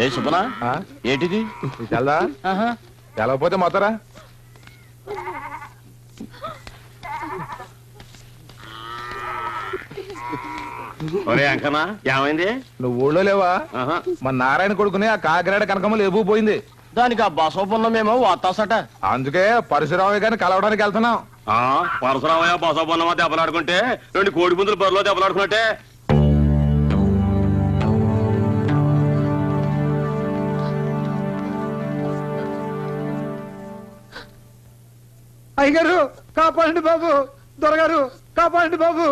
ఏ సుబ్బనా ఏంటిది తెల్దా తెలవపోతే మొత్తరా ఒరే అంకనా ఏమైంది? నువ్వు ఊళ్ళో లేవా? మన నారాయణ కొడుకుని ఆ కాకినాడ కనకమ్మ లేపు పోయింది. దానికి ఆ బసవపున్నమేమో వాతాసట. అందుకే పరశురామయ్య గారిని కలవడానికి వెళ్తున్నాం. పరశురామయ్య బసవపున్నమా దెబ్బలాడుకుంటే 2 కోడి పుంజులు బరిలో దెబ్బలాడుకున్నట్టే. అయ్యగారు కాపాడండి బాబు, దొరగారు కాపాడండి బాబు,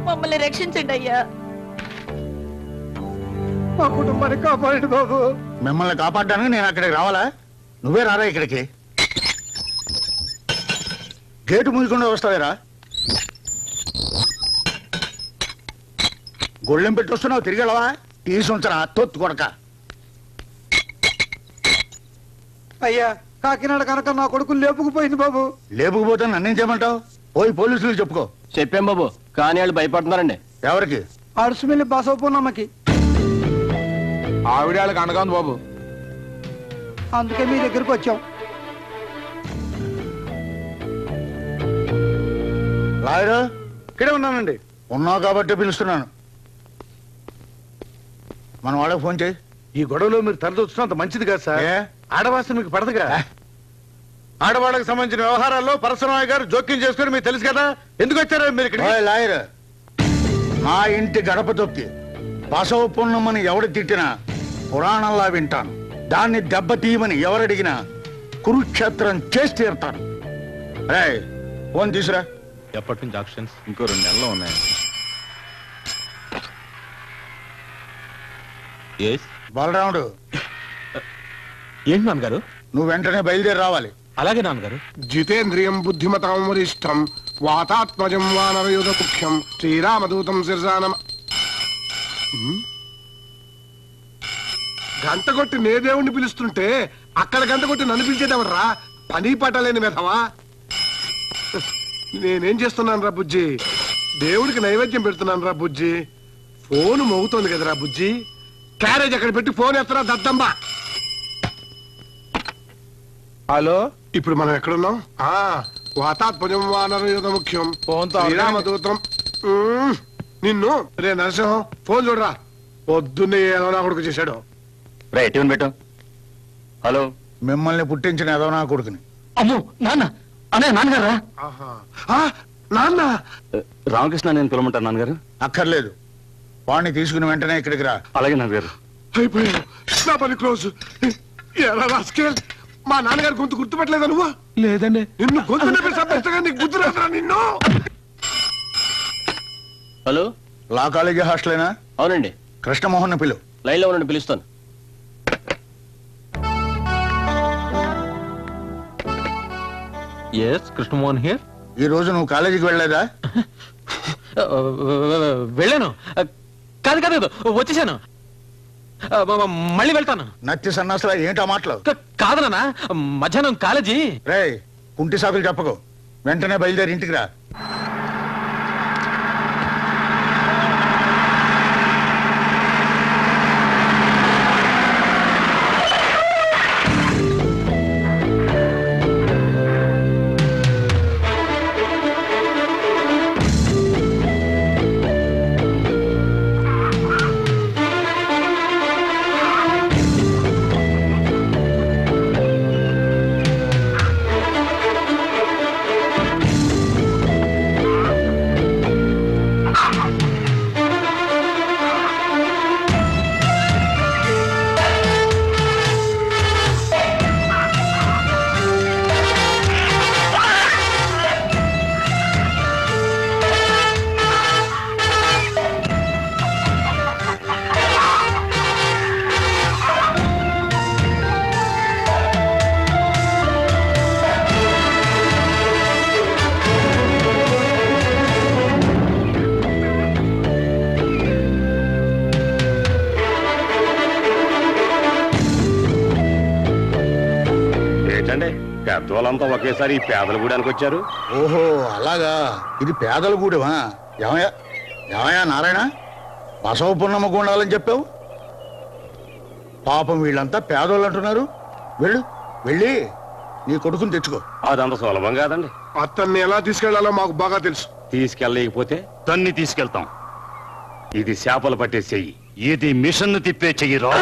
మమ్మల్ని రక్షించండి అయ్యా. మా కుటుంబాన్ని కాపాడండి బాబు. మిమ్మల్ని కాపాడడానికి నేను అక్కడికి రావాలా? నువ్వే రారా ఇక్కడికి. గేటు మూయకుండా వస్తావేరా? గొళ్ళెం పెట్టి వస్తున్నావు, తిరిగి వెళ్ళవా? తీసుంచరా తొత్తు కొడక. అయ్యా కాకినాడ కనుక నా కొడుకు లేపుకుపోయింది బాబు. లేపుకుపోతే నన్నేం చేయమంటావు? పోయి పోలీసులకు చెప్పుకో. చెప్పాం బాబు, కానీ వాళ్ళు భయపడుతున్నారండి. ఎవరికి? అడుసుమిల్లి బసవపున్నమ్మకి. ఆవిడ వాళ్ళకి అండగా ఉంది బాబు. అందుకే మీ దగ్గరకు వచ్చాం. లాయరు ఇక్కడే ఉన్నానండి. ఉన్నావు కాబట్టి పిలుస్తున్నాను. మన వాళ్ళకి ఫోన్ చేయి. ఈ గొడవలో మీరు తరదొచ్చినంత మంచిది కాదు సార్. ఆడవాసన మీకు పడదుగా. ఆడవాళ్ళకి సంబంధించిన వ్యవహారాల్లో పరశురామయ్య గారు జోక్యం చేసుకుని మీకు తెలుసు కదా. ఎందుకు వచ్చారో మీరు ఇక్కడ? లాయర్, నా ఇంటి గడప తొక్కి బసవ పున్నమ్మని ఎవడు తిట్టినా పురాణంలా వింటాను. దాన్ని దెబ్బ తీయమని ఎవరడిగినా కురుక్షేత్రం చేసి తీరుతాను. రే ఫోన్ తీసురా. ఎప్పటి నుంచి ఆక్షన్స్? ఇంకో 2 నెలలు ఉన్నాయి. బలరాముడు, ఏంటి నాన్నగారు? నువ్వు వెంటనే బయలుదేరి రావాలి. అలాగే నాన్నగారు. జితేంద్రియం బుద్ధిమతాం వరిష్టం వాతాత్మజం వానరయుధ ముఖ్యం శ్రీరామదూతం శిర్జానం. గంట కొట్టి నే దేవుణ్ణి పిలుస్తుంటే అక్కడ గంట కొట్టి నన్ను పిలిచేదేవర్రా? పని పట్టలేని మెధవా. నేనేం చేస్తున్నాను రా బుజ్జి? దేవుడికి నైవేద్యం పెడుతున్నాను రా బుజ్జి. ఫోన్ మోగుతోంది కదరా బుజ్జి. క్యారేజ్ అక్కడ పెట్టి ఫోన్ ఎత్తరా దద్దమ్మా. హలో, ఇప్పుడు మనం ఎక్కడున్నాం? వాతాత్మజం వానరయుధ ముఖ్యం శ్రీరామదూతం. నిన్ను రే నరసింహం ఫోన్ చూడరా. పొద్దున్నే ఏదో నా కొడుకు చేశాడు. రైట్ పెట్టు. హలో, మిమ్మల్ని పుట్టించిన ఏదో నా కొడుకుని. అమ్మో నాన్న. అనే నాన్నగారా? నాన్న రామకృష్ణ నేను పిలవమంటాను నాన్నగారు. అక్కర్లేదు, వాడిని తీసుకుని వెంటనే ఇక్కడికి రా. అలాగే నాన్నగారు. అయిపోయావు, నా పని క్లోజ్. ఎలా రాసుకెళ్ళి మా నాన్నగారు గొంతు గుర్తుపెట్టలేదా నువ్వు? లేదండి. నిన్ను గొంతు నొప్పిగా నీకు గుర్తు రాదురా నిన్ను. హలో, లా కాలేజీ హాస్టలేనా? అవునండి. కృష్ణమోహన్ పిలు. లైన్లో ఉండండి, పిలుస్తాను. Yes, Krishnamohan here. ఈ రోజు నువ్వు కాలేజీకి వెళ్ళలేదా? వెళ్ళాను. కాదు కాదు, వచ్చేసాను. మళ్ళీ వెళ్తాను. నత్తి సన్నాసులా ఏంటా మాటలు? కాదు నాన్న, మధ్యాహ్నం కాలేజీ. రే కుంటి సాకులు చెప్పకు, వెంటనే బయలుదేరి ఇంటికి రా. పెద్దవాళ్ళంతా ఒకేసారి ఈ పేదల గూడానికి వచ్చారు. ఓహో అలాగా, ఇది పేదల గూడెమా? ఏమయ్యా ఏమయ్యా నారాయణ బసవ పున్నమ్మ గుండాలని చెప్పావు. పాపం వీళ్ళంతా పేదోళ్ళు అంటున్నారు. వెళ్ళు, వెళ్ళి నీ కొడుకుని తెచ్చుకో. అదంత సులభం కాదండి. అతన్ని ఎలా తీసుకెళ్లాలో మాకు బాగా తెలుసు. తీసుకెళ్ళలేకపోతే తన్ని తీసుకెళ్తాం. ఇది చేపలు పట్టే చెయ్యి, ఇది మిషన్ తిప్పే చెయ్యి రా.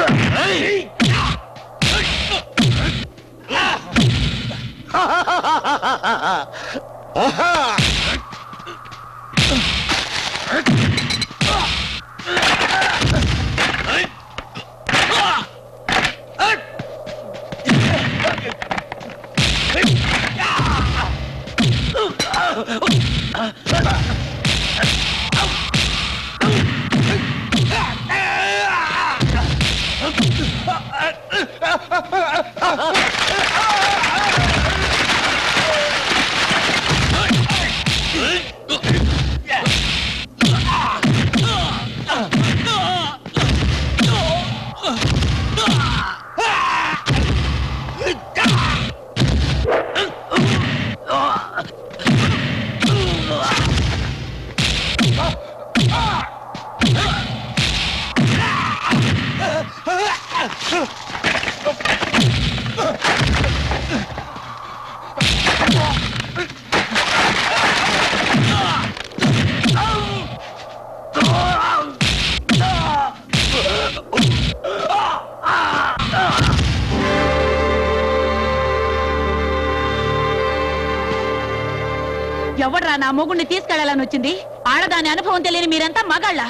ఎవడ్రా నా మొగుడిని తీసుకెళ్లాలని వచ్చింది? ఆడదాని అనుభవం తెలియని మీరంతా మగాళ్ళ.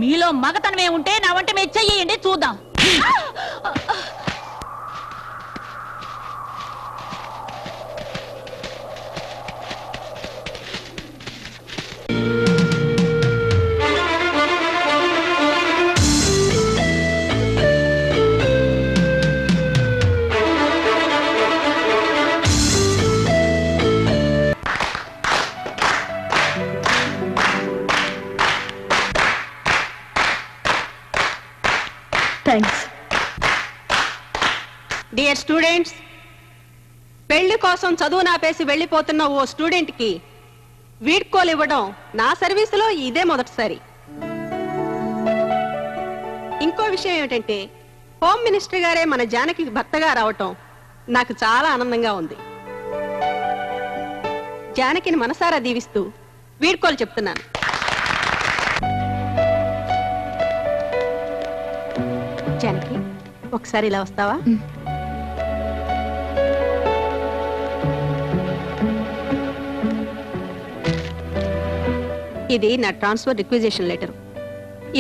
మీలో మగతనమే ఉంటే నా వంట మీద చెయ్యండి చూద్దాం. థ్యాంక్స్. డియర్ స్టూడెంట్స్, పెళ్లి కోసం చదువు నాపేసి వెళ్ళిపోతున్న ఓ స్టూడెంట్ కి వీడ్కోలు ఇవ్వడం నా సర్వీసులో ఇదే మొదటిసారి. ఇంకో విషయం ఏమిటంటే హోమ్ మినిస్టర్ గారే మన జానకి భర్తగా రావటం నాకు చాలా ఆనందంగా ఉంది. జానకిని మనసారా దీవిస్తూ వీడ్కోలు చెప్తున్నాను. జానకి, ఒకసారి ఇలా వస్తావా? ఇది నా ట్రాన్స్ఫర్ రిక్విజిషన్ లెటర్.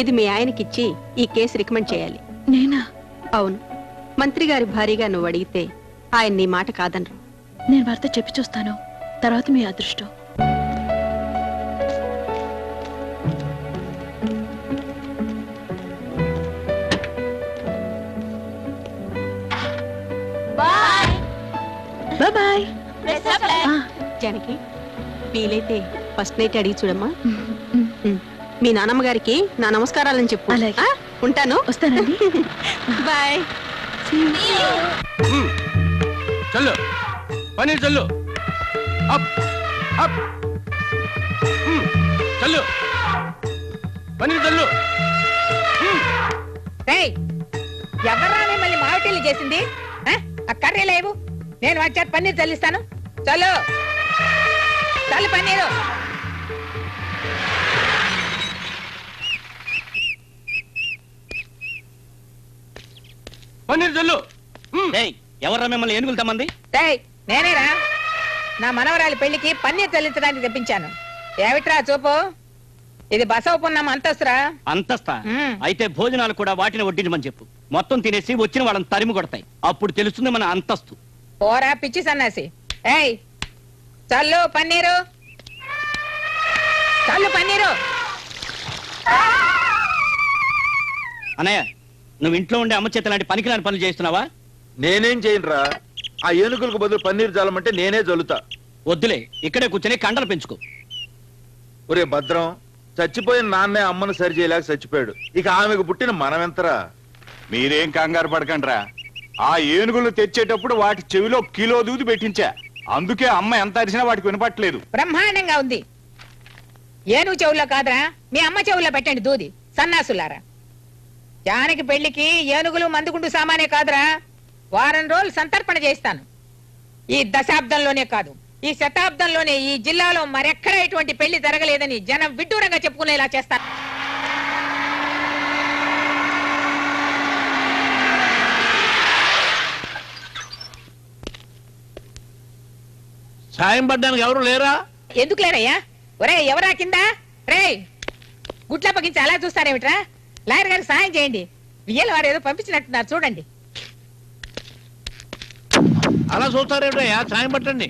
ఇది మీ ఆయనకిచ్చి ఈ కేసు రికమెండ్ చేయాలి. నేనా? అవును, మంత్రి గారి భారీగా నువ్వు అడిగితే ఆయన నీ మాట కాదనరు. నేను వార్త చెప్పి చూస్తాను, తర్వాత మీ అదృష్టం. బాయ్. జానకి, వీలైతే ఫస్ట్ నైట్ అడిగి చూడమ్మా. మీ నానమ్మ గారికి నా నమస్కారాలని చెప్పు. అలాగే. ఆ, ఉంటాను. వస్తానండి. బాయ్. చల్లు పన్నీర్ చల్లు. Up up. చల్లు పన్నీర్ చల్లు. ఎవర్రా మిమ్మల్ని మావటిల్లు చేసింది? ఆ కర్రీ లేవు, నేను వచ్చాక పన్నీర్ చల్లిస్తాను. చల్లు చల్లు పన్నీరు. పన్నీర్ చల్లు. ఎవర్రా మిమ్మల్ని ఏనుగులు తమ్మంది? నేనేరా, నా మనవరాలి పెళ్లికి పన్నీర్ చల్లించడానికి తెప్పించాను. ఏమిట్రా చూపు, ఇది బసవ పున్నమ్మ అంతస్తురా. అంతస్తా? అయితే భోజనాలు కూడా వాటిని వడ్డించమని చెప్పు. మొత్తం తినేసి వచ్చిన వాళ్ళని తరిమి కొడతాయి, అప్పుడు తెలుస్తుంది మన అంతస్తు. పోరా పిచ్చి సన్నాసి. ఏయ్ చల్లు పన్నీరు, చల్లు పన్నీరు. అన్నయ్య, నువ్వు ఇంట్లో ఉండే అమ్మ చేత లాంటి పనికిరాని పనులు చేస్తున్నావా? నేనేం చేయనురా, ఆ ఏనుగులకు బదులు పన్నీర్ జాలమంటే నేనే జల్లుతా. వద్దులే, ఇక్కడే కూర్చొని కండలు పెంచుకో. ఒరే భద్రం, చచ్చిపోయిన నాన్నే అమ్మను సరి చేయలేక చచ్చిపోయాడు, ఇక ఆమెకు పుట్టిన మనమెంతరా? మీరేం కంగారు పడకండ్రా. ఆ ఏనుగులు తెచ్చేటప్పుడు వాటి చెవిలో కిలో దూది పెట్టించా, అందుకే అమ్మ ఎంత అరిచినా వాటికి వినపట్లేదు. బ్రహ్మాండంగా ఉంది. ఏనుగు చెవుల్లో కాదురా, మీ అమ్మ చెవుల్లో పెట్టండి దూది సన్నాసులారా. జానకి పెళ్లికి ఏనుగులు మందుగుండు సామానే కాదురా, వారం రోజులు సంతర్పణ చేస్తాను. ఈ దశాబ్దంలోనే కాదు, ఈ శతాబ్దంలోనే ఈ జిల్లాలో మరెక్కడ ఇటువంటి పెళ్లి జరగలేదని జనం విడ్డూరంగా చెప్పుకునేలా చేస్తాను. సాయం పడ్డానికి ఎవరు లేరా? ఎందుకు లేరయ్యా? ఒరే ఎవరా కింద? రే గుట్ల పగించి అలా చూస్తారేమిట్రా? లాయర్ గారికి సాయం చేయండి. వియ్యల వారు ఏదో పంపించినట్టున్నారు చూడండి. అలా చూస్తారేమిటయ్యా, సాయం పట్టండి.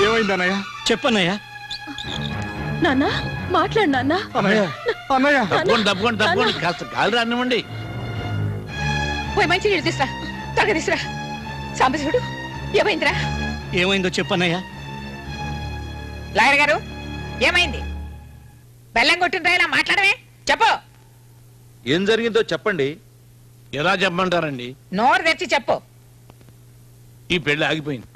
ఏమైందన్నయ్య? చెప్పన్నయ్యా. నాన్న మాట్లాడు నాన్న. అన్నయ్య తప్పకుండా కాస్త గాలి రానివ్వండి. పోయి మంచి నీళ్ళు తీసురా, త్వరగా తీసురా. సాంబశివుడు ఏమైందిరా? ఏమైందో చెప్పన్నయ్యా. లాయర్ గారు ఏమైంది? బెల్లం కొట్టినరా ఇలా మాట్లాడమే? చెప్పు. ఏం జరిగిందో చెప్పండి. ఎలా చెప్పమంటారండి? నోరు తెచ్చి చెప్పు. ఈ పెళ్లి ఆగిపోయింది.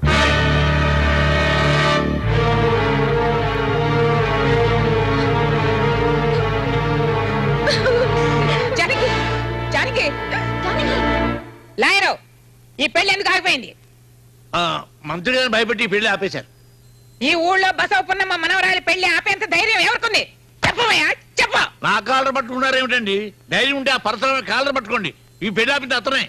జానకి జానకి లాయరు ఈ పెళ్లి ఎందుకు ఆగిపోయింది? మంత్రి గారిని భయపెట్టి ఈ పెళ్లి ఆపేశారు. ఈ ఊళ్ళో బసవపున్నమ్మ మనవరాలి పెళ్లి ఆపేంత ధైర్యం ఎవరికుంది? చెప్పవయ్యా చెప్పు. నా కాలర్ పట్టుకున్నారు ఏమిటండి? ధైర్యం ఉంటే ఆ పరసరావు కాలర్ పట్టుకోండి. ఈ పెళ్లి ఆపింది అతనే.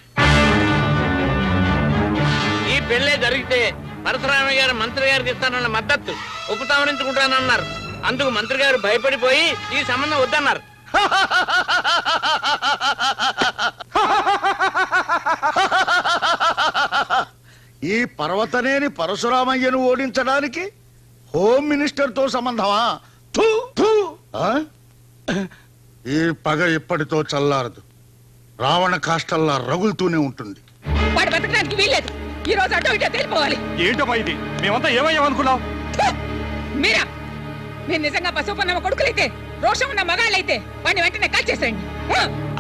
ఈ పెళ్లే జరిగితే పరశురామయ్య గారు మంత్రి గారికి ఇస్తానన్న మద్దతు ఉపసంహరించుకుంటానన్నారు. అందుకు మంత్రి గారు భయపడిపోయి ఈ సంబంధం వద్దన్నారు. ఈ పర్వతనేని పరశురామయ్యను ఓడించడానికి హోమ్ మినిస్టర్ తో సంబంధమా? థూ, థూ. ఈ పగ ఇప్పటితో చల్లారదు, రావణ కాష్టల్లా రగులుతూనే ఉంటుంది. వాడు బతకడానికి వీల్లేదు. ఈ రోజు అటో ఇటో తెలిపోవాలి. ఏంటమ్మా ఇది? మేమంతా ఏమయ్యామనుకున్నావు? మీరా? మీరు నిజంగా బసవపున్నమ్మ కొడుకులైతే, రోషం ఉన్న మగాళ్ళైతే వాడిని వెంటనే కాల్ చేసేయండి.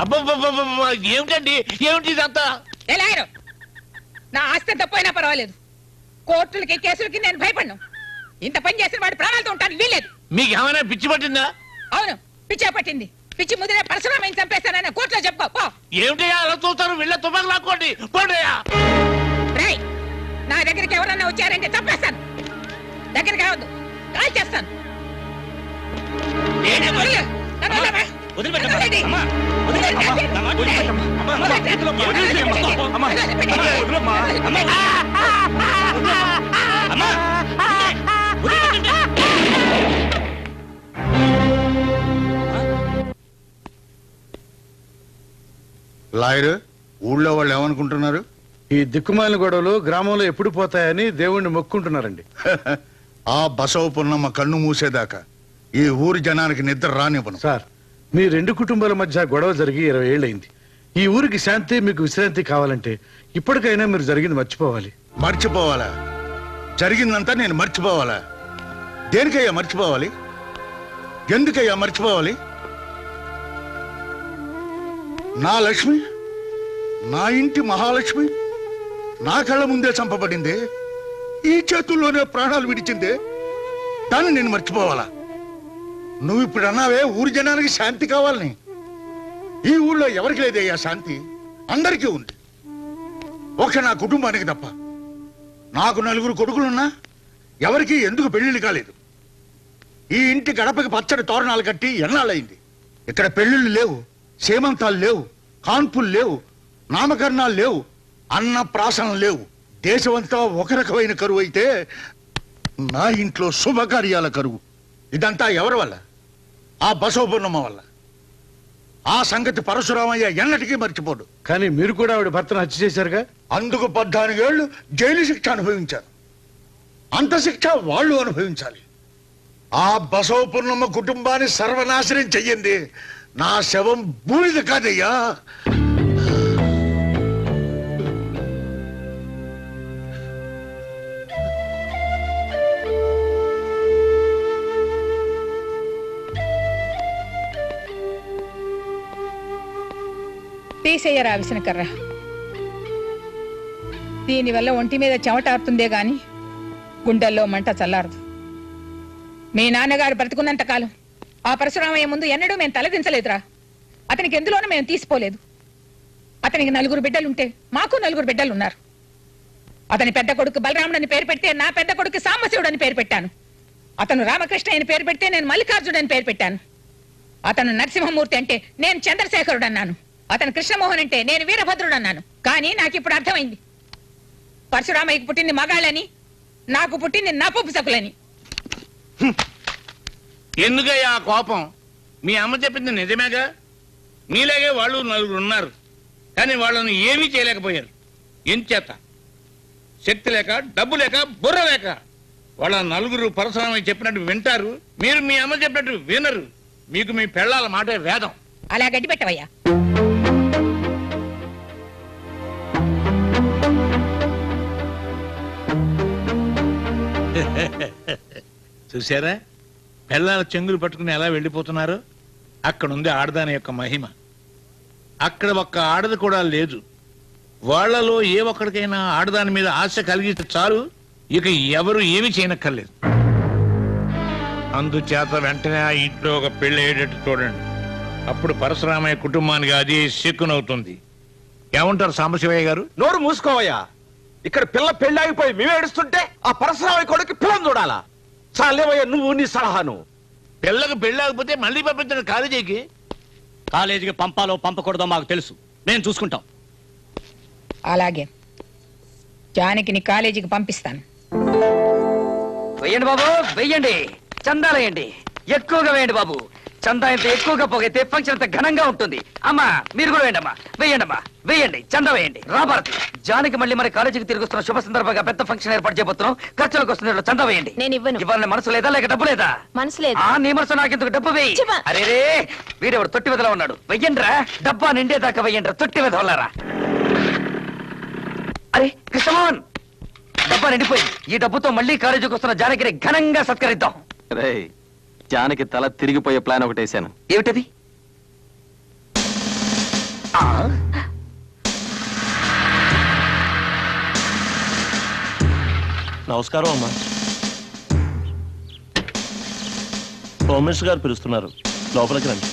అబ్బబ్బబ్బబ్బ, ఏమిటండి ఏమిటి ఇదంతా? ఏ లాయరు, నా ఆస్తి తప్పైనా పర్వాలేదు, కోర్టులకి కేసులకి నేను భయపడ్ను. ఇంత పని చేసిన వాడు ప్రాణాలతో ఉంటాను వీల్లేదు. మీకు ఏమైనా పిచ్చి పట్టిందా? అవును, పిచ్చా పట్టింది. పిచ్చి ముదిరే పరశురామయ్యని చంపేస్తానని కోర్టులో చెప్పుకో. ఏమిటయ్యా అలా చూస్తారు? వీళ్ళ తుపాకు లాక్కోండి, పోండియా. రేయ్, నా దగ్గరికి ఎవరన్నా వచ్చారంటే చంపేస్తాను. దగ్గరికి రావద్దు, కాల్ చేస్తాను. లాయర్, ఊళ్ళో వాళ్ళు ఏమనుకుంటున్నారు? ఈ దిక్కుమాలిన గొడవలు గ్రామంలో ఎప్పుడు పోతాయని దేవుణ్ణి మొక్కుంటున్నారండి. ఆ బసవ పున్నమ్మ కన్ను మూసేదాకా ఈ ఊరి జనానికి నిద్ర రానివ్వను. సార్, మీ రెండు కుటుంబాల మధ్య గొడవ జరిగి 20 ఏళ్ళయింది. ఈ ఊరికి శాంతి, మీకు విశ్రాంతి కావాలంటే ఇప్పటికైనా మీరు జరిగింది మర్చిపోవాలి. మర్చిపోవాలా? జరిగిందంతా నేను మర్చిపోవాలా? దేనికయ్యా మర్చిపోవాలి? ఎందుకయ్యా మర్చిపోవాలి? నా లక్ష్మి, నా ఇంటి మహాలక్ష్మి నా కళ్ళ ముందే చంపబడింది, ఈ చేతుల్లోనే ప్రాణాలు విడిచిందే, దాన్ని నేను మర్చిపోవాలా? నువ్వు ఇప్పుడు అన్నావే ఊరి జనానికి శాంతి కావాలని. ఈ ఊళ్ళో ఎవరికి లేదయ్యా శాంతి, అందరికీ ఉంది. ఒక నా కుటుంబానికి తప్ప. నాకు 4 కొడుకులున్నా ఎవరికి ఎందుకు పెళ్లిళ్ళు కాలేదు. ఈ ఇంటి గడపకి పచ్చడి తోరణాలు కట్టి ఎన్నాళ్ళయింది. ఇక్కడ పెళ్లిళ్ళు లేవు, సేమంతాలు లేవు, కాన్పులు లేవు, నామకరణాలు లేవు, అన్న ప్రాసనం లేవు. దేశమంతా ఒక రకమైన కరువు అయితే నా ఇంట్లో శుభకార్యాల కరువు. ఇదంతా ఎవరి వల్ల? ఆ బసవపున్నమ్మ వల్ల. ఆ సంగతి పరశురామయ్య ఎన్నటికీ మర్చిపోడు. కానీ మీరు కూడా ఆవిడ భర్తను హత్య చేశారుగా. అందుకు 14 ఏళ్లు జైలు శిక్ష అనుభవించారు. అంత శిక్ష వాళ్ళు అనుభవించాలి. ఆ బసవపున్నమ్మ కుటుంబాన్ని సర్వనాశనం చెయ్యింది నా శవం బూడిద కాదయ్యా. తీసేయరా విసనకర్ర. దీనివల్ల ఒంటి మీద చెమటారుతుందే గాని గుండెల్లో మంట చల్లారదు. మీ నాన్నగారు బ్రతుకున్నంత కాలం ఆ పరశురామయ్య ముందు ఎన్నడూ మేము తలదించలేదురా. అతనికి ఎందులోనూ మేము తీసిపోలేదు. అతనికి 4 బిడ్డలుంటే మాకు 4 బిడ్డలున్నారు. అతని పెద్ద కొడుకు బలరాముడని పేరు పెడితే నా పెద్ద కొడుకు సాంబశివుడని పేరు పెట్టాను. అతను రామకృష్ణ అని పేరు పెడితే నేను మల్లికార్జుడని పేరు పెట్టాను. అతను నరసింహమూర్తి అంటే నేను చంద్రశేఖరుడు అన్నాను. అతను కృష్ణమోహన్ అంటే నేను వీరభద్రుడు అన్నాను. కానీ నాకు ఇప్పుడు అర్థమైంది, పరశురామయ్యకు పుట్టింది మగాళ్ళని, నాకు పుట్టింది నపుంసకులని. ఎందుకయ్యా ఆ కోపం? మీ అమ్మ చెప్పింది నిజమేగా. మీలాగే వాళ్ళు 4 ఉన్నారు, కానీ వాళ్ళని ఏమీ చేయలేకపోయారు. ఎంచేత? శక్తి లేక, డబ్బు లేక, బుర్ర లేక. వాళ్ళ 4 పరశురామయ్య చెప్పినట్టు వింటారు, మీరు మీ అమ్మ చెప్పినట్టు వినరు. మీకు మీ పెళ్ళాల మాటే వేదం. అలా గడ్డి పెట్టవయ్యా. చూసారా పెళ్ళాల చెంగులు పట్టుకుని ఎలా వెళ్ళిపోతున్నారు? అక్కడుంది ఆడదాని యొక్క మహిమ. అక్కడ ఒక్క ఆడది కూడా లేదు. వాళ్లలో ఏ ఒక్కడికైనా ఆడదాని మీద ఆశ కలిగితే చాలు, ఇక ఎవరు ఏమి చేయనక్కర్లేదు. అందుచేత వెంటనే ఆ ఇంట్లో ఒక పెళ్లి అయ్యేటట్టు చూడండి. అప్పుడు పరశురామయ్య కుటుంబానికి అది శక్కునవుతుంది. ఏమంటారు సాంబశివయ్య గారు? నోరు మూసుకోవయ్యా. ఇక్కడ పిల్ల పెళ్లి ఆగిపోయి మేము ఏడుస్తుంటే ఆ పరశురామయ్య కొడుకు పిల్లని చూడాలా? చాలేవయ్యా నువ్వు నీ సలహాను. పిల్లకు పెళ్ళాకపోతే మళ్ళీ పంపించండి కాలేజీకి. కాలేజీకి పంపాలో పంపకూడదో మాకు తెలుసు, మేము చూసుకుంటాం. అలాగే జానకిని కాలేజీకి పంపిస్తాను. వెయ్యండి బాబు, వెయ్యండి. చందాలేయండి, ఎక్కువగా వేయండి బాబు. చందా ఎంత ఎక్కువగా పోగైతే ఫంక్షన్ అంత ఘనంగా ఉంటుంది. అమ్మా మీరు కూడా వేయండి అమ్మా, వేయండి అమ్మా, వేయండి. చందా వేయండి. రాభారతి, జానకి మళ్ళీ మన కాలేజీకి తిరిగి వస్తున్న శుభ సందర్భంగా పెద్ద ఫంక్షన్ ఏర్పాటు చేయబోతున్నాం. ఖర్చులకు వస్తున్న చందా వేయండి. నేను ఇవ్వను. ఇవ్వాలని మనసు లేదా లేక డబ్బు లేదా? మనసు లేదు. నీ మనసు నాకెందుకు? డబ్బు వేయి. అరే రే, వీడెవడు తొట్టి వెదలా ఉన్నాడు. వెయ్యండిరా, డబ్బా నిండేదాకా వెయ్యండిరా, తొట్టి వెదవలారా. అరే కృష్ణమోహన్, డబ్బా నిండిపోయింది. ఈ డబ్బుతో మళ్ళీ కాలేజీకి వస్తున్న జానకిని ఘనంగా సత్కరిద్దాం. జానకి తల తిరిగిపోయే ప్లాన్ ఒకటి వేసాను. ఏమిటది? నమస్కారం అమ్మా. హోమ్ మినిస్టర్ గారు పిలుస్తున్నారు, లోపలికి రండి.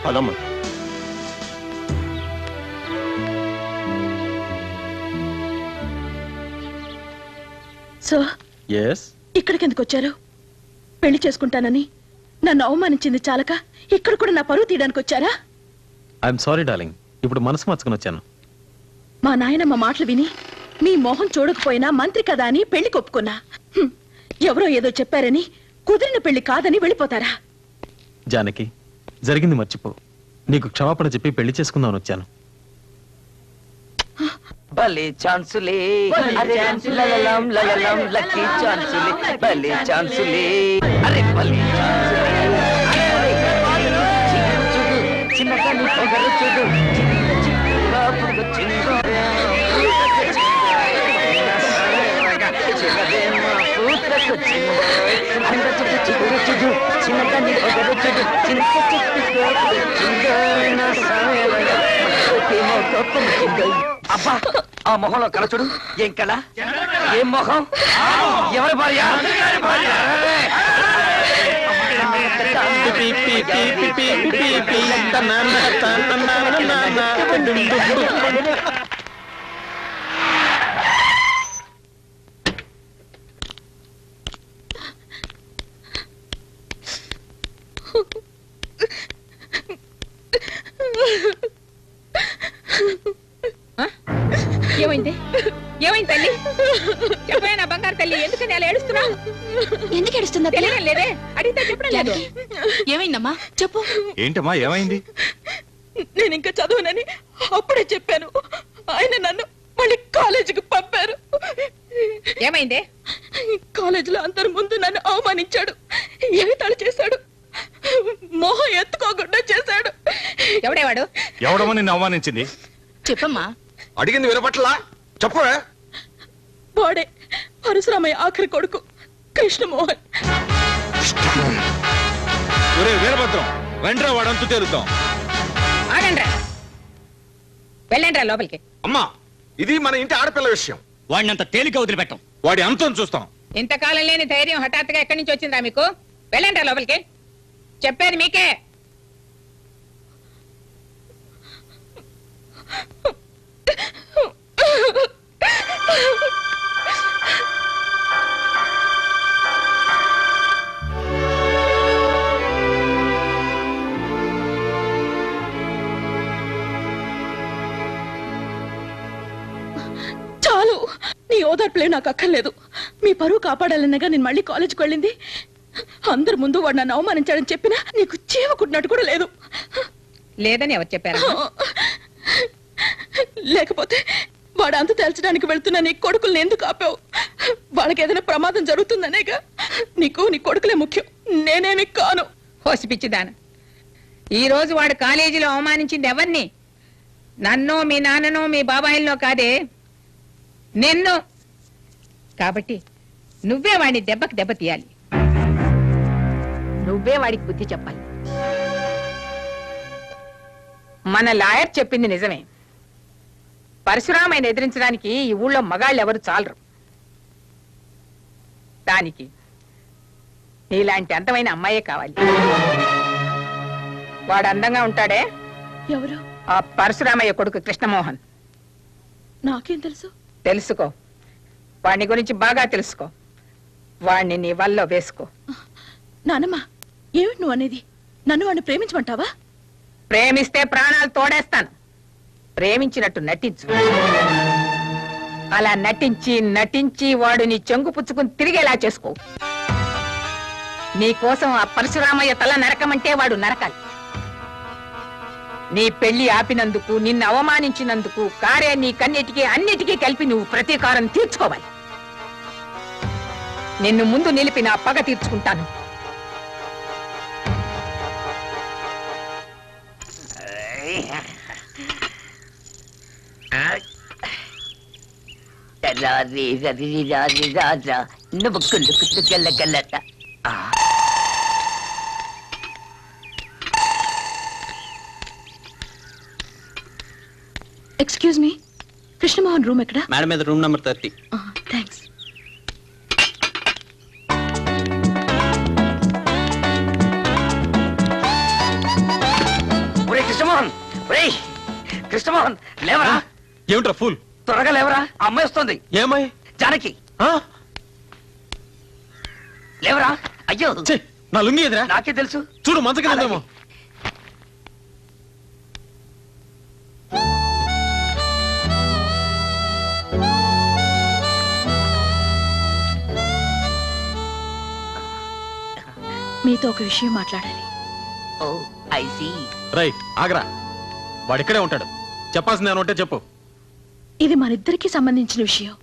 అదమ్మా. సో ఎస్, ఇక్కడికి ఎందుకు వచ్చారు? పెళ్లి చేసుకుంటానని నన్ను అవమానించింది చాలక ఇక్కడ కూడా నా పరువు తీయడానికి వచ్చారా? ఐఎమ్ సారీ డార్లింగ్, ఇప్పుడు మనసు మార్చుకుని వచ్చాను. మా నాయనమ్మ మాటలు విని మీ మొహం చూడకపోయినా మంత్రి కదా అని పెళ్లి కొప్పుకున్నా. ఎవరో ఏదో చెప్పారని కుదిరిన పెళ్లి కాదని వెళ్ళిపోతారా? జానకి, జరిగింది మర్చిపో. నీకు క్షమాపణ చెప్పి పెళ్లి చేసుకుందామని వచ్చాను. భలే ఛాన్సులే, అరే లలలం లలలం లక్కీ ఛాన్సులే, భలే ఛాన్సులే, అరే భలే ఛాన్సులే. చిన్నగా నీ పొగరు చూడు, చిన్నగా నీ పొగరు చూడు, అబ్బా ఆ మొహంలో కళ చూడు. ఏం కళ? ఏం మొహం? ఎవరి భార్య? ఏమైంది? ఏమైంది తల్లి? చెప్పే నా బంగారు తల్లి, ఎందుకని అలా ఏడుస్తున్నావు? ఎందుకు ఏడుస్తుందా? తెలియడం లేదే, అడిగితే చెప్పడం లేదు. ఏమైందమ్మా చెప్పు. ఏంటమ్మా ఏమైంది? నేను ఇంకా చదవనని అప్పుడే చెప్పాను. ఆయన నన్ను మళ్ళీ కాలేజీకి పంపారు. ఏమైంది? కాలేజీలో అందరి ముందు నన్ను అవమానించాడు, ఎగతాళి చేశాడు. మొహం ఎత్తుకోకుండా చేశాడు. ఎవడేవాడు? ఎవడమో నిన్ను అవమానించింది? చెప్పమ్మా. అడిగింది వినపట్లా? చెప్పవే. వాడే పరశురామయ్య ఆఖరి కొడుకు కృష్ణమోహన్. ఒరే వీరభద్రం, రండ్రా వాడంతు తేలుతాం. ఆగండ్రా, వెళ్ళండ్రా లోపలికి. అమ్మా, ఇది మన ఇంటి ఆడపిల్ల విషయం. వాడిని అంత తేలిక వదిలిపెట్టాం. వాడి అంతం చూస్తాం. ఇంతకాలం లేని ధైర్యం హఠాత్తుగా ఎక్కడి నుంచి వచ్చిందా మీకు? వెళ్ళండ్రా లోపలికి, చెప్పేది మీకే. చాలు, నీ ఓదార్పులే నాకు అక్కర్లేదు. మీ పరువు కాపాడాలన్నగా నేను మళ్ళీ కాలేజీకి వెళ్ళింది. అందరి ముందు వాడు నన్ను అవమానించాడని చెప్పినా నీకు చీవకుట్టినట్టు కూడా లేదు. లేదని ఎవరు చెప్పారు? లేకపోతే వాడు అంత తేల్చడానికి వెళ్తున్నా నీ కొడుకుల్ని ఎందుకు ఆపావు? వాళ్ళకి ఏదైనా ప్రమాదం జరుగుతుందనేగా. నీకు నీ కొడుకులే ముఖ్యం, నేనేమి కాను. హోసిపిచ్చిదాను, ఈ రోజు వాడు కాలేజీలో అవమానించింది ఎవరిని? నన్ను, మీ నాన్నను, మీ బాబాయిల్లో కాదే, నిన్ను. కాబట్టి నువ్వే వాడిని దెబ్బకి దెబ్బ తీయాలి. నువ్వే వాడికి బుద్ధి చెప్పాలి. మన లాయర్ చెప్పింది నిజమే. పరశురామయ్యని ఎదిరించడానికి ఈ ఊళ్ళో మగాళ్ళు ఎవరు చాలరు. దానికి నీలాంటి అందమైన అమ్మాయే కావాలి. వాడు అందంగా ఉంటాడే, ఎవరు? ఆ పరశురామయ్య కొడుకు కృష్ణమోహన్. నాకేం తెలుసు? తెలుసుకో, వాడిని గురించి బాగా తెలుసుకో. వాడిని నీ వల్ల వేసుకో. నానమ్మా, ఏమిటి నువ్వు అనేది? నన్ను వాడిని ప్రేమించమంటావా? ప్రేమిస్తే ప్రాణాలు తోడేస్తాను. ప్రేమించినట్టు నటించు. అలా నటించి నటించి వాడు నీ చెంగు పుచ్చుకుని తిరిగేలా చేసుకో. నీ కోసం ఆ పరశురామయ్య తల నరకమంటే వాడు నరకాలి. నీ పెళ్లి ఆపినందుకు, నిన్ను అవమానించినందుకు కారే నీ కన్నిటికీ అన్నిటికీ కలిపి నువ్వు ప్రతీకారం తీర్చుకోవాలి. నిన్ను ముందు నిలిపి నా పగ తీర్చుకుంటాను. ఎక్స్క్యూజ్ మీ, కృష్ణమోహన్ రూమ్ ఎక్కడ? మేడం మీద రూమ్ నెంబర్ 30. థ్యాంక్స్. ఒరే కృష్ణమోహన్, ఒరే కృష్ణమోహన్, లేవరా. ఏమిట్రా ఫుల్? త్వరగా లేవరా, అమ్మాయి వస్తుంది. ఏమై? జానకి, లేవరా. అయ్యో, నా లుంగి ఎదురా. నాకే తెలుసు. చూడు, మంచ కిందేమో. మీతో ఒక విషయం మాట్లాడాలి. ఓ ఐ సీ. రై, ఆగరా. వాడిక్కడే ఉంటాడు. చెప్పాల్సింది ఏమంటే చెప్పు. ఇది మనిద్దరికి సంబంధించిన విషయం.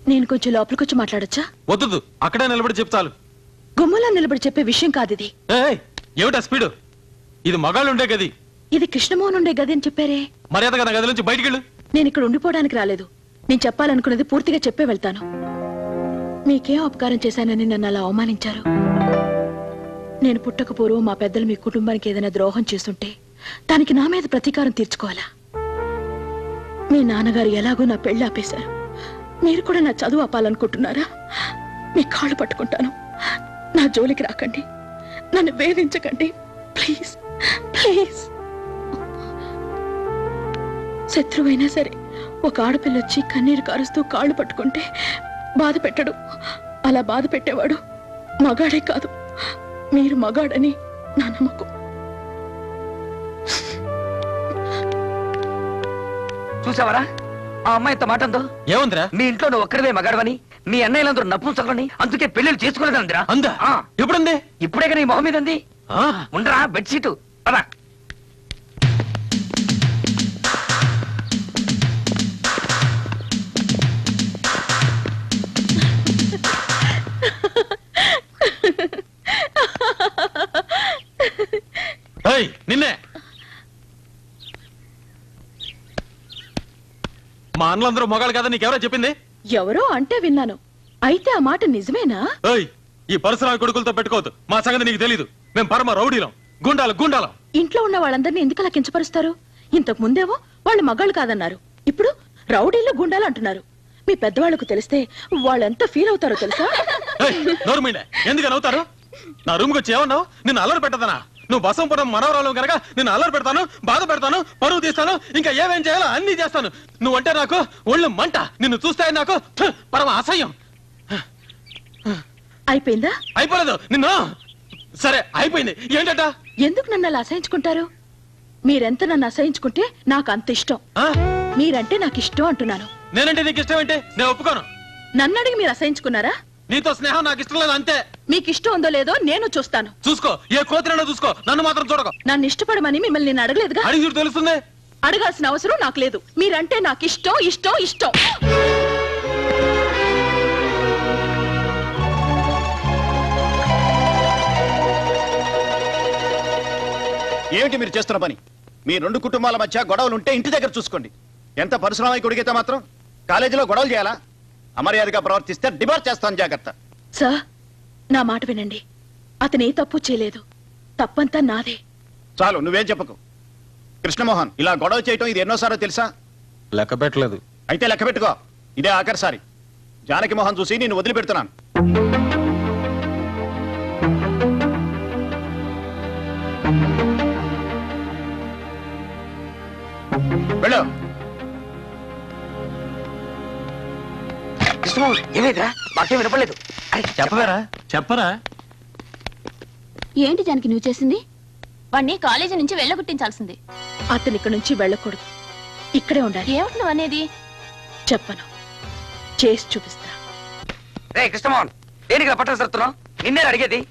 నేను కొంచెం లోపలికొచ్చి మాట్లాడొచ్చా? వద్దు, అక్కడే నిలబడి చెప్తాను. గుమ్మలా నిలబడి చెప్పే విషయం కాదు ఇది. ఏమిటా స్పీడు? ఇది మగాళ్ళు ఉండే గది. ఇది కృష్ణమోహన్ ఉండే గది అని చెప్పారే. మర్యాదగా నా గది నుంచి బయటికి వెళ్ళు. నేను ఇక్కడ ఉండిపోవడానికి రాలేదు. నేను చెప్పాలనుకున్నది పూర్తిగా చెప్పే వెళ్తాను. మీకేం అపకారం చేశానని నన్ను అలా అవమానించారు. నేను పుట్టక పూర్వం మా పెద్దలు మీ కుటుంబానికి ఏదైనా ద్రోహం చేస్తుంటే దానికి నా మీద ప్రతీకారం తీర్చుకోవాలా? మీ నాన్నగారు ఎలాగో నా పెళ్లి ఆపేశారు. మీరు కూడా నా చదువు ఆపాలనుకుంటున్నారా? మీ కాళ్ళు పట్టుకుంటాను. నా జోలికి రాకండి, నన్ను వేధించకండి, ప్లీజ్ ప్లీజ్. శత్రువైనా సరే ఒక ఆడపిల్ల వచ్చి కన్నీరు కారుస్తూ కాళ్ళు పట్టుకుంటే బాధ పెట్టడు. అలా బాధ పెట్టేవాడు మగాడే కాదు. మీరు మగాడని నా నమ్మకం. చూసావరా ఆ అమ్మాయితో మాటంతో? ఏముందిరా? మీ ఇంట్లో నువ్వు ఒక్కరివే మగాడవని, మీ అన్నయ్యలందరూ నపుంసకులని, అందుకే పెళ్లిళ్ళు చేసుకోలేదందిరా. అందా? ఎప్పుడుంది? ఇప్పుడే నీ మొహం మీద ఉంది. ఉండరా బెడ్షీటు. పద. నిన్నే మా అన్నలందరూ మొగాళ్ళు కదా నీకెవరో చెప్పింది? ఎవరో అంటే విన్నాను. అయితే ఆ మాట నిజమేనా? ఈ పరశురామి కొడుకులతో పెట్టుకోవద్దు. మా సంగతి నీకు తెలీదు. మేము పరమ రౌడీలం, గుండాలం. ఇంట్లో ఉన్న వాళ్ళందరినీ ఎందుకు అలా కించపరుస్తారు? ఇంతకు ముందేవో వాళ్ళు మగాళ్ళు కాదన్నారు, ఇప్పుడు రౌడీలు గుండాలు అంటున్నారు. మీ పెద్దవాళ్లకు తెలిస్తే వాళ్ళెంత ఫీల్ అవుతారో తెలుసా? నోరుమిండే, ఎందుకని అవుతారు? నా రూమ్కి వచ్చి ఏమన్నావు? నిన్ను అల్లరి పెట్టదనా? నువ్వు బసంపురం మనవరాలు కనుక నిన్ను అల్లరి పెడతాను, బాధ పెడతాను, పరువు తీస్తాను, ఇంకా ఏమేం చేయాలో అన్ని చేస్తాను. నువ్వంటే నాకు ఒళ్ళు మంట. నిన్ను చూస్తే నాకు పరమ అసహ్యం. అయిపోయిందా? అయిపోలేదు. నిన్ను సరే అయిపోయింది. ఏంటట? ఎందుకు నన్ను అలా అసహించుకుంటారు? మీరెంత నన్ను అసహించుకుంటే నాకు అంత ఇష్టం. మీరంటే నాకు ఇష్టం అంటున్నాను. నేనంటే నీకు ఇష్టం ఏంటి? నేను ఒప్పుకోను. నన్ను అడిగి మీరు అసహించుకున్నారా? నీతో స్నేహం నాకు ఇష్టం లేదు, అంతే. మీకు ఇష్టం ఉందో లేదో నేను చూస్తాను. చూసుకో, ఏ కోతినో చూసుకో, నన్ను మాత్రం చూడకు. నన్ను ఇష్టపడమని మిమ్మల్ని నేను అడగలేదుగా. అడిగి చూడు తెలుస్తుంది. అడగాల్సిన అవసరం నాకు లేదు. మీరంటే నాకు ఇష్టం. ఏమిటి మీరు చేస్తున్న పని? మీ రెండు కుటుంబాల మధ్య గొడవలు ఉంటే ఇంటి దగ్గర చూసుకోండి. ఎంత పరిశ్రమ కొడిగితే మాత్రం కాలేజీలో గొడవలు చేయాలా? అమర్యాదగా ప్రవర్తిస్తే డిబార్ చేస్తాను, జాగ్రత్త. సార్, నా మాట వినండి. అతనే తప్పు చేయలేదు, తప్పంతా నాదే. చాలు, నువ్వేం చెప్పకు. కృష్ణమోహన్, ఇలా గొడవ చేయటం ఇది ఎన్నోసారో తెలుసా? లెక్క పెట్టలేదు. అయితే లెక్క పెట్టుకో. ఇదే ఆఖరిసారి. జానకి మోహన్ చూసి నేను వదిలిపెడుతున్నాను. వెళ్ళు. ఏమైందిరా? మాకేం వినపడలేదు. చెప్పరా. ఏంటి జానకి నువ్వు చేసింది? వాణ్ణి కాలేజీ నుంచి వెళ్ళగొట్టించాల్సింది. అతను ఇక్కడ నుంచి వెళ్ళకూడదు, ఇక్కడే ఉండాలి. ఏమిటి నువ్వు అనేది? చెప్పను, చేసి చూపిస్తా. రే కృష్ణమోహన్, దేనికి పట్టణ సరుతున్నావు? నిన్నే అడిగేది.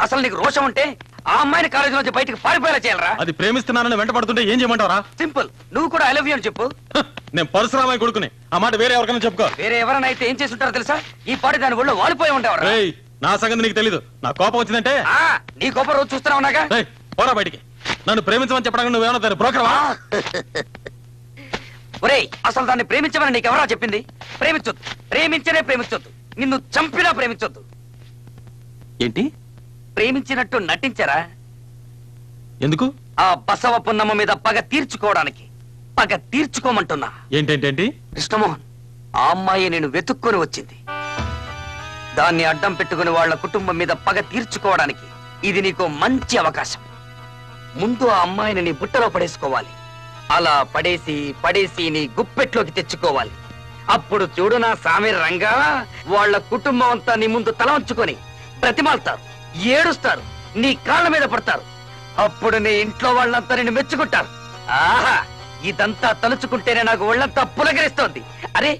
అసలు నీకు రోషం ఉంటే ఆ అమ్మాయిని కాలేజీ నుంచి బయటకు పారిపోయేలా చేయాలరా? అది ప్రేమిస్తున్నానని వెంట పడుతుంటే ఏం చేయమంటారా? సింపుల్, నువ్వు కూడా ఐ లవ్ యూ అని చెప్పు. నేను పరశురామయ్య కొడుకుని. ఆ మాట వేరే ఎవరికైనా చెప్పుకో. వేరే ఎవరైనా అయితే ఏం చేస్తుంటారో తెలుసా? ఈ పాటి దాని ఒళ్ళు వాలిపోయి ఉండేవారు. నా సంగతి నీకు తెలీదు. నా కోపం వచ్చిందంటే నీ కోపం రోజు చూస్తున్నావు నాగా. పోరా బయటికి. నన్ను ప్రేమించమని చెప్పడానికి నువ్వేమన్నా దాన్ని బ్రోకర్వా? ఒరేయ్, అసలు దాన్ని ప్రేమించమని నీకెవరా చెప్పింది? ప్రేమించొద్దు, ప్రేమించొద్దు. నిన్ను చంపినా ప్రేమించొద్దు. ఏంటి? ప్రేమించినట్టు నటించరా? ఎందుకు? ఆ బసవ పున్నమ్మ మీద పగ తీర్చుకోవడానికి. పగ తీర్చుకోమంటున్నా. ఏంటేంటేంటి? కృష్ణమోహన్, ఆ అమ్మాయి నేను వెతుక్కొని వచ్చింది. దాన్ని అడ్డం పెట్టుకుని వాళ్ళ కుటుంబం మీద పగ తీర్చుకోవడానికి ఇది నీకు మంచి అవకాశం. ముందు ఆ అమ్మాయిని నీ బుట్టలో పడేసుకోవాలి. అలా పడేసి నీ గుప్పెట్లోకి తెచ్చుకోవాలి. అప్పుడు చూడు నా సామి రంగా, వాళ్ళ కుటుంబం అంతా నీ ముందు తల వంచుకొని బ్రతిమాలుతారు, ఏడుస్తారు, నీ కాళ్ళ మీద పడతారు. అప్పుడు నీ ఇంట్లో వాళ్ళంతా నిన్ను మెచ్చుకుంటారు. ఆహా, ఇదంతా తలుచుకుంటేనే నాకు ఒళ్ళంతా పులకరిస్తోంది. అరే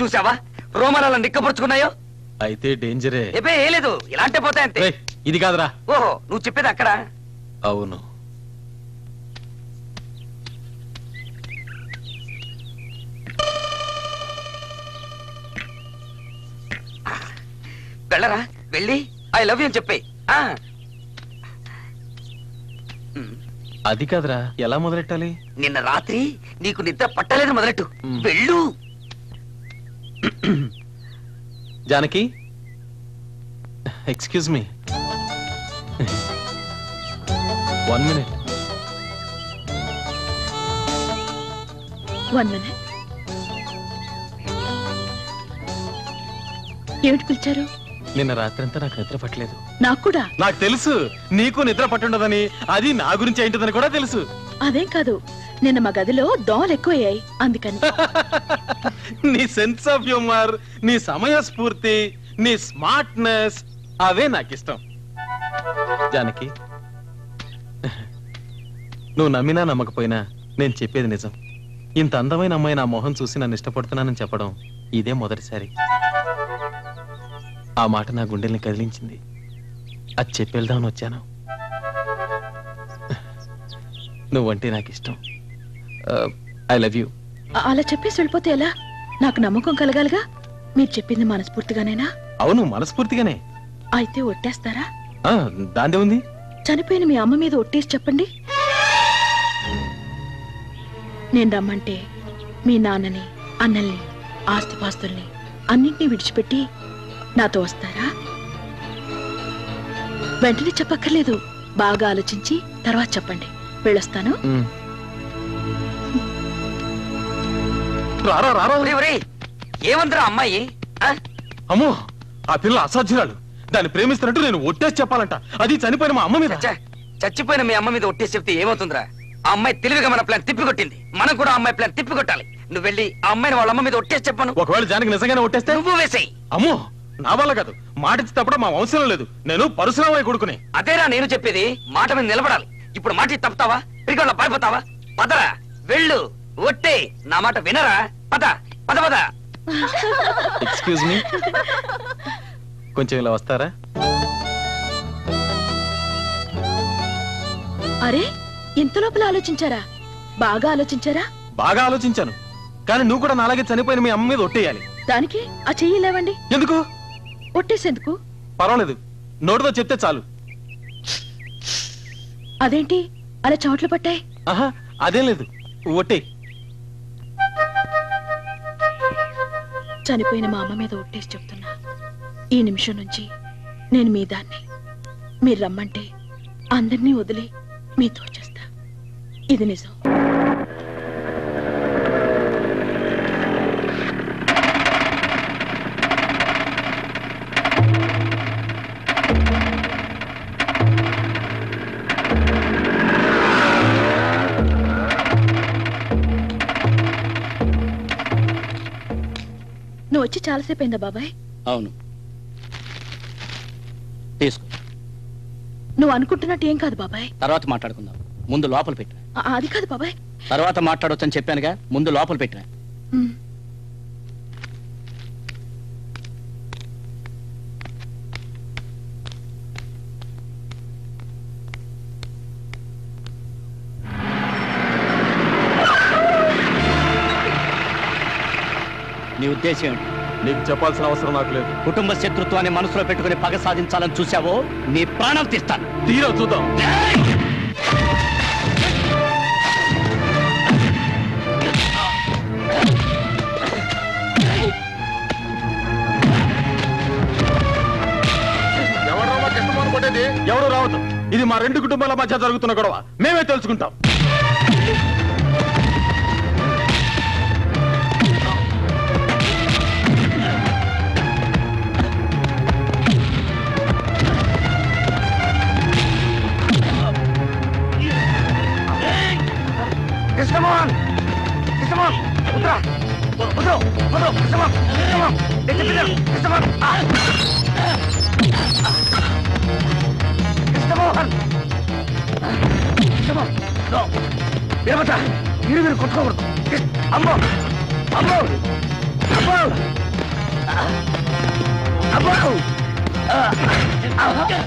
చూసావా రోమాలలో నిక్కపరుచుకున్నాయో? అయితే డేంజరే. ఏ లేదు, ఇలాంటి పోతాయంతే. ఇది కాదురా. ఓహో, నువ్వు చెప్పేది అక్కడ. అవును. వెళ్ళరా, వెళ్ళి ఐ లవ్ యూ అని చెప్పే. అది కాదురా, ఎలా మొదలెట్టాలి? నిన్న రాత్రి నీకు నిద్ర పట్టలేదు మొదలెట్టు. వెళ్ళు. Janaki, excuse me, 1 minute. 1 minute. ఏమిటి పిలిచారు? నిన్న రాత్రంతా నాకు నిద్ర పట్టలేదు. నాకు కూడా. నాకు తెలుసు నీకు నిద్ర పట్టుండదని. అది నా గురించి ఏంటిదని కూడా తెలుసు. అదేం కాదు, నిన్న మా గదిలో దోమలు ఎక్కువయ్యాయి, అందుకని. నీ సెన్స్ ఆఫ్ హ్యూమర్, నీ సమయస్ఫూర్తి, నీ స్మార్ట్నెస్, అవే నాకు ఇష్టం. జానకి, నువ్వు నమ్మినా నమ్మకపోయినా నేను చెప్పేది నిజం. ఇంత అందమైన అమ్మాయి నా మొహం చూసి నన్ను ఇష్టపడుతున్నానని చెప్పడం ఇదే మొదటిసారి. ఆ మాట నా గుండెల్ని కదిలించింది. అది చెప్పేద్దామని వచ్చాను. నువ్వంటే నాకు ఇష్టం. I love you. అలా చెప్పేసి వెళ్ళిపోతే ఎలా? నాకు నమ్మకం కలగాలిగా. మీరు చెప్పింది మనస్ఫూర్తిగానేనా? అవును, మనస్ఫూర్తిగానే. అయితే ఒట్టేస్తారా? దాందే ఉంది. చనిపోయిన మీ అమ్మ మీద ఒట్టేసి చెప్పండి. నేను రమ్మంటే మీ నాన్నని అన్నల్ని ఆస్తిపాస్తుల్ని అన్నింటినీ విడిచిపెట్టి నాతో వస్తారా? వెంటనే చెప్పక్కర్లేదు, బాగా ఆలోచించి తర్వాత చెప్పండి. వెళ్ళొస్తాను. ఏమందరా అమ్మాయి? అమ్మో, ఆ పిల్ల అసాధ్యురాలు. దాన్ని ప్రేమిస్తున్నట్టు నేను ఒట్టేసి చెప్పాలంట, అది చనిపోయిన మా అమ్మ మీద. చచ్చిపోయిన మీ అమ్మ మీద ఒట్టేసి చెప్తే ఏమవుతుందిరా? ఆ అమ్మాయి తెలివిగా మన ప్లాన్ తిప్పికొట్టింది, మనం కూడా ఆ అమ్మాయి ప్లాన్ తిప్పికొట్టాలి. నువ్వు వెళ్ళి ఆ అమ్మాయిని వాళ్ళ అమ్మ మీద ఒట్టేసి చెప్పాను. ఒకవేళ జానకి నిజంగానే ఒట్టేస్తే నువ్వు వేసేయి. అమ్మో, నా వల్ల కాదు. మాట ఇచ్చి తప్పడం మా వంశంలో లేదు. నేను పరశురామయ్య కొడుకుని. అదేరా నేను చెప్పేది, మాట మీద నిలబడాలి. ఇప్పుడు మాట ఇచ్చి తప్పుతావా? పిరిగొల్ల పారిపోతావా? పదరా, వెళ్ళు, ఒట్టే. నా మాట వినరా? పద పద పద. ఎక్స్క్యూజ్ మీ, కొంచెం ఇలా వస్తారా? అరే, ఇంత లోపల ఆలోచించారా? బాగా ఆలోచించారా? బాగా ఆలోచించాను, కానీ నువ్వు కూడా నాలాగే చనిపోయిన మీ అమ్మ మీద ఒట్టేయాలి. దానికి ఆ చెయ్యి లేవండి. ఎందుకు? ఒట్టేసేందుకు? పర్వాలేదు, నోటితో చెప్తే చాలు. అదేంటి అలా చెమట్లు పట్టాయి? ఆహా, అదేం లేదు, ఒట్టే. చనిపోయిన మా అమ్మ మీద ఒట్టేసి చెప్తున్నా, ఈ నిమిషం నుంచి నేను మీ దాన్ని. మీరు రమ్మంటే అందరినీ వదిలి మీతో వచ్చేస్తా. ఇది నిజం. నువ్వు వచ్చి చాలాసేపు అయిందా బాబాయ్? అవును, తీసుకో. నువ్వు అనుకుంటున్నట్టు ఏం కాదు బాబాయ్. తర్వాత మాట్లాడుకుందాం, ముందు లోపల పెట్టిన. అది కాదు బాబాయ్. తర్వాత మాట్లాడొచ్చని చెప్పానుగా, ముందు లోపల పెట్టిన. నీ ఉద్దేశం ఏంటి? నీకు చెప్పాల్సిన అవసరం నాకు లేదు. కుటుంబ శత్రుత్వాన్ని మనసులో పెట్టుకుని పగ సాధించాలని చూసావో, నీ ప్రాణాలు తీస్తాను. తీరో చూద్దాం. ఎవరు రావద్దు. ఇది మా రెండు కుటుంబాల మధ్య జరుగుతున్న గొడవ, మేమే తెలుసుకుంటాం. కృష్ణమోహన్, కృష్ణమోహన్, ఉత్తరా, ఉత్తరు, ఉత్తరు, కృష్ణమోహన్, కృష్ణమోహన్, కృష్ణమోహన్, కృష్ణమోహన్, కృష్ణమోహన్, వీరభద్ర, మీరు కొట్టుకోకూడదు. అమ్మో, అమ్మో, అమ్మో,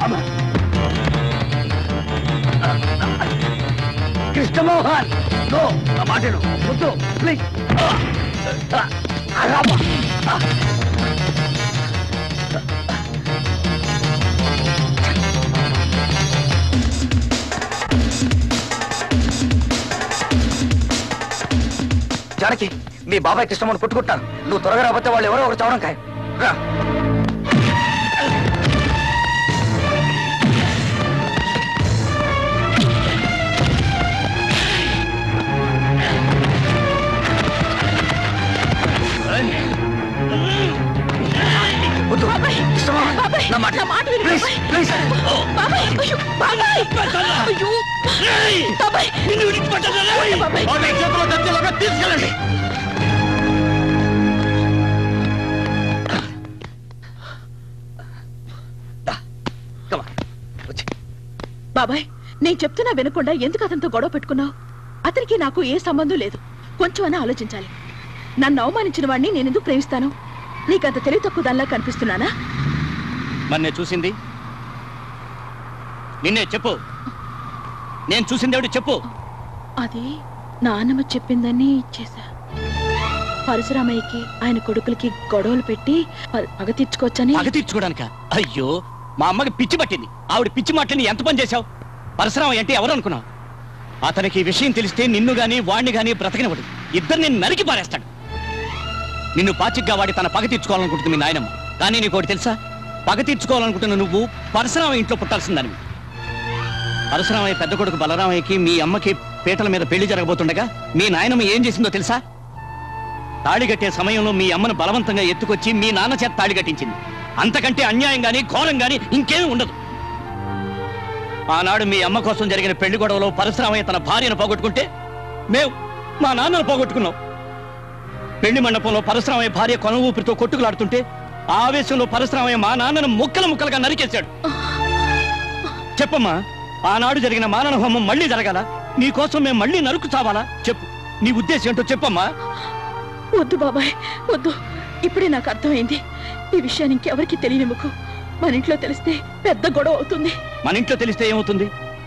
అమ్మో, కృష్ణమోహన్, నో, నా మాటను వద్దు, ప్లీజ్. జానకి, మీ బాబాయ్ కృష్ణమోహన్ కొట్టుకుంటాను. నువ్వు త్వరగా రాబోతే వాళ్ళు ఎవరో ఒకరు చవడం ఖాయం. రా. తీసుకెళ్ళండి. బాబాయ్, నేను చెప్తున్నా వినకుండా ఎందుకు అతనితో గొడవ పెట్టుకున్నావు? అతనికి నాకు ఏ సంబంధం లేదు. కొంచెం అని ఆలోచించాలి. నన్ను అవమానించిన వాడిని నేనెందుకు ప్రేమిస్తాను? నీకంత తెలివి తక్కువ దానిలా కనిపిస్తున్నానా? మరి నేను చూసింది నిన్నే చెప్పు. నేను చూసింది ఏమిటి చెప్పు. అది నాన్నమ్మ చెప్పిందని చేశా. పరశురామయ్యకి ఆయన కొడుకులకి గొడవలు పెట్టి పగ తీర్చుకోవచ్చని. పగ తీర్చుకోవడానిక? అయ్యో, మా అమ్మకి పిచ్చి పట్టింది. ఆవిడ పిచ్చి మాటని ఎంత పని చేశావు? పరశురామయ్య అంటే ఎవరు అనుకున్నావు? అతనికి ఈ విషయం తెలిస్తే నిన్ను గాని వాణ్ణి గాని బ్రతకనివ్వడు. ఇద్దరిని నరికి పారేస్తాడు. నిన్ను పాచిగ్గా వాడి తన పగ తీర్చుకోవాలనుకుంటుంది మీ నాయనమ్మ. కానీ నీకోటి తెలుసా? పగ తీర్చుకోవాలనుకుంటున్న నువ్వు పరశురామయ్య ఇంట్లో పుట్టాల్సిందని. పరశురామయ్య పెద్ద కొడుకు బలరామయ్యకి మీ అమ్మకి పీటల మీద పెళ్లి జరగబోతుండగా మీ నాయనమ్మ ఏం చేసిందో తెలుసా? తాళి కట్టే సమయంలో మీ అమ్మను బలవంతంగా ఎత్తుకొచ్చి మీ నాన్న చేత తాళి కట్టించింది. అంతకంటే అన్యాయం గాని ఘోరం గాని ఇంకేమీ ఉండదు. ఆనాడు మీ అమ్మ కోసం జరిగిన పెళ్లి గొడవలో పరశురామయ్య తన భార్యను పోగొట్టుకుంటే మేము మా నాన్నను పోగొట్టుకున్నాం. పెళ్లి మండపంలో పరశురామయ్య భార్య కొన ఊపిరితో కొట్టుకులాడుతుంటే ఆవేశంలో పరశురామయ్య మా నాన్నను ముక్కలు ముక్కలుగా నరికేశాడు. చెప్పమ్మా, ఆనాడు జరిగిన మానవ హోమం మళ్ళీ జరగాల? నీకోసం మేము మళ్ళీ నరుకు చావాలా? చెప్పు, నీ ఉద్దేశం ఏంటో చెప్పమ్మా. వద్దు బాబాయ్, వద్దు. ఇప్పుడే నాకు అర్థమైంది. ఈ విషయాన్ని ఇంకెవరికి తెలియనివ్వకు. మన ఇంట్లో తెలిస్తే పెద్ద గొడవ అవుతుంది. మన ఇంట్లో తెలిస్తే ఏమవుతుంది?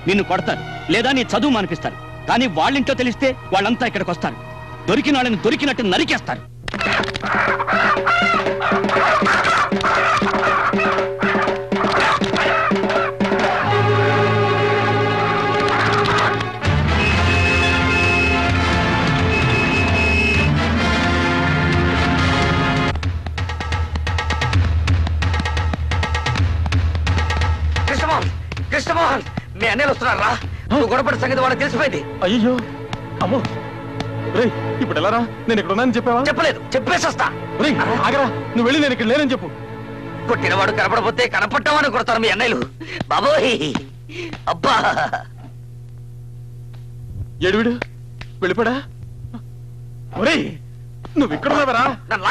నిన్ను కొడతారు, లేదా నీ చదువు మానిపిస్తారు. కానీ వాళ్ళింట్లో తెలిస్తే వాళ్ళంతా ఇక్కడికి వస్తారు. దొరికిన వాళ్ళని దొరికినట్టు నరికేస్తారు. కృష్ణమోహన్, మీ అన్నయ్యలు వస్తున్నారా? నువ్వు గొడవపడి సంగతి వాళ్ళకి తెలిసిపోయింది. అయ్యో అమ్మో, రేయ్ ఇప్పుడు ఎలా రా? నేను ఇక్కడ ఉన్నానని చెప్పావా? చెప్పలేదు, చెప్పేసొస్తా. రేయ్ ఆగరా, నువ్వు వెళ్ళి నేను ఇక్కడ లేనని చెప్పు. కొట్టినవాడు కనపడపోతే కనపడ్డామని కొడతారు మీ అన్నయ్యలు. బాబోయ్, అబ్బా! ఏడువిడు వెళ్ళిపోడా? ఒరేయ్ నువ్వు ఇక్కడ ఉన్నావరా? నన్ను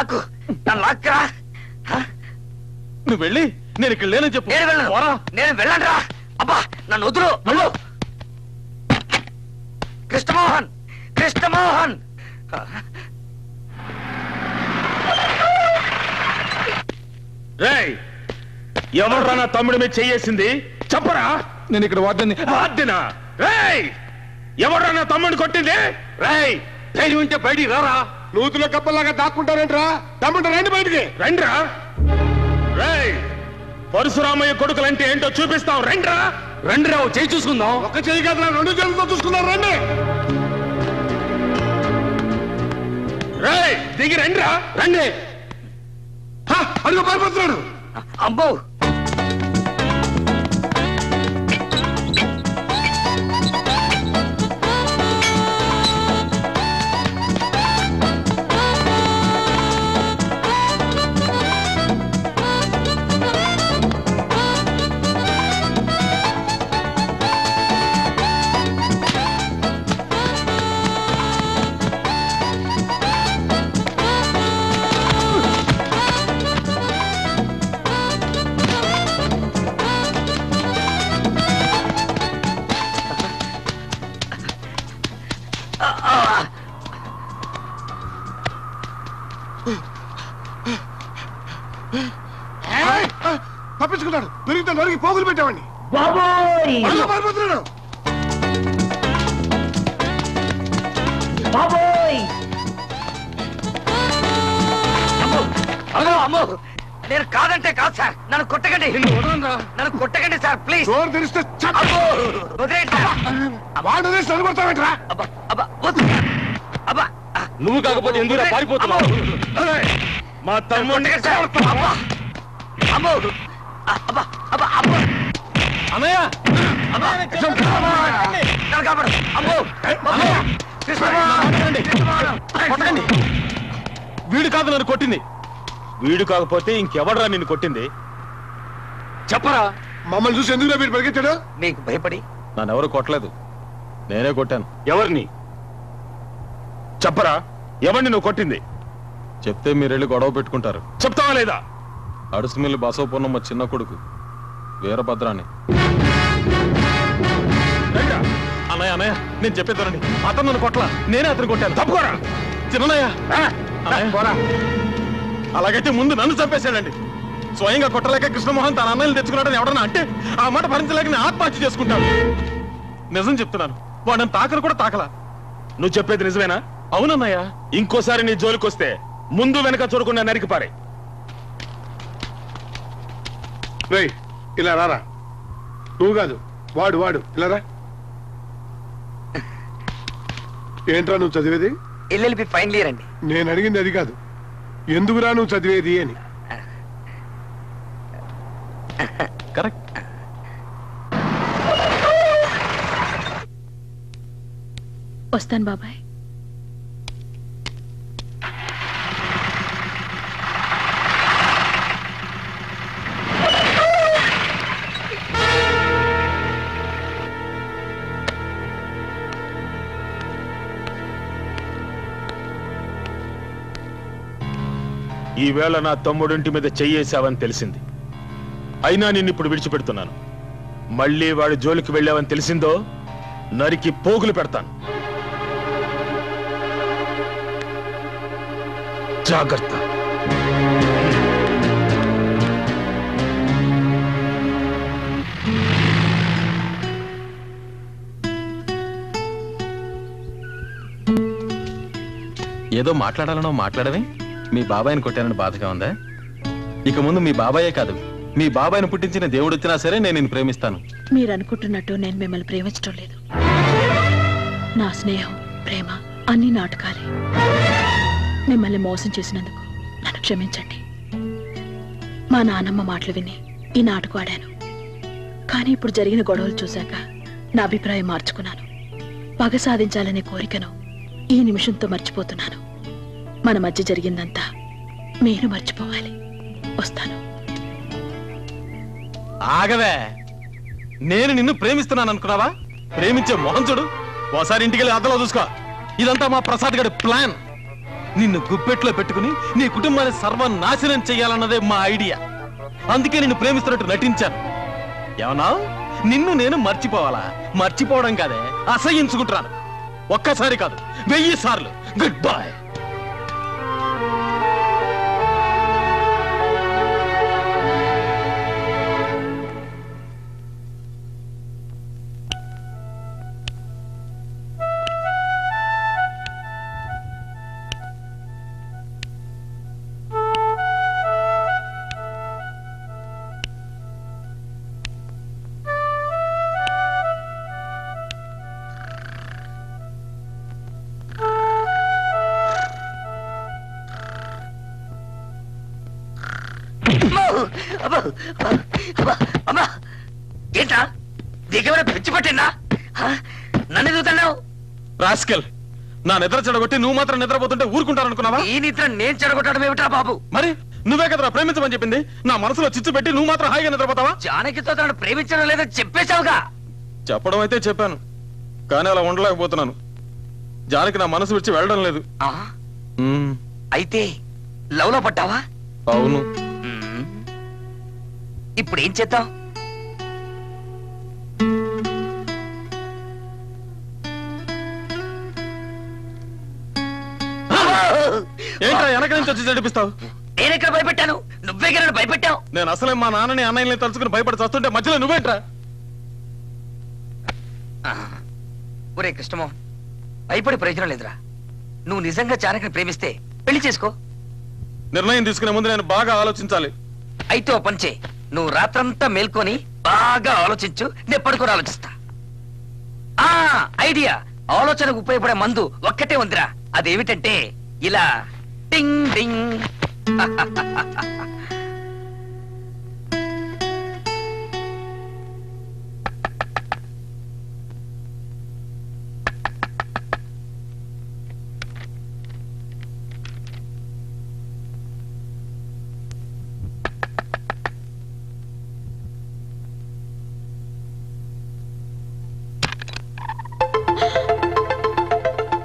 లాక్కరా. నువ్వు వెళ్ళి నేను ఇక్కడ లేనని చెప్పు. నేను వెళ్ళండిరా. అబ్బా నన్ను వదులు. కృష్ణమోహన్, కృష్ణమోహన్! రేయ్, ఎవరు నా తమ్ముడి మీద చెయ్యేసింది? చెప్పరా. నేను ఇక్కడ వాద్యనా? రేయ్, ఎవరు నా తమ్ముడిని కొట్టింది? రేయ్, ధైర్యం ఉంటే బయటికి రారా. నూతుల కప్పలాగా దాక్కుంటారేంట్రా? తమ్ముడు రండి బయటికి. రండిరా. రేయ్, పరశురామయ్య కొడుకులంటే ఏంటో చూపిస్తాం. రండిరా. రండిరా, చేయి చూసుకుందాం. ఒక చెయ్యి కదా, రెండు చేతులతో చూసుకున్నారు. రండి. రేయ్, దిగి రండిరా. రండి. అడుగు పారిపోతున్నాడు. అబ్బో, తప్పించుకున్నాడు. దొరికితే నరికి పోగులు పెట్టామండి. పారిపోతున్నాడు. నేను కాదంటే కాదు సార్. నన్ను కొట్టకండి, నన్ను కొట్టకండి సార్ ప్లీజ్. డోర్ తెరిస్తే వాడు కొడతావేంట్రా? నువ్వు కాకపోతే ఎందుకు పారిపోతున్నావు? మా తమ్ముడిని అన్నయ్య, కొట్టకండి. వీడు కాదు నన్ను కొట్టింది. వీడు కాకపోతే ఇంకెవడరా నిన్ను కొట్టింది? చెప్పరా. మమ్మల్ని చూసి ఎందుకు వీడు పరిగెత్తాడు? నీకు భయపడి. నన్నెవరు కొట్టలేదు, నేనే కొట్టాను. ఎవరిని? చెప్పరా, ఎవరిని నువ్వు కొట్టింది? చెప్తే మీరెళ్ళి గొడవ పెట్టుకుంటారు. చెప్తావా లేదా? అడుసుమిల్లి బసవపూర్ణమ్మ చిన్న కొడుకు వీరభద్రాన్ని. అన్నయ్య అన్నయ్య, నేను చెప్పేదానండి. అతను నన్ను కొట్టలా, నేనే అతను కొట్టాను. తప్పుకోరా చిన్నయ్య. అలాగైతే ముందు నన్ను చంపేశాడండి. స్వయంగా కొట్టలేక కృష్ణమోహన్ తన అన్నయ్యలు తెచ్చుకున్నాడని ఎవడన్నా అంటే ఆ మాట భరించలేక నేను ఆత్మహత్య చేసుకుంటాను. నిజం చెప్తున్నాను, వాడు తాకరు కూడా తాకలా. నువ్వు చెప్పేది నిజమేనా? అవునన్నయ్య. ఇంకోసారి నీ జోలికొస్తే ముందు వెనక చూడకుండా నరికి పారే. రేయ్, ఇలా రారా. నువ్వు కాదు, వాడు ఇలా రా. ఏంట్రా నువ్వు చదివేది? ఎల్ఎల్బి ఫైనల్ ఇయర్ అండి. నేను అడిగింది అది కాదు, ఎందుకురా నువ్వు చదివేది అని. కరెక్ట్. వస్తాను బాబాయ్. ఈవేళ నా తమ్ముడింటి మీద చెయ్యేశావని తెలిసింది. అయినా నిన్నిప్పుడు విడిచిపెడుతున్నాను. మళ్ళీ వాడి జోలికి వెళ్ళావని తెలిసిందో నరికి పోగులు పెడతాను. జాగ్రత్త. ఏదో మాట్లాడాలనో మాట్లాడవే. మీ బాబాయిని కొట్టానని బాధగా ఉందా? ఇక ముందు మీ బాబాయే కాదు, మీ బాబాయిని పుట్టించిన దేవుడు వచ్చినా సరే నేను నిన్ను ప్రేమిస్తాను. మీరు అనుకుంటున్నట్టు నేను మిమ్మల్ని ప్రేమించడం లేదు. నా స్నేహం, ప్రేమ అన్ని నాటకాలే. మిమ్మల్ని మోసం చేసినందుకు నన్ను క్షమించండి. మా నాన్నమ్మ మాటలు విని ఈ నాటకం ఆడాను. కానీ ఇప్పుడు జరిగిన గొడవలు చూశాక నా అభిప్రాయం మార్చుకున్నాను. పగ సాధించాలనే కోరికను ఈ నిమిషంతో మర్చిపోతున్నాను. మన మధ్య జరిగిందంతా మీరు మర్చిపోవాలి. వస్తాను. ఆగవే, నేను నిన్ను ప్రేమిస్తున్నాను అనుకున్నావా? ప్రేమించే మోహన్ చూడు. ఓసారి ఇంటికి వెళ్ళి అద్దలో చూసుకో. ఇదంతా మా ప్రసాద్ గడి ప్లాన్. నిన్ను గుప్పెట్లో పెట్టుకుని నీ కుటుంబాన్ని సర్వనాశనం చెయ్యాలన్నదే మా ఐడియా. అందుకే నిన్ను ప్రేమిస్తున్నట్టు నటించాను. ఏమన్నా నిన్ను నేను మర్చిపోవాలా? మర్చిపోవడం కాదే, అసహించుకుంటున్నాను. ఒక్కసారి కాదు, 1000 సార్లు. Good bye. ఏంటా నీకెవరో పిచ్చి పట్టిందా? నన్ను ఎదుగుతున్నావు రాస్కెల్. నా నిద్ర చెడగొట్టి నువ్వు మాత్రం నిద్రపోతుంటే ఊరుకుంటారనుకున్నావా? ఈ నిద్ర నేను చెడగొట్టడం ఏమిటా బాబు? మరి నువ్వే కదరా ప్రేమించమని చెప్పింది. నా మనసులో చిచ్చు పెట్టి నువ్వు మాత్రం హాయిగా నిద్రపోతావా? జానకితో తనను ప్రేమించడం లేదని చెప్పేశావుగా. చెప్పడం అయితే చెప్పాను, కానీ అలా ఉండలేకపోతున్నాను. జానకి నా మనసు విడిచి వెళ్ళడం లేదు. అయితే లవ్ లో పడ్డావా? అవును. ఇప్పుడు ఏం చేద్దాం? ఏంట్రా వెనక నుంచి వచ్చి చదిపిస్తావు? నేనెక్కడ భయపెట్టాను? నువ్వే కదా భయపెట్టావు. నేను అసలే మా నాన్నని అన్నయ్యని తలుచుకుని భయపడి చస్తుంటే మధ్యలో నువ్వేంట్రా? ఒరే కృష్ణమోహన్, భయపడి ప్రయోజనం లేదురా. నువ్వు నిజంగా జానకిని ప్రేమిస్తే పెళ్లి చేసుకో. నిర్ణయం తీసుకునే ముందు నేను బాగా ఆలోచించాలి. అయితే ఓ పని చేయి, నువ్వు రాత్రంతా మేల్కొని బాగా ఆలోచించు, నేను పడుకొని ఆలోచిస్తా. ఐడియా, ఆలోచనకు ఉపయోగపడే మందు ఒక్కటే ఉందిరా. అదేమిటంటే ఇలా టింగ్ టింగ్.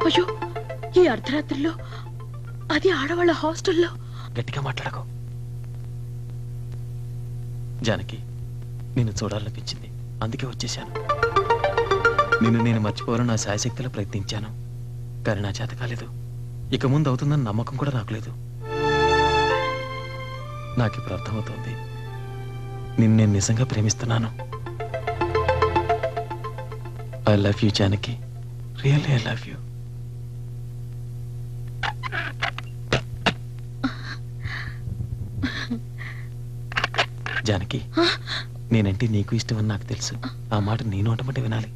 అయ్యో, ఈ అర్ధరాత్రిలో, అది ఆడవాళ్ళ హాస్టల్లో. గట్టిగా మాట్లాడకు. జానకి, నిన్ను చూడాలనిపించింది, అందుకే వచ్చేశాను. నిన్ను నేను మర్చిపోవాలని నా శాయశక్తిలో ప్రయత్నించాను, కానీ నా చేత కాలేదు. ఇక ముందు అవుతుందని నమ్మకం కూడా నాకు లేదు. నాకిప్పుడు అర్థమవుతోంది, నిన్ను నేను నిజంగా ప్రేమిస్తున్నాను. I love you Janaki, really I love you. Janaki, నేనంటే నీకు ఇష్టం అని నాకు తెలుసు. ఆ మాట నేను నోటమంటే వినాలి.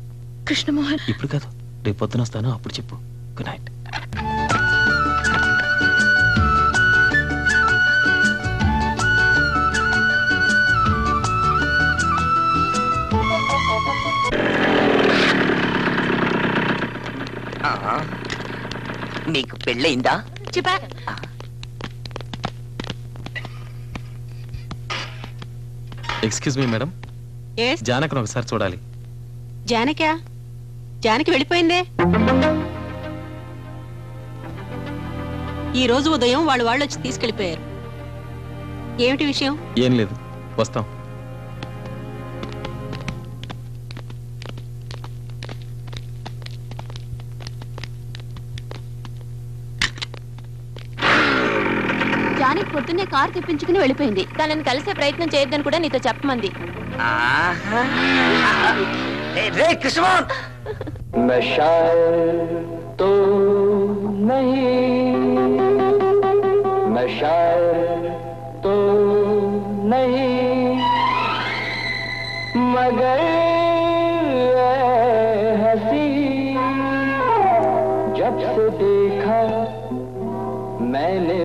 కృష్ణమోహన్, ఇప్పుడు కాదు, రేపు పొద్దున వస్తాను, అప్పుడు చెప్పు. Good night. నీకు పెళ్ళయిందా? చెప్పా. ఎక్స్క్యూజ్ మీ మేడం, జానకిని ఒకసారి చూడాలి. జానకా? జానకి వెళ్ళిపోయిందే. ఈ రోజు ఉదయం వాళ్ళు వచ్చి తీసుకెళ్లిపోయారు. ఏమిటి విషయం? ఏం లేదు, వస్తాం. జానకి పొద్దున్నే కారు తెప్పించుకుని వెళ్ళిపోయింది. తనని కలిసే ప్రయత్నం చేయొద్దని కూడా నీతో చెప్పమంది. రే కృష్ణ, मैं शायर तो नहीं, मैं शायर तो नहीं, मगर हंसी जब से देखा मैंने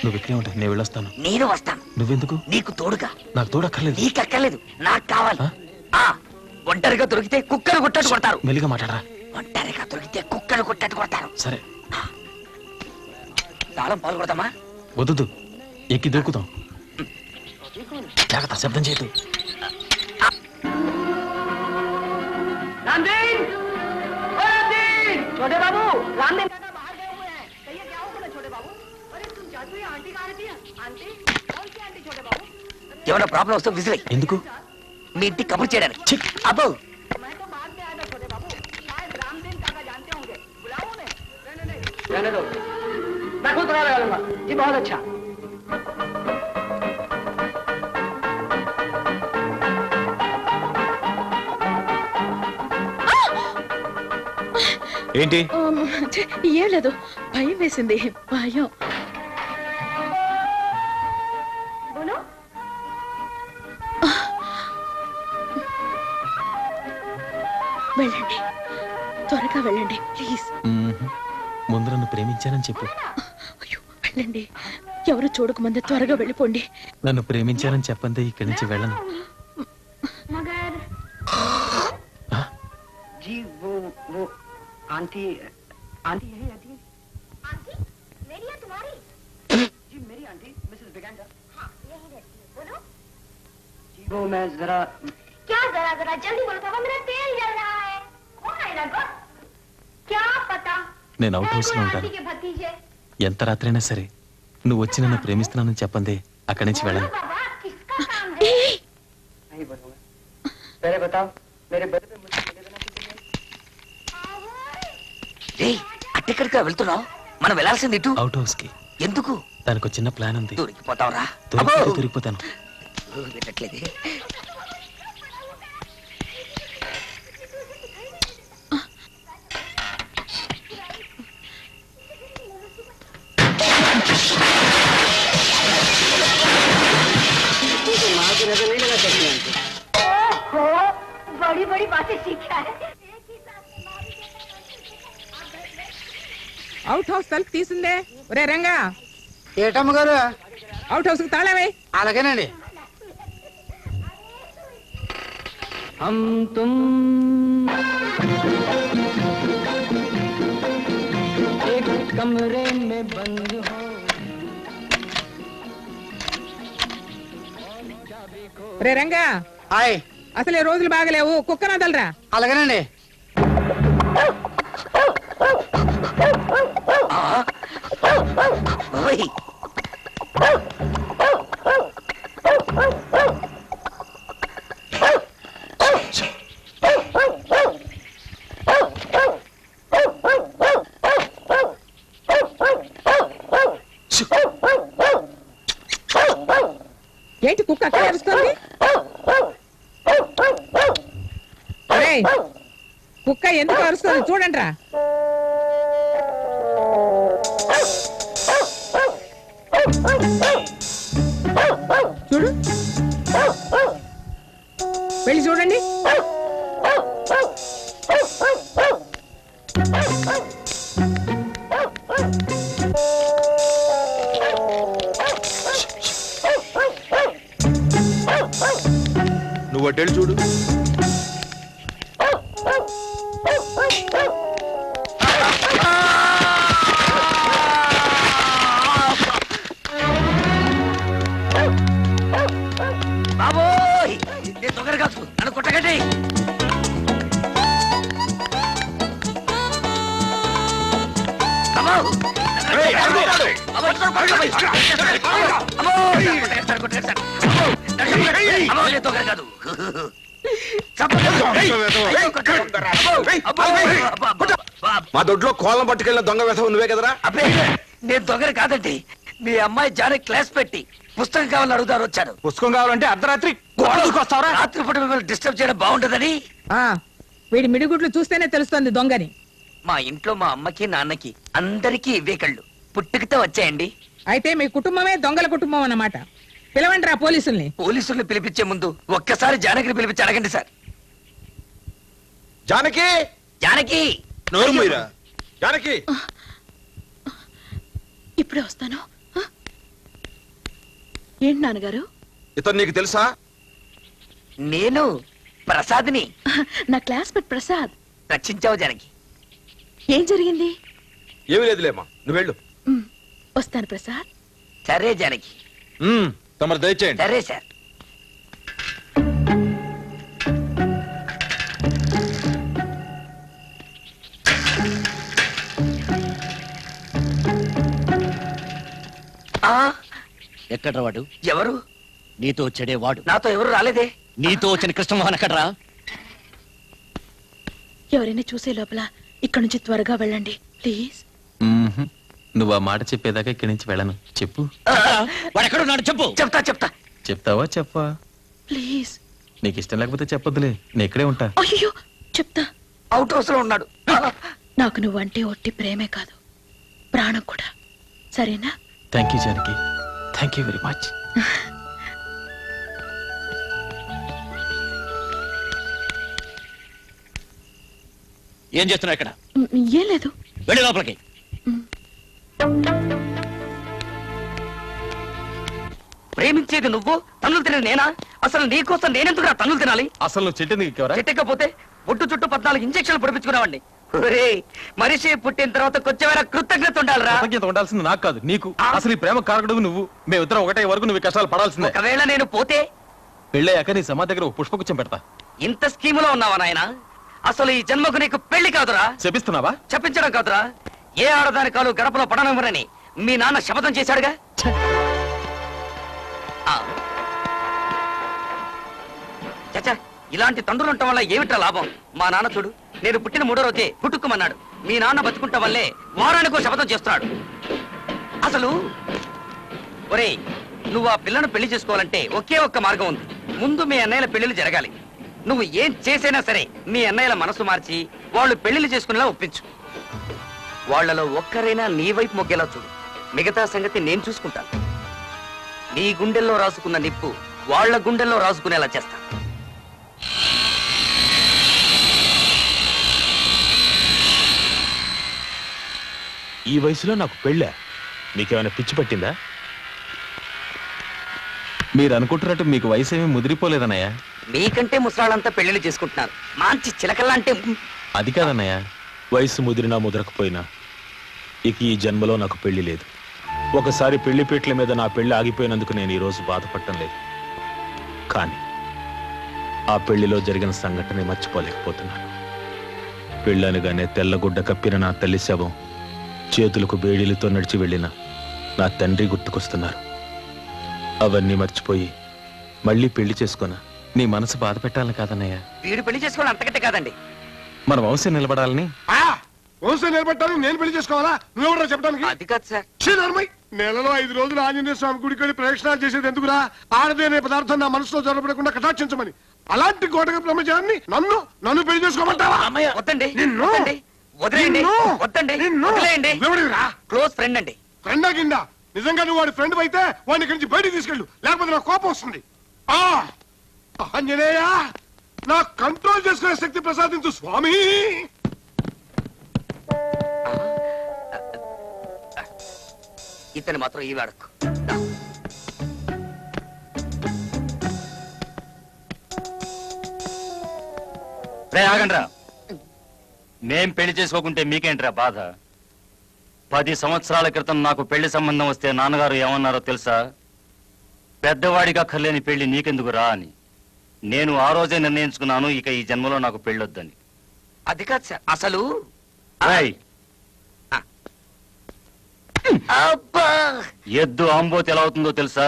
నువ్వు ఇక్కడే ఉంటా, నేను వెళ్ళొస్తాను. నేను వస్తాను. నువ్వెందుకు? నీకు తోడుగా. నాకు తోడక్కర్లేదు. నీకు అక్కర్లేదు, నాకు కావాలి. ఒంటరిగా దొరికితే కుక్కలు కొట్టట్టు కొడతారు. మెల్లిగా మాట్లాడరా. ఒంటరిగా దొరికితే కుక్కలు కొట్టట్టు కొడతారు. సరే, తాళం పాలు కొడతామా? వద్దు, ఎక్కి దూకుతాం. జాగ్రత్త, శబ్దం చేయదు. छोटे बाबू, रामदेव काका बाहर गए हुए हैं. कहिए क्या हुआ ना छोटे बाबू? अरे तुम जादू या आंटी कहाँ रहती है? आंटी? कौन सी आंटी छोटे बाबू? ఏమైనా ప్రాబ్లం వస్తే విసిరే. ఎందుకు? మీ ఇంటికి కబుర్ చేయడానికి. అబ్బో, रहने दो, मैं खुद बना लूंगा जी. बहुत अच्छा. ఏంటి? ఏం లేదు, భయం వేసింది. భయం. వెళ్ళండి, త్వరగా వెళ్ళండి ప్లీజ్. ముందు నన్ను ప్రేమించానని చెప్పు. అయ్యో వెళ్ళండి, ఎవరు చూడకముందే త్వరగా వెళ్ళిపోండి. నన్ను ప్రేమించానని చెప్పందే ఇక్కడి నుంచి వెళ్ళను. जी वो आंटी आंटी यही रहती है. आंटी मेरी या तुम्हारी? जी मेरी आंटी मिसेस बिगेंडर. हाँ यही रहती है. बोलो. जी वो मैं जरा. क्या जरा जरा जल्दी बोलो पापा, मेरा तेल जल रहा है. कौन है ना? क्या पता. నేను అవుట్ హౌస్ లో ఉంటాను. ఎంత రాత్రైనా సరే నువ్వు వచ్చి నన్ను ప్రేమిస్తున్నానని చెప్పందే అక్కడి నుంచి వెళ్ళను. नहीं बोलूंगा. पहले बताओ मेरे बड़े पे मुझे అట్టెక్కడికి వెళ్తున్నావు? మనం వెళ్ళాల్సింది ఇటు అవుట్ హౌస్ కి. ఎందుకు? దానికి చిన్న ప్లాన్ ఉంది. దొరికిపోతావురా? దొరికిపోతాను. बड़ी बड़ी बातें सीखा है. అవుట్ హౌస్ తలుపు తీసిందే. ఒరే రంగా, ఏటమ్మ గారు అవుట్ హౌస్ కి తాళమే. అలాగేనండి. हम तुम एक कमरे में बंद हो. ఒరే రంగా, హాయ్. అసలే రోజులు బాగలేవు, కుక్కన వదలరా. అలాగేనండి. ఏంటి కుక్క అక్కడ అరుస్తోంది? ఒరేయ్, కుక్క ఎందుకు అరుస్తోంది చూడండి రా. చూడు వెళ్ళి చూడండి. నువ్వు అటెళ్ళు చూడు. బాబోయ్ నేను దొంగలు కాదు, నన్ను కొట్టకండి. మా దొడ్లో కోళ్ళం పట్టుకెళ్ళిన దొంగ వ్యధ నువ్వే కదరా? అబ్బే నేను దొంగలు కాదండి. మీ అమ్మాయి జాని క్లాస్ పెట్టి పుస్తకం కావాలని అడుగుతారు వచ్చాను. పుస్తకం కావాలంటే అర్ధరాత్రి గోడకొస్తావరా? రాత్రిపూట మిమ్మల్ని డిస్టర్బ్ చేయడం బాగుంటుందని. వీడి మిడిగుట్లు చూస్తేనే తెలుస్తోంది దొంగని. మా ఇంట్లో మా అమ్మకి నాన్నకి అందరికీ ఇవే కళ్ళు పుట్టుకతో వచ్చాయండి. అయితే మీ కుటుంబమే దొంగల కుటుంబం అన్నమాట. పిలవండి రా పోలీసుల్ని. పోలీసుల్ని పిలిపించే ముందు ఒక్కసారి జానకిని పిలిపించి అడగండి సార్. జానకి, జానకి, నోరు మీరా? జానకి, ఇప్పుడే వస్తాను. ఏంటి నాన్నగారు? ఇతను నీకు తెలుసా? నేను ప్రసాద్ని. నా క్లాస్మేట్ ప్రసాద్. రక్షించావు జానకి. ఏం జరిగింది? ఏమీ లేదులేమ్మా, నువ్వు వెళ్ళు. వస్తాను ప్రసాద్. సరే జానకి. తమరు దయచేయండి. సరే సార్. ఎక్కడ్రా వాడు? ఎవరు? నీతో వచ్చాడే వాడు. నాతో ఎవరు రాలేదే. నీతో వచ్చిన కృష్ణమోహన్ ఎక్కడ్రా? ఎవరైనా చూసే లోపల ఇక్కడ నుంచి త్వరగా వెళ్ళండి ప్లీజ్. నువ్వు ఆ మాట చెప్పేదాకా ఇక్కడి నుంచి వెళ్ళను. చెప్పు. వాడు ఎక్కడున్నాడు చెప్పు. చెప్తా చెప్తా. చెప్తావా? చెప్పా. ప్లీజ్. నీకు ఇష్టం లేకపోతే చెప్పొద్దులే, నేను ఇక్కడే ఉంటా. అయ్యో చెప్తా. అవుట్ హౌస్ లో ఉన్నాడు. నాకు నువ్వంటే ఒట్టి ప్రేమే కాదు, ప్రాణం కూడా. సరేనా? Thank you Janaki, thank you very much. ఏం చేస్తున్నావు ఇక్కడ? ఏం లేదు. వెళ్ళి లోపలికి. ప్రేమించేది నువ్వు, తన్నులు తిన నేనా? అసలు నీకోసం నేనెందుకు తన్నులు తినాలి? అసలు నువ్వు చెట్టు ఎక్కేవరా? చెట్టకపోతే ఒట్టు చుట్టూ 14 ఇంజక్షన్లు పొడిపించుకున్నావండి. మనిషి పుట్టిన తర్వాత కొంచెమైనా కృతజ్ఞత ఉండాలిరా. కృతజ్ఞత ఉండాల్సింది నాకు కాదు, నీకు. అసలు ఈ ప్రేమ కారకుడు నువ్వు. మేమిద్దరం ఒకటే వరకు నువ్వు కష్టాలు పడాల్సిందే. ఒకవేళ నేను పోతే పెళ్ళయ్యాక నీ సమాధి దగ్గర ఒక పుష్పగుచ్చం పెడతా. ఇంత స్కీములో ఉన్నావా నాయనా? అసలు ఈ జన్మకు నీకు పెళ్లి కాదురా. చెప్పిస్తున్నావా? చెప్పించడం కాదురా, ఏ ఆడదాని కాలు గడపలో పడనివ్వరని మీ నాన్న శపథం చేశాడుగా. చచ్చా, ఇలాంటి తండ్రులు ఉండటం వల్ల ఏమిటా లాభం? మా నాన్న చూడు, నేను పుట్టిన 3వ రోజే పుట్టుకుమన్నాడు. మీ నాన్న బతుకుంటా వల్లే వారానికో శపథం చేస్తున్నాడు. అసలు ఒరేయ్, నువ్వు ఆ పిల్లను పెళ్లి చేసుకోవాలంటే ఒకే ఒక్క మార్గం ఉంది. ముందు మీ అన్నయ్యల పెళ్లిళ్ళు జరగాలి. నువ్వు ఏం చేసైనా సరే మీ అన్నయ్యల మనసు మార్చి వాళ్ళు పెళ్లిళ్ళు చేసుకునేలా ఒప్పించు. వాళ్లలో ఒక్కరైనా నీ వైపు మొగ్గేలా చూడు. మిగతా సంగతి నేను చూసుకుంటాను. నీ గుండెల్లో రాసుకున్న నిప్పు వాళ్ళ గుండెల్లో రాసుకునేలా చేస్తా. ఈ వయసులో నాకు పెళ్ళా? మీకేమైనా పిచ్చి పట్టిందా? మీరు అనుకుంటున్నట్టు మీకు వయసు ఏమీ ముదిరిపోలేదన్నయ్య. మీకంటే ముసలాళ్ళంతా పెళ్లిళ్ళు చేసుకుంటున్నారు. మంచి చిలకల్లా అంటే అది కాదన్నయ్య, వయసు ముదిరినా ముదరకపోయినా ఇక ఈ జన్మలో నాకు పెళ్లి లేదు. ఒకసారి పెళ్లి పీటల మీద నా పెళ్లి ఆగిపోయినందుకు నేను ఈ రోజు బాధపడటం లేదు. కానీ ఆ పెళ్లిలో జరిగిన సంఘటన మర్చిపోలేకపోతున్నాను. పెళ్ళనగానే తెల్లగుడ్డ కప్పిన నా తల్లి శవం, చేతులకు బేడీలతో నడిచి వెళ్ళిన నా తండ్రి గుర్తుకొస్తున్నారు. అవన్నీ మర్చిపోయి మళ్ళీ పెళ్లి చేసుకున్నా నీ మనసు బాధ పెట్టాలని కాదన్నయ్య. వీడు పెళ్లి చేసుకోవాలి అంతకంటే కాదండి. మన వంశం నిలబడాలని. వంశం నిలబెట్టాలని నేను పెళ్లి చేసుకోవాలా? నువ్వెవరా చెప్పడానికి? అది కాదు సార్. నెలలో 5 రోజులు ఆంజనేయ స్వామి గుడికి వెళ్ళి ప్రదక్షిణాలు చేసేది ఎందుకురా? ఆడదే అనే పదార్థం నా మనసులో జరపడకుండా కటాక్షించమని. అలాంటి కోటక బ్రహ్మచారిని నన్ను పెళ్లి చేసుకోమంటావా? వద్దండి, వద్దండి, వదిలేయండి, వద్దండి, వదిలేయండి. క్లోజ్ ఫ్రెండ్ అండి. ఫ్రెండా కింద నిజంగా నువ్వు వాడి ఫ్రెండ్ అయితే వాడిని ఇక్కడి నుంచి బయటికి తీసుకెళ్ళు, లేకపోతే నాకు కోపం వస్తుంది. ఆ ఆంజనేయ, నా కంట్రోల్ చేసుకునే శక్తి ప్రసాదించు స్వామి. ఇతను మాత్రం ఈ వాడకు. ఆగండ్రా, మేం పెళ్లి చేసుకోకుంటే మీకేంట్రా బాధ? 10 సంవత్సరాల క్రితం నాకు పెళ్లి సంబంధం వస్తే నాన్నగారు ఏమన్నారో తెలుసా? పెద్దవాడిగా అక్కర్లేని పెళ్లి నీకెందుకు రా అని. నేను ఆ రోజే నిర్ణయించుకున్నాను, ఇక ఈ జన్మలో నాకు పెళ్ళొద్దని. అది కాదు సార్, అసలు ఎద్దు ఆంబోతి ఎలా అవుతుందో తెలుసా?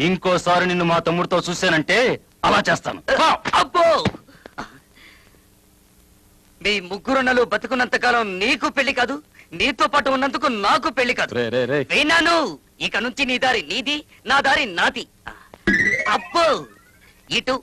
ఇంకోసారి నిన్ను మా తమ్ముడితో చూశానంటే అలా చేస్తాను. అబ్బో, మీ ముగ్గురున్నలు బతుకున్నంత కాలం నీకు పెళ్లి కాదు, నీతో పాటు ఉన్నందుకు నాకు పెళ్లి కాదు. విన్నాను, ఇక నుంచి నీ దారి నీది, నా దారి నాది. అబ్బో, ఇటు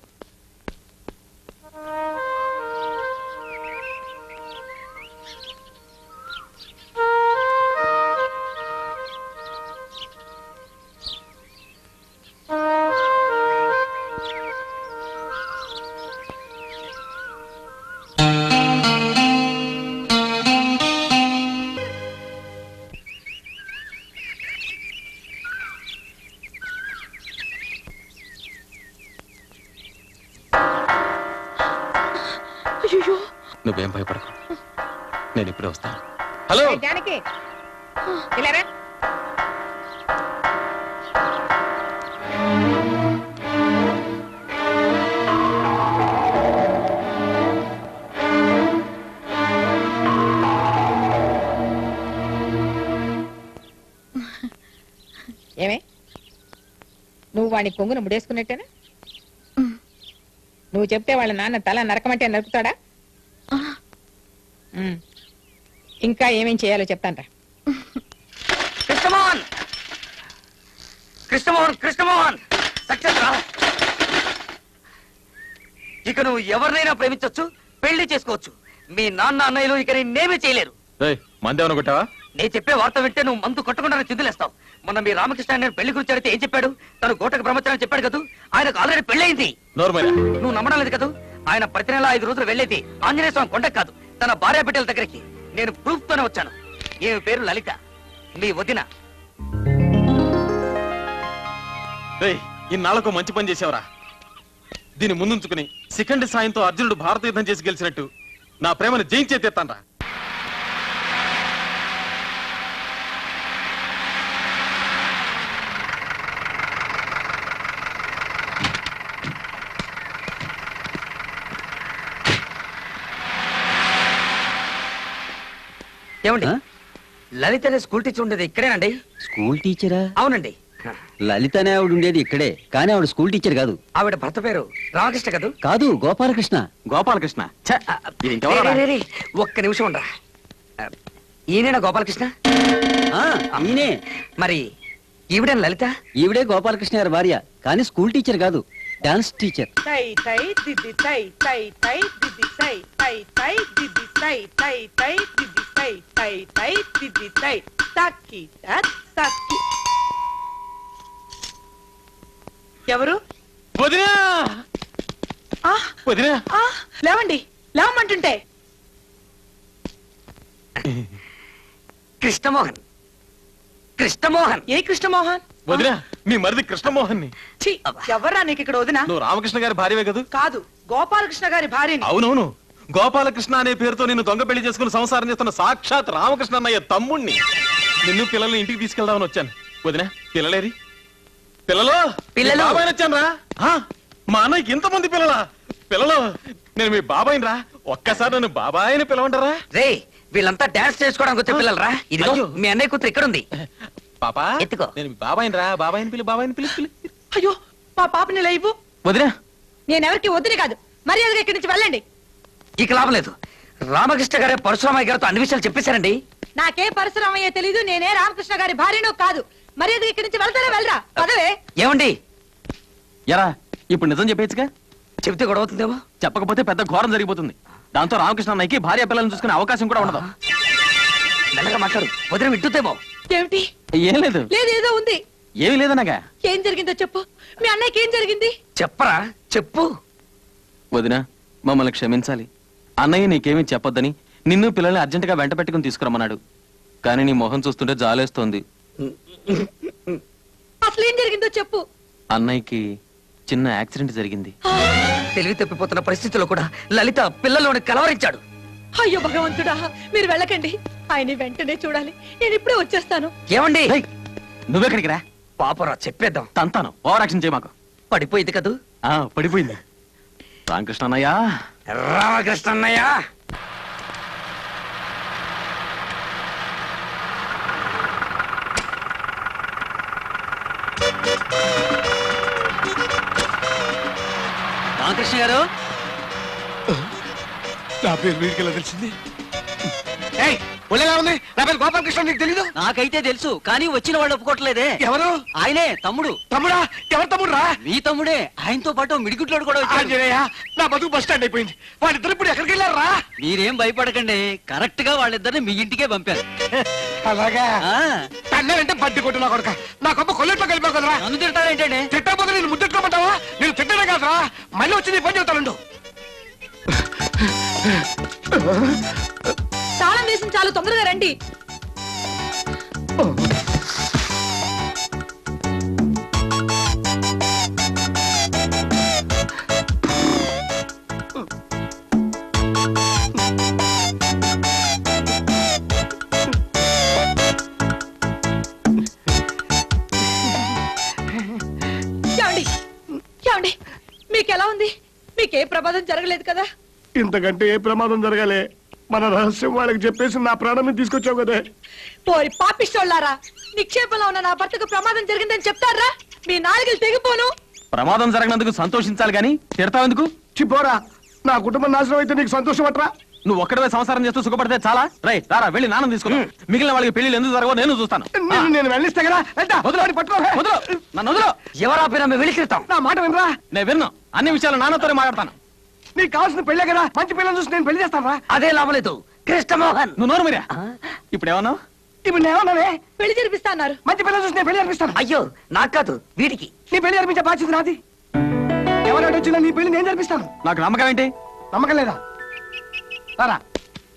నువ్వేం భయపడకు, నేను ఇప్పుడే వస్తాను. హలో జానకి, ఇలా రా. ఏమే, నువ్వు వాడిని కొంగును ముడేసుకున్నట్టేనా? నువ్వు చెప్తే వాళ్ళ నాన్న తల నరకమంటే నరుకుతాడా? ఇంకా ఏమేం చేయాలో చెప్తాన్రా. కృష్ణమోహన్, కృష్ణమోహన్, కృష్ణమోహన్, సక్సెస్ రా. ఇక నువ్వు ఎవరినైనా ప్రేమించొచ్చు, పెళ్లి చేసుకోవచ్చు. మీ నాన్న అన్నయ్యలు ఇక నేనేమీ చేయలేరు. మందేమన్నా కొట్టావా? నేను చెప్పే వార్త వింటే నువ్వు మందు కొట్టకుండానే చిందులేస్తావు. మొన్న మీ రామకృష్ణ నేను పెళ్లి గురించి అడిగితే ఏం చెప్పాడు? తను గోటకు బ్రహ్మచారం చెప్పాడు కదా, ఆయనకు ఆల్రెడీ పెళ్ళయింది. నువ్వు నమ్మడం లేదు కదా? ఆయన ప్రతి నెల 5 రోజులు వెళ్ళేది ఆంజనేయ స్వామి కొండకు కాదు, తన భార్య బిడ్డల దగ్గరికి. నేను ప్రూఫ్ తోనే వచ్చాను. ఈమె పేరు లలిత, మీ వదిన. ఇన్నాళ్లకు మంచి పని చేసావురా. దీన్ని ముందుంచుకుని సెకండ్ సాయంతో అర్జునుడు భారత యుద్ధం చేసి గెలిచినట్టు నా ప్రేమను జయించేతేస్తాన్రా. ఏమండి, లలిత అనే స్కూల్ టీచర్ ఉండేది ఇక్కడేనండి? స్కూల్ టీచరా? అవునండి. లలిత అనే ఆవిడ ఉండేది ఇక్కడే, కానీ ఆవిడ స్కూల్ టీచర్ కాదు. ఆవిడ భర్త పేరు రామకృష్ణ కాదు? కాదు, గోపాలకృష్ణ. గోపాలకృష్ణ? ఒక్క నిమిషం ఉండరా. ఈయనేనా గోపాలకృష్ణ? ఈయనే. మరి ఈవిడే లలిత? ఈవిడే గోపాలకృష్ణ గారి భార్య, కానీ స్కూల్ టీచర్ కాదు, డాన్స్ టీచర్. తై తై దిది తై తై తై దిది తై తై తై దిది తై తై తై దిది తై తై తై దిది తై తక్కి తక్కి. ఎవరు? వదినా, వదినా, లేవండి, లేవమంటుంటే. కృష్ణమోహన్. కృష్ణమోహన్? ఏ కృష్ణమోహన్? వదినా, మీ మరిది కృష్ణమోహన్ ని. ఎవరా నీకు ఇక్కడ వదినా? నువ్వు రామకృష్ణ గారి భార్యవే కదా? కాదు, గోపాలకృష్ణ గారి భార్యని. అవునవును, గోపాలకృష్ణ అనే పేరుతో నిన్ను దొంగ పెళ్లి చేసుకుని సంసారం చేస్తున్న సాక్షాత్ రామకృష్ణ అన్నయ్య తమ్ముణ్ణి. నిన్ను పిల్లల్ని ఇంటికి తీసుకెళ్దామని వచ్చాను. వదినా, పిల్లలేరి? పిల్లలు బాబాయ్ వచ్చాను రా. మా అన్నయ్యకి ఇంతమంది పిల్లలా? పిల్లలు, నేను మీ బాబాయిని రా. ఒక్కసారి నన్ను బాబాయిని పిలవంటారా? రే, వీళ్ళంతా డాన్స్ చేసుకోవడానికి వచ్చే పిల్లలు రా. ఇదిగో మీ అన్నయ్య కూతురు ఇక్కడ ఉంది. పాపా, ఎత్తుకో. నేను బాబాయిని రా. బాబాయిని పిలి, బాబాయిని పిలి. అయ్యో, మా పాపని లైవ్. వదినా, నేనెవరికి వద్దుని కాదు, మర్యాదగా ఇక్కడి నుంచి వెళ్ళండి. ఇక లాభం లేదు. రామకృష్ణ గారే పరశురామయ్య గారితో అన్ని విషయాలు చెప్పేశారండి. నాకే పరశురామయ్య తెలీదు, నేనే రామకృష్ణ గారి భార్యను కాదు. మర్యాదగా ఇక్కడి నుంచి వెళ్తారా? వెళ్ళరా, పదవే. ఏమండి, ఎరా ఇప్పుడు నిజం చెప్పేచ్చుగా? చెబితే గొడవ అవుతుందేమో. చెప్పకపోతే పెద్ద ఘోరం జరిగిపోతుంది. దాంతో రామకృష్ణ అన్నయ్యకి భార్య పిల్లలను చూసుకునే అవకాశం కూడా ఉండదు. మెల్లగా మాట్లాడు, వదిన వింటుందేమో. ఏమిటి? ఏం లేదు. లేదు, ఏదో ఉంది. ఏమి లేదనగా. ఏం జరిగిందో చెప్పు. మీ అన్నయ్యకి ఏం జరిగింది? చెప్పరా, చెప్పు. వదినా, మమ్మల్ని క్షమించాలి. అన్నయ్య నీకేమీ చెప్పొద్దని నిన్ను పిల్లల్ని అర్జెంటుగా వెంట పెట్టుకుని తీసుకురమ్మన్నాడు. కానీ నీ మొహం చూస్తుంటే జాలేస్తోంది. అసలు ఏం జరిగిందో చెప్పు. అన్నయ్యకి చిన్న యాక్సిడెంట్ జరిగింది. తెలివి తప్పిపోతున్న పరిస్థితుల్లో కూడా లలిత పిల్లల్లోని కలవరించాడు. అయ్యో భగవంతుడా, మీరు వెళ్ళకండి. ఆయన వెంటనే చూడాలి. నేను ఇప్పుడే వచ్చేస్తాను. ఏమండి, నువ్వెక్కడికి రా. పాపరా, చెప్పేద్దాం. తంతాను, ఓవర్ యాక్షన్ చేయ మాకు. పడిపోయింది కదూ? పడిపోయింది. రామకృష్ణ అన్నయ్య. రామకృష్ణ అన్నయ్య. రామకృష్ణ గారు, నా పేరు వీడికి ఎలా తెలిసింది? ఒళ్ళేలా ఉంది? నా పేరు గోపాలకృష్ణ, నీకు తెలీదు? నాకైతే తెలుసు, కానీ వచ్చిన వాళ్ళు ఒప్పుకోవట్లేదే. ఎవరు? ఆయనే, తమ్ముడు. తమ్ముడా? ఎవరు తమ్ముడు రా? మీ తమ్ముడే. ఆయనతో పాటు మిడిగుట్లోడు కూడా వచ్చాడు. ఆంజనేయ, నా బతుకు బస్ స్టాండ్ అయిపోయింది. వాళ్ళిద్దరు ఇప్పుడు ఎక్కడికి వెళ్ళారు రా? మీరేం భయపడకండి, కరెక్ట్ గా వాళ్ళిద్దరిని మీ ఇంటికే పంపారు. అలాగా? తన్నారంటే బడ్డి కొట్టు నా కొడుక. నా కొమ్మ కొల్లెట్లో కలిపావు కదరా? నన్ను తింటారేంటండి? తిట్టకపోతే నేను ముద్దెట్టుకోమంటావా? నేను తిట్టనే కాదురా, మళ్ళీ వచ్చి నీ పని చెబుతానుండు. తాళం వేసిన చాలు, తొందరగా రండి. మీకెలా ఉంది? మీకే ప్రమాదం జరగలేదు కదా? ఇంతకంటే ఏ ప్రమాదం జరగాలే? మన రహస్యం వాళ్ళకి చెప్పేసి నా ప్రాణాన్ని తీసుకొచ్చావు కదే. పోరి పాపిస్తోళ్ళారా, నిక్షేపంలో ఉన్న నా భర్తకు ప్రమాదం జరిగిందని చెప్తారా? మీ నాలుగులు తెగిపోను. ప్రమాదం జరగనందుకు సంతోషించాలి గాని తిడతావెందుకు? చిపోరా, నా కుటుంబం నాశనం అయితే నీకు సంతోషం అట్రా? నువ్వు ఒక్కడే సంసారం చేస్తూ సుఖపడితే చాలా. రైట్, రారా వెళ్ళి నాన్న తీసుకున్నా. మిగిలిన వాళ్ళకి పెళ్లి ఎందుకు జరగవో నేను చూస్తాను. నేను వెళ్ళిస్తే కదా. ఎవరా పేరు వెళ్ళి తిడతాం? నా మాట వినరా? నేను విన్ను. అన్ని విషయాలు నాన్నతోనే మాట్లాడతాను. నీకు కావాల్సిన పెళ్ళే కదా, మంచి పిల్లలు చూసి నేను పెళ్లి చేస్తాను రా. అదే లాభలేదు కృష్ణమోహన్. నువ్వు నోరు మీరా. ఇప్పుడు ఏమన్నావు? ఇప్పుడు నేనేమన్నానే? పెళ్లి జరిపిస్తా అన్నారు. మంచి పిల్లలు చూసి నేను పెళ్లి జరిపిస్తాను. అయ్యో, నాకు కాదు, వీడికి. నీ పెళ్లి జరిపించే బాధ్యత నాది. ఎవరైనా వచ్చినా నీ పెళ్లి నేను జరిపిస్తాను. నాకు నమ్మకం ఏంటి? నమ్మకం లేదా? రారా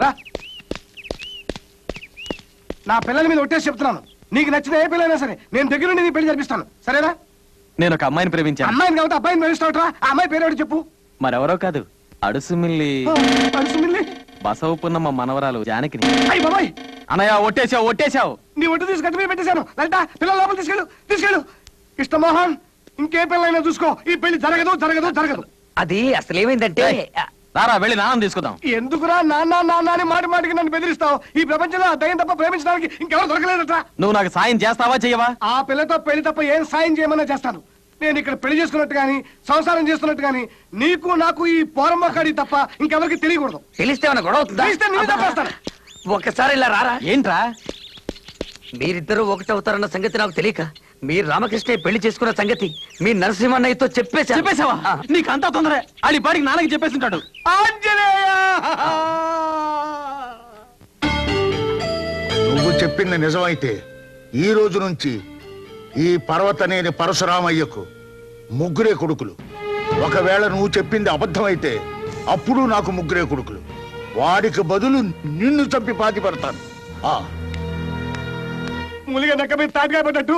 రా. నా పిల్లల మీద ఒట్టేసి చెప్తున్నాను, నీకు నచ్చిన ఏ పిల్లైనా సరే నేను దగ్గర నుండి నీ పెళ్లి జరిపిస్తాను. సరేనా? నేను ఒక అమ్మాయిని ప్రేమించాను. అమ్మాయిని కాబట్టి అబ్బాయిని ప్రేమిస్తావుట్రా? ఆ అమ్మాయి పేరు చెప్పు. మరెవరో కాదు, అడుసుమిల్లి బసవపున్నమ్మ మనవరాలు జానకిని. అయ్యి బాబాయ్, అన్నయ్య ఒట్టేసావు, ఒట్టేసావు. నీ ఒట్టు తీసి గట్టి మీద పెట్టేశాను. లలిత, పిల్లల లోపల తీసుకెళ్ళు, తీసుకెళ్ళు. కృష్ణమోహన్, ఇంకే పిల్లలైనా చూసుకో, ఈ పెళ్లి జరగదు, జరగదు, జరగదు. అది అసలు ఏమైందంటే, రారా వెళ్ళి నాన్న తీసుకుందాం. ఎందుకురా నాన్న నాన్న అని మాటి మాటికి నన్ను బెదిరిస్తావు? ఈ ప్రపంచంలో ఆ దయ్యం తప్ప ప్రేమించడానికి ఇంకెవరు దొరకలేదట. నువ్వు నాకు సాయం చేస్తావా చెయ్యవా? ఆ పిల్లతో పెళ్లి తప్ప ఏం సాయం చేయమన్నా చేస్తాను. నేను ఇక్కడ పెళ్లి చేసుకున్నట్టు గాని సంసారం చేస్తున్నట్టు గాని నీకు నాకు ఈ పోరమ్మకాడి తప్ప ఇంకెవరికి తెలియకూడదు. తెలిస్తే ఏమైనా గొడవ అవుతుందా? తెలిస్తే నేను తప్పేస్తాను. ఒకసారి ఇలా రారా. ఏంట్రా? మీరిద్దరూ ఒకటవుతారన్న సంగతి నాకు తెలియక మీరు రామకృష్ణ పెళ్లి చేసుకున్న సంగతి మీ నరసింహన్నయ్యతో చెప్పేశావా? నీకు అంతా తొందరే. అది పాడికి నాన్నకి చెప్పేసి ఉంటాడు. నువ్వు చెప్పింది నిజమైతే ఈ రోజు నుంచి ఈ పర్వతనేని పరశురామయ్యకు ముగ్గురే కొడుకులు. ఒకవేళ నువ్వు చెప్పింది అబద్ధమైతే అప్పుడు నాకు ముగ్గురే కొడుకులు. వాడికి బదులు నిన్ను చంపి పాతి పడతాను. ములిగా నక్క మీద తాటిగా పడ్డట్టు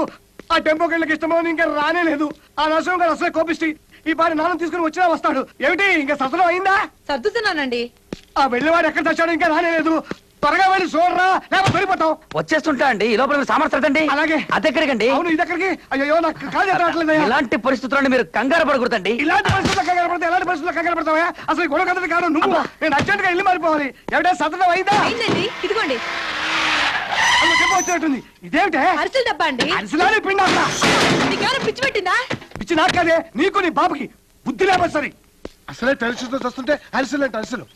ఆ టెంపో కెళ్ళకి ఇష్టమో ఇంకా రానే లేదు. ఆ నరసింహం గారు అసలే కోపిష్టి. ఈ పారి నాన్న తీసుకుని వచ్చినా వస్తాడు. ఏమిటి ఇంకా సతనం అయిందా? సర్దుతున్నానండి. ఆ వెళ్ళేవాడు ఎక్కడ తెచ్చాడు? ఇంకా రానే లేదు. త్వరగా వెళ్ళి చూడరా, లేకపోతే పడిపోతాం. వచ్చేస్తుంటా అండి, ఈ లోపల సామర్థ్యండి. అలాగే. అదెక్కడికండి? అవును, ఇదెక్కడికి? అయ్యో, నాకు కాదు రావట్లేదు. ఇలాంటి పరిస్థితుల్లో మీరు కంగారు పడకూడదండి. ఇలాంటి పరిస్థితుల్లో కంగారు పడతా? ఎలాంటి పరిస్థితుల్లో కంగారు పడతావా? అసలు ఈ గొడవ కథది కాదు. నువ్వు నేను అర్జెంట్ గా ఇల్లు మారిపోవాలి. ఎవడే సతనం అయిందా? ఇదిగోండి. చెప్ప వచ్చినట్టుంది. ఇదేమిటే? అరిసెల డబ్బా అండి. అరిసెలానే పిండా? నీకేమైనా పిచ్చి పెట్టిందా? పిచ్చి నాకు కాదే, నీకు నీ బాబుకి బుద్ధి లేకపోతే సరే. అసలే టెన్షన్తో వస్తుంటే అరిసెలు అంటే అరిసెలు.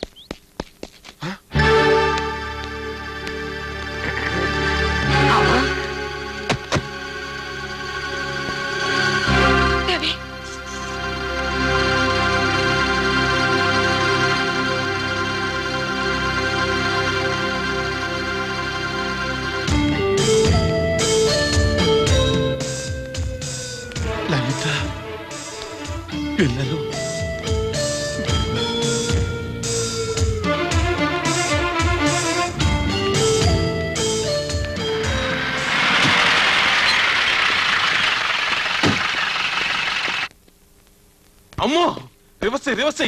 రివర్స్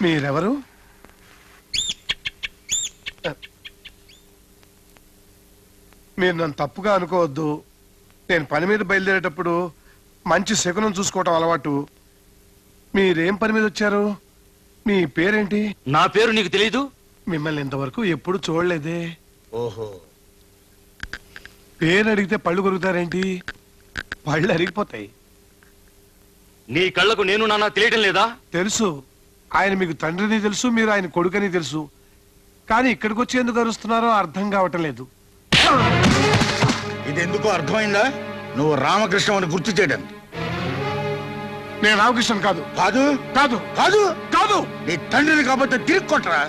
మీరెవరు? మీరు నన్ను తప్పుగా అనుకోవద్దు. నేను పని మీద బయలుదేరేటప్పుడు మంచి శకునం చూసుకోవటం అలవాటు. మీరేం పని మీద వచ్చారు? మీ పేరేంటి? నా పేరు నీకు తెలీదు? మిమ్మల్ని ఇంతవరకు ఎప్పుడు చూడలేదే. ఓహో, పేరు అడిగితే పళ్ళు కొరుకుతారేంటి? పళ్ళు అరిగిపోతాయి. నీ కళ్ళకు నేను నాన్న తెలియటం లేదా? తెలుసు. ఆయన మీకు తండ్రిని తెలుసు, మీరు ఆయన కొడుకని తెలుసు. కానీ ఇక్కడికి వచ్చి ఎందుకు అరుస్తున్నారో అర్థం కావటం లేదు. ఇది ఎందుకో అర్థమైందా? నువ్వు రామకృష్ణ అని గుర్తు చేయడానికి. నేను రామకృష్ణ కాదు. కాదు కాదు కాదు కాదు నీ తండ్రిని కాబట్టి తిరిగి కొట్టరా.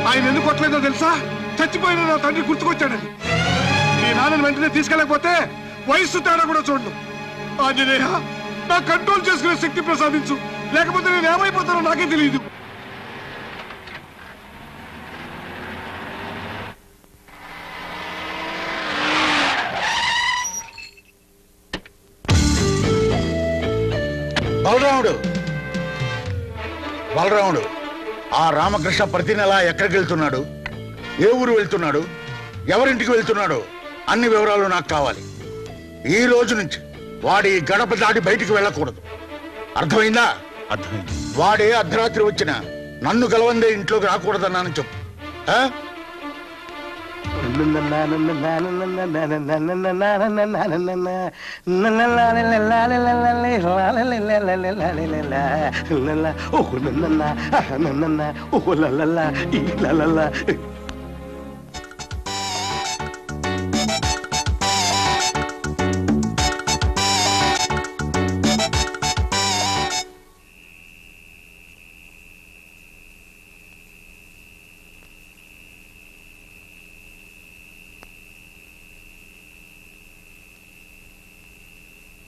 ఆయన ఎందుకు కొట్టలేదో తెలుసా? చచ్చిపోయిన నా తండ్రి గుర్తుకొచ్చాడని. మీ నాన్నని వెంటనే తీసుకెళ్ళకపోతే వయస్సు తేడా కూడా చూడను. ఆంజనేయ, నా కంట్రోల్ చేసుకునే శక్తి ప్రసాదించు, లేకపోతే నేను ఏమైపోతానో నాకే తెలియదు. బలరాముడు ఆ రామకృష్ణ ప్రతి నెల ఎక్కడికి వెళ్తున్నాడు, ఏ ఊరు వెళ్తున్నాడు, ఎవరింటికి వెళ్తున్నాడు అన్ని వివరాలు నాకు కావాలి. ఈ రోజు నుంచి వాడి గడప దాటి బయటికి వెళ్ళకూడదు. అర్థమైందా? అర్థమైంది. వాడే అర్ధరాత్రి వచ్చిన నన్ను గలవందే ఇంట్లోకి రాకూడదన్నానని చెప్పు.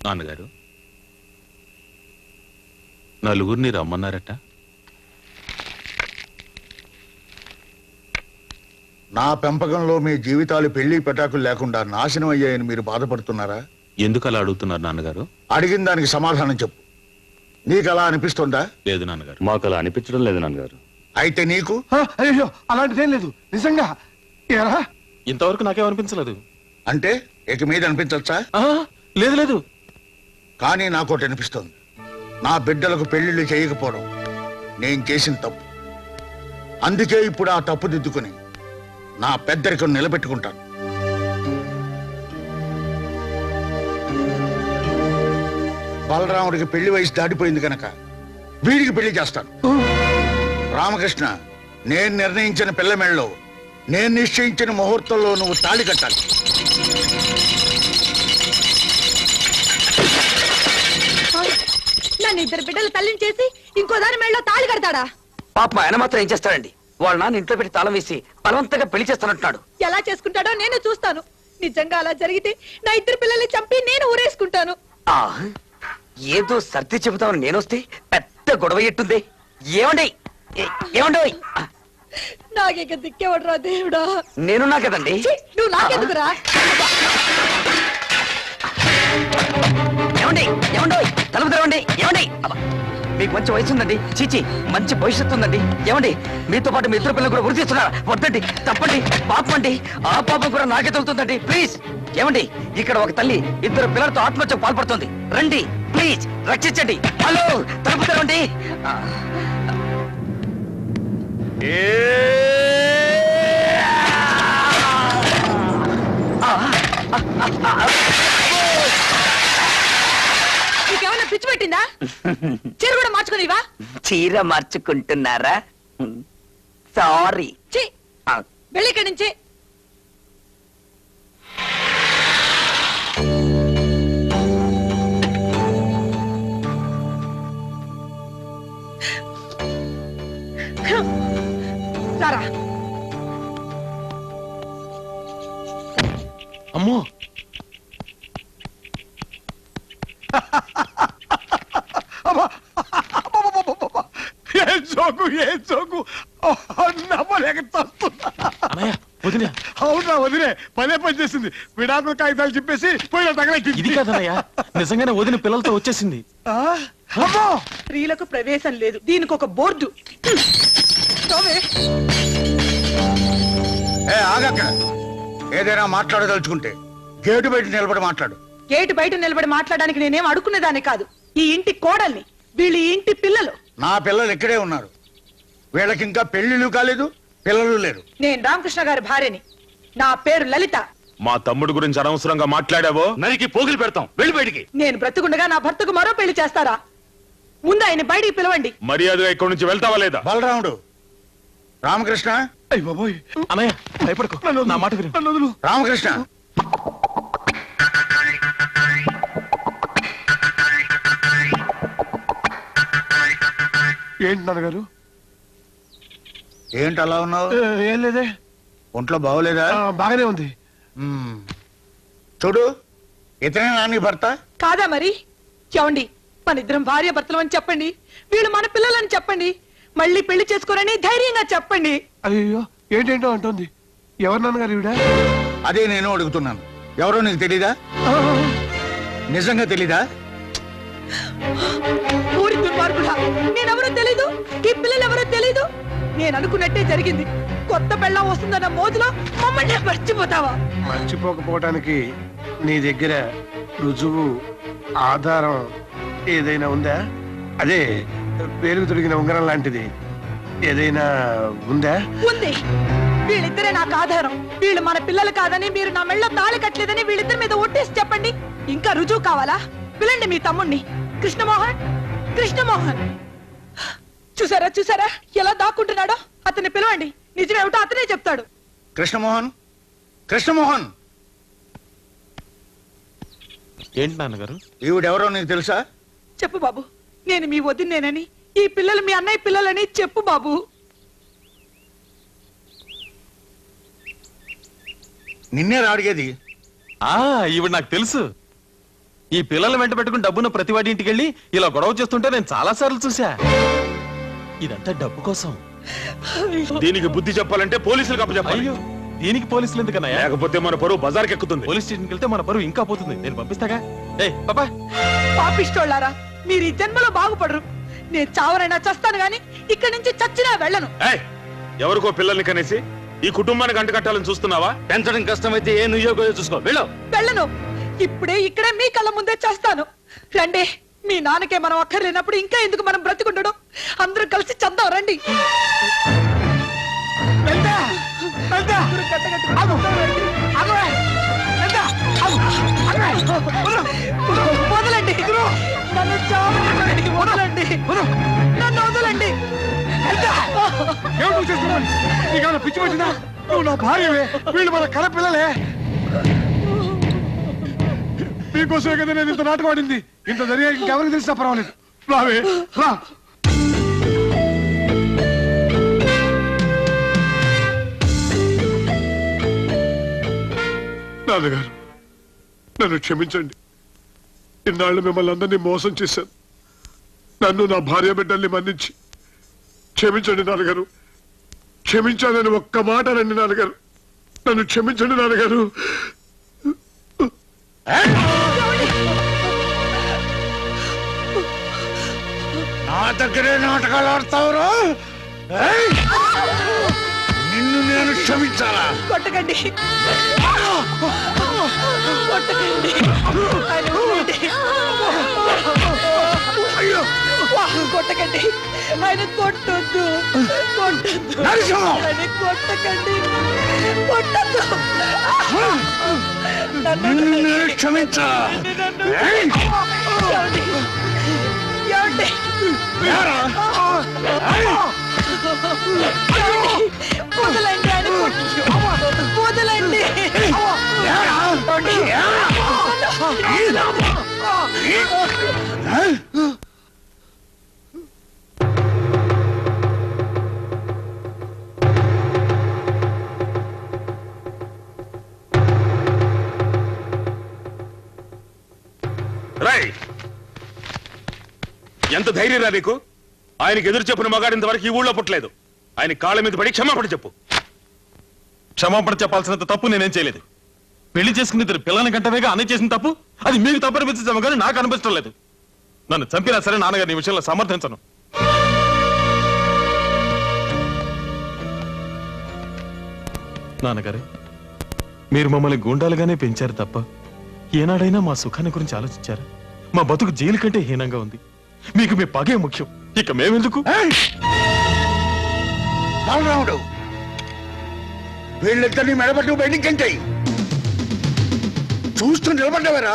నాన్నగారు, నలుగురిని రమ్మన్నారట. నా పెంపకంలో మీ జీవితాలు పెళ్లి పెటాకులు లేకుండా నాశనం అయ్యాయని మీరు బాధపడుతున్నారా? ఎందుకు అలా అడుగుతున్నారు నాన్నగారు? అడిగిన దానికి సమాధానం చెప్పు. నీకు అలా అనిపిస్తుందా? లేదు నాన్నగారు. మాకు అలా అనిపించడం లేదు నాన్నగారు. అయితే నీకు? అయ్యో, అలాంటిదేం లేదు. నిజంగా ఇంతవరకు నాకేమనిపించలేదు. అంటే ఇక మీద అనిపించచ్చా? లేదు లేదు. కానీ నాకోటి అనిపిస్తుంది. నా బిడ్డలకు పెళ్లిళ్ళు చేయకపోవడం నేను చేసిన తప్పు. అందుకే ఇప్పుడు ఆ తప్పు దిద్దుకుని నా పెద్దరికం నిలబెట్టుకుంటాను. బలరాముడికి పెళ్లి వయసు దాటిపోయింది కనుక వీడికి పెళ్లి చేస్తాను. రామకృష్ణ, నేను నిర్ణయించిన పిల్ల మెళ్ళలో నేను నిశ్చయించిన ముహూర్తంలో నువ్వు తాళి కట్టాలి. నన్ను ఇద్దరు బిడ్డలు తల్లిని చేసి ఇంకో దాని మెళ్ళలో తాళి కడతాడా? పాప ఆయన మాత్రం ఏం చేస్తాడండి? వాళ్ళ నాన్న ఇంట్లో పెట్టి తాళం వేసి బలవంతంగా పెళ్లి చేస్తానంటున్నాడు. ఎలా చేసుకుంటాడో నేను చూస్తాను. నిజంగా అలా జరిగితే నా ఇద్దరు పిల్లల్ని చంపి నేను ఊరేసుకుంటాను. ఏదో సర్ది చెబుతామని నేనొస్తే పెద్ద గొడవ ఎట్టుంది. ఏమండి ఏమండి, నాకేక దిక్కేవడరా దేవుడా. నేనున్నా కదండి. నువ్వు నాకెందుకురా? ఏమండి ఏమండి, తలుపు తెరవండి. ఏమండి, మీకు మంచి వయసు ఉందండి. చీచి, మంచి భవిష్యత్తు ఉందండి. ఏమండి, మీతో పాటు మీ ఇద్దరు పిల్లలు కూడా వృద్ధి చేస్తున్నారా? వద్దండి, తప్పండి, పాపం అండి. ఆ పాపం కూడా నాకే తగ్గుతుందండి. ప్లీజ్. ఏమండి, ఇక్కడ ఒక తల్లి ఇద్దరు పిల్లలతో ఆత్మహత్యకు పాల్పడుతుంది. రండి ప్లీజ్, రక్షించండి. హలో, తలుపు తెరవండి. నీకేమన్నా పిచ్చి పెట్టిందా? చీర కూడా మార్చుకునివా? చీర మార్చుకుంటున్నారా? సారీ. వెళ్ళి ఇక్కడి నుంచి. సారా, అమ్మో, ఏం జోకు, ఏం జోకు. లేక అన్నయ్య వదిన అవునా వదిలే పదే పని చేసింది విడాకుల కాగితాలు చెప్పేసి పోయిన తగలెట్టింది. ఇది కాదన్నయ్య నిజంగానే వదిన పిల్లలతో వచ్చేసింది. అమ్మో! స్త్రీలకు ప్రవేశం లేదు, దీనికి ఒక బోర్డు. తోమే. ఆగక్కడ ఏదైనా మాట్లాడదలుచుకుంటే గేటు బయట నిలబడి మాట్లాడు. గేటు బయట నిలబడి మాట్లాడడానికి నేనేం అడుక్కునేదాన్ని కాదు. ఈ ఇంటి కోడల్ని, వీళ్ళు ఈ ఇంటి పిల్లలు. నా పిల్లలు ఇక్కడే ఉన్నారు. వీళ్ళకి ఇంకా పెళ్లిళ్ళు కాలేదు, పిల్లలు లేరు. నేను రామకృష్ణ గారి భార్యని. నా పేరు లలిత. మా తమ్ముడు గురించి అనవసరంగా మాట్లాడావో నరికి పోగులు పెడతాం. వెళ్ళి బయటికి. నేను బ్రతుకుండగా నా భర్తకు మరో పెళ్లి చేస్తారా? ముందు ఆయన బయటికి పిలవండి. మర్యాదగా ఇక్కడి నుంచి వెళ్తావా లేదా? బలరాముడు, రామకృష్ణ. అన్నయ్య భయపడకు, నా మాట విను. రామకృష్ణ, ఏంటి నాన్నగారు? ఏంటి అలా ఉన్నావు? ఏం లేదే. ఒంట్లో బాగోలేదా? బాగానే ఉంది. చూడు, ఇతనే నాని భర్త. కాదా మరి? చెవండి, మన ఇద్దరం భార్య భర్తలు అని చెప్పండి. వీళ్ళు మన పిల్లలని చెప్పండి. మళ్ళీ పెళ్లి చేసుకోరని ధైర్యంగా చెప్పండి. అయ్యో ఏంటేంటో అంటుంది. ఎవరు నాన్నగారు ఈవిడ? అదే నేను అడుగుతున్నాను. ఎవరో నీకు తెలీదా? నిజంగా తెలీదా? ఊరి దుర్మార్గుడా, నేనెవరో తెలీదు, ఈ పిల్లలు ఎవరో తెలీదు. నేను అనుకున్నట్టే జరిగింది. కొత్త పెళ్ళం వస్తుందన్న మోజులో మమ్మల్ని మర్చిపోతావా? మర్చిపోకపోవటానికి నీ దగ్గర రుజువు, ఆధారం ఏదైనా ఉందా? అదే పేరుకు తొడిగిన ఉంగరం లాంటిది ఏదైనా ఉందా? ఉంది. వీళ్ళిద్దరే నాకు ఆధారం. వీళ్ళు మన పిల్లలు కాదని, మీరు నా మెళ్ళలో తాళి కట్టలేదని వీళ్ళిద్దరి మీద ఒట్టేసి చెప్పండి. ఇంకా రుజువు కావాలా? పిల్లండి మీ తమ్ముణ్ణి, కృష్ణమోహన్. కృష్ణమోహన్ చూసారా చూసారా ఎలా దాక్కుంటున్నాడో? అతన్ని పిలవండి. నిజమేమిటో అతనే చెప్తాడు. కృష్ణమోహన్, కృష్ణమోహన్. ఏంటి నాన్నగారు? ఈవిడెవరో నీకు తెలుసా? చెప్పు బాబు, నేను మీ వదినేనని, ఈ పిల్లలు మీ అన్నయ్య పిల్లలని చెప్పు బాబు. నిన్నే అడిగేది. ఈవిడ నాకు తెలుసు. ఈ పిల్లలు వెంట పెట్టుకుని డబ్బున్న ప్రతి వాడి ఇంటికి వెళ్ళి ఇలా గొడవ చేస్తుంటే నేను చాలా సార్లు చూసా. ఇదంతా డబ్బు కోసం. దీనికి బుద్ధి చెప్పాలంటే పోలీసులకు అప్పచెప్పాలి. అయ్యో, దీనికి పోలీసులు ఎందుకన్నా? లేకపోతే మన పరువు బజార్కి ఎక్కుతుంది. పోలీస్ స్టేషన్కి వెళ్తే మన పరువు ఇంకా పోతుంది. నేను పంపిస్తాగా. పాపా, పాపిష్టోళ్ళారా, మీరు ఈ జన్మలో బాగుపడరు. నేను చావనైనా చస్తాను గాని ఇక్కడి నుంచి చచ్చినా వెళ్ళను. ఎవరికో పిల్లల్ని కనేసి ఈ కుటుంబానికి అంటకట్టాలని చూస్తున్నావా? పెంచడం కష్టమైతే ఏ నుయ్యోగో చూసుకో. వెళ్ళు. వెళ్ళను. ఇప్పుడే ఇక్కడే మీ కళ్ళ ముందే చేస్తాను. రండి. మీ నాన్నకే మనం అక్కర్లేనప్పుడు ఇంకా ఎందుకు మనం బ్రతికుండడం? అందరూ కలిసి చద్దాం రండి. వదలండి, నన్ను చావనివ్వండి. వదలండి, నన్ను వదలండి. నీకేమైనా పిచ్చి వచ్చిందా? నువ్వు నా భార్యవే, వీళ్ళు మన కల పిల్లలే. మీకోసమే కదా నేను ఇంత నాటకం ఆడింది. ఇంత జరిగే ఇంకెవరికి తెలిసినా పర్వాలేదు. రావే రా. నాన్నగారు, నన్ను క్షమించండి. ఇన్నాళ్ళు మిమ్మల్ని అందరినీ మోసం చేశాను. నన్ను, నా భార్య బిడ్డల్ని మన్నించి క్షమించండి నాన్నగారు. క్షమించాలని ఒక్క మాట రండి నాన్నగారు. నన్ను క్షమించండి నాన్నగారు. నా దగ్గరే నాటకాలు ఆడతావురా? నిన్ను నేను క్షమించాలా? కొట్టకండి, కొట్టకండి. ఆయన ఊరుకోండి. కొట్టకండి, ఆయన కొట్టొద్దు, కొట్టొద్దు. ఆయన కొట్టకండి, కొట్టొద్దు. నిన్ను నేను క్షమించాలా? వదలండి, ఆయన వదలండి. ఎంత ధైర్యం రా నీకు? ఆయనకి ఎదురు చెప్పిన మగాడు ఇంతవరకు ఈ ఊళ్ళో పుట్టలేదు. ఆయన కాళ్ళ మీద పడి క్షమాపణ చెప్పు. క్షమాపణ చెప్పాల్సినంత తప్పు నేనేం చేయలేదు. పెళ్లి చేసుకుని ఇద్దరు పిల్లల్ని గంటవేగా అన్న చేసిన తప్పు అది మీకు తప్పు అనిపించాము కానీ నాకు అనిపించడం లేదు. నన్ను చంపినా సరే నాన్నగారిని ఈ విషయంలో సమర్థించను. నాన్నగారే, మీరు మమ్మల్ని గూండాలుగానే పెంచారు తప్ప ఏనాడైనా మా సుఖాన్ని గురించి ఆలోచించారా? మా బతుకు జైలు కంటే హీనంగా ఉంది. మీకు మీ పగే ముఖ్యం, ఇక మేమెందుకు? బాలరాముడు, వీళ్ళిద్దరిని మెడబట్టు బయటికి చూస్తూ నిలబడ్డవరా?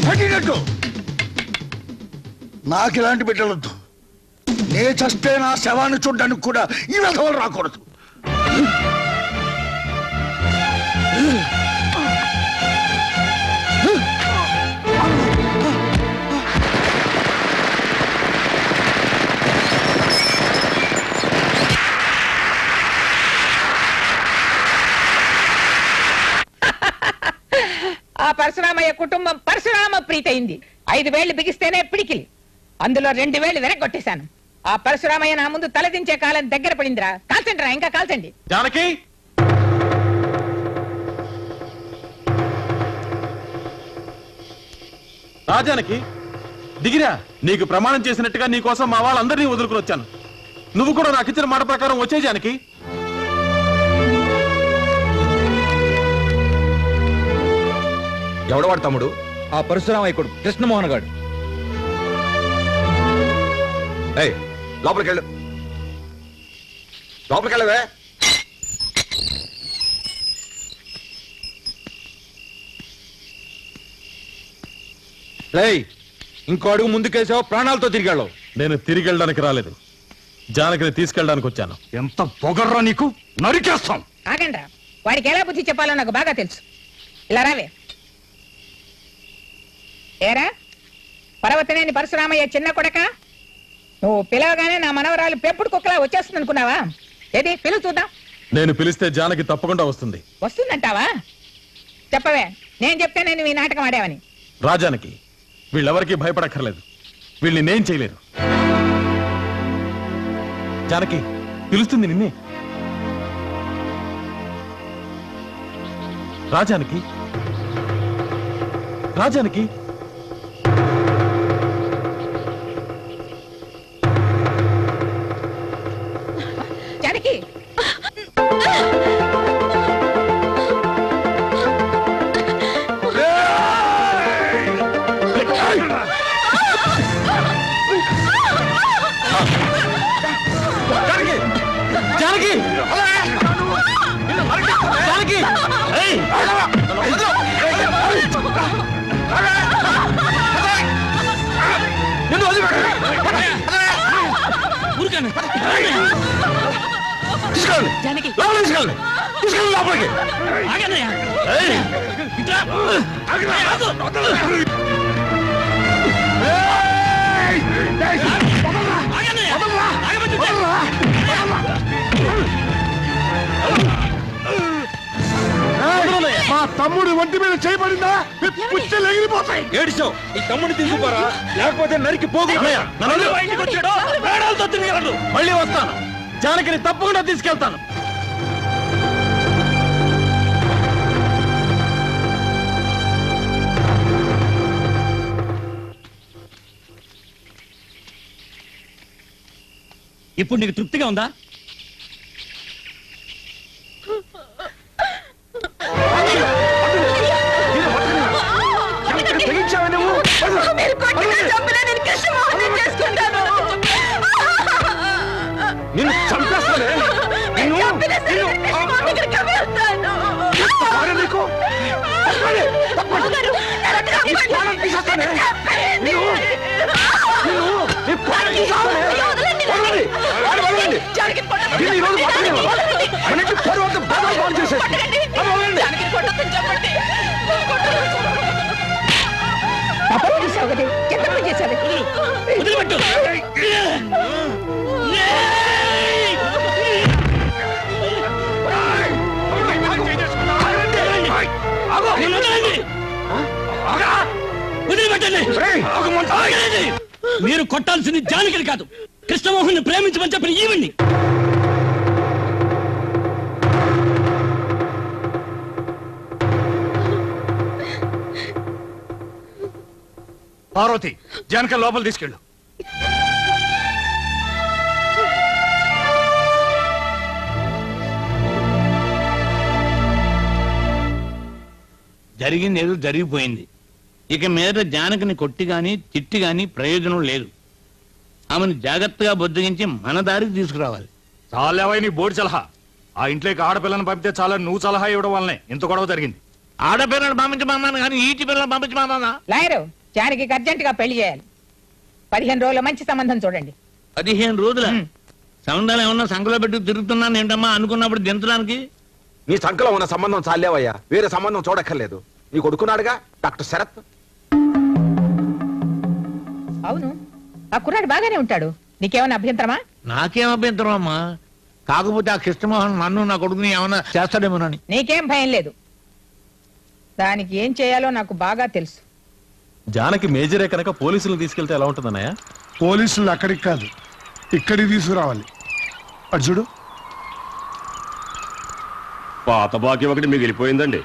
పట్టినట్టు నాకు ఇలాంటి బిడ్డలొద్దు. నే చస్తే నా శవాన్ని చూడ్డానికి కూడా ఈ విధవలు రాకూడదు. ఆ పరశురామయ్య కుటుంబం పరశురామ ప్రీతయింది. 5 వేళ్లు బిగిస్తేనే పిడికిలి, అందులో 2 వేళ్లు వెనక్కొట్టేశాను. ఆ పరశురామయ్య నా ముందు తలదించే కాలం దగ్గర పడిందిరా. కాల్చండిరా, ఇంకా కాల్చండి. జానకి, రాజానికి దిగిరా. నీకు ప్రమాణం చేసినట్టుగా నీ కోసం మా వాళ్ళందరినీ వదులుకుని వచ్చాను. నువ్వు కూడా నాకు ఇచ్చిన మాట ప్రకారం వచ్చే జానకి. ఎవడవాడు తమ్ముడు? ఆ పరశురామయ్య కొడుకు కృష్ణమోహన్ గాడు. లోపలికెళ్ళు, లోపలికెళ్ళవే. ఇంకో అడుగు ముందుకేసావు, ప్రాణాలతో తిరిగాడు. నేను తిరిగి వెళ్ళడానికి రాలేదు, జానకిని తీసుకెళ్ళడానికి వచ్చాను. ఎంత పొగర్రా నీకు, నరికేస్తాం. ఆగండ్రా, వాడికి ఎలా బుద్ధి చెప్పాలో నాకు బాగా తెలుసు. ఇలా రావే. ఏరా పర్వతనేని పరశురామయ్య చిన్న కొడక, నువ్వు పిలవగానే నా మనవరాలు పెంపుడు కుక్కలా వచ్చేస్తుంది అనుకున్నావా? ఏది పిలువు చూద్దాం. నేను పిలిస్తే జానకి తప్పకుండా వస్తుంది. వస్తుందంటావా? చెప్పవే, నేను చెప్తే నేను ఈ నాటకం ఆడావని. రాజానికి వీళ్ళెవరికీ భయపడక్కర్లేదు, వీళ్ళని నేను చేయలేరు. జానకి పిలుస్తుంది నిన్నే. రాజానికి, రాజానికి జానకి జానకి జానకి మా తమ్ముడు ఒంటి మీద చేయబడిందా? పుచ్చలు ఎగిరిపోతాయి. ఏడిచావు, ఈ తమ్ముడిని తీసుకుపోరా, లేకపోతే నరికి పోగు. మళ్ళీ వస్తాను, జానకిని తప్పకుండా తీసుకెళ్తాను. ఇప్పుడు నీకు తృప్తిగా ఉందా? నిన్ను చంపేస్తానే. వదిలిపెట్టు. మీరు కొట్టాల్సింది జానకిని కాదు, కృష్ణమోహన్ ప్రేమించమని చెప్పిన ఈవిడ్ని. పార్వతి, జానక లోపల తీసుకెళ్ళు. జరిగింది ఏదో జరిగిపోయింది. ఇక మీద జానకిని కొట్టి గాని తిట్టి గాని ప్రయోజనం లేదు. ఆమెను జాగ్రత్తగా బుద్ధగించి మన దారికి తీసుకురావాలి. చాలేవై నీ బోర్డు సలహా. ఆ ఇంట్లోకి ఆడపిల్లని పంపితే చాలా నువ్వు సలహా ఇవ్వడం వల్లనే ఇంత గొడవ జరిగింది. ఆడపిల్లలు పంపించమన్నాను కానీ ఈటి పిల్లలు పంపించమన్నా. లాయరు, జానకి అర్జెంటుగా పెళ్లి చేయాలి. 15 రోజుల మంచి సంబంధం చూడండి. 15 రోజుల సంబంధాలు ఏమన్నా సంఖలో పెట్టి తిరుగుతున్నాను ఏంటమ్మా అనుకున్నప్పుడు దించడానికి. నీ సంఖలో ఉన్న సంబంధం చాలేవయ్యా, వేరే సంబంధం చూడక్కర్లేదు. నీ కొడుకున్నాడుగా డాక్టర్ శరత్. అవును, ఆ కుర్రాడు బాగానే ఉంటాడు. నీకేమైనా అభ్యంతరమా? నాకేం అభ్యంతరం అమ్మా, కాకపోతే ఆ కృష్ణమోహన్ నన్ను నా కొడుకుని ఏమన్నా చేస్తాడేమోనని. నీకేం భయం లేదు. దానికి ఏం చేయాలో నాకు బాగా తెలుసు. జానకి మేజరే కనుక పోలీసులు తీసుకెళ్తే ఎలా ఉంటుందన్నయ్య? పోలీసులు అక్కడికి కాదు, ఇక్కడికి తీసుకురావాలి. అటు చూడు. పాత బాకీ ఒకటి మిగిలిపోయిందండి.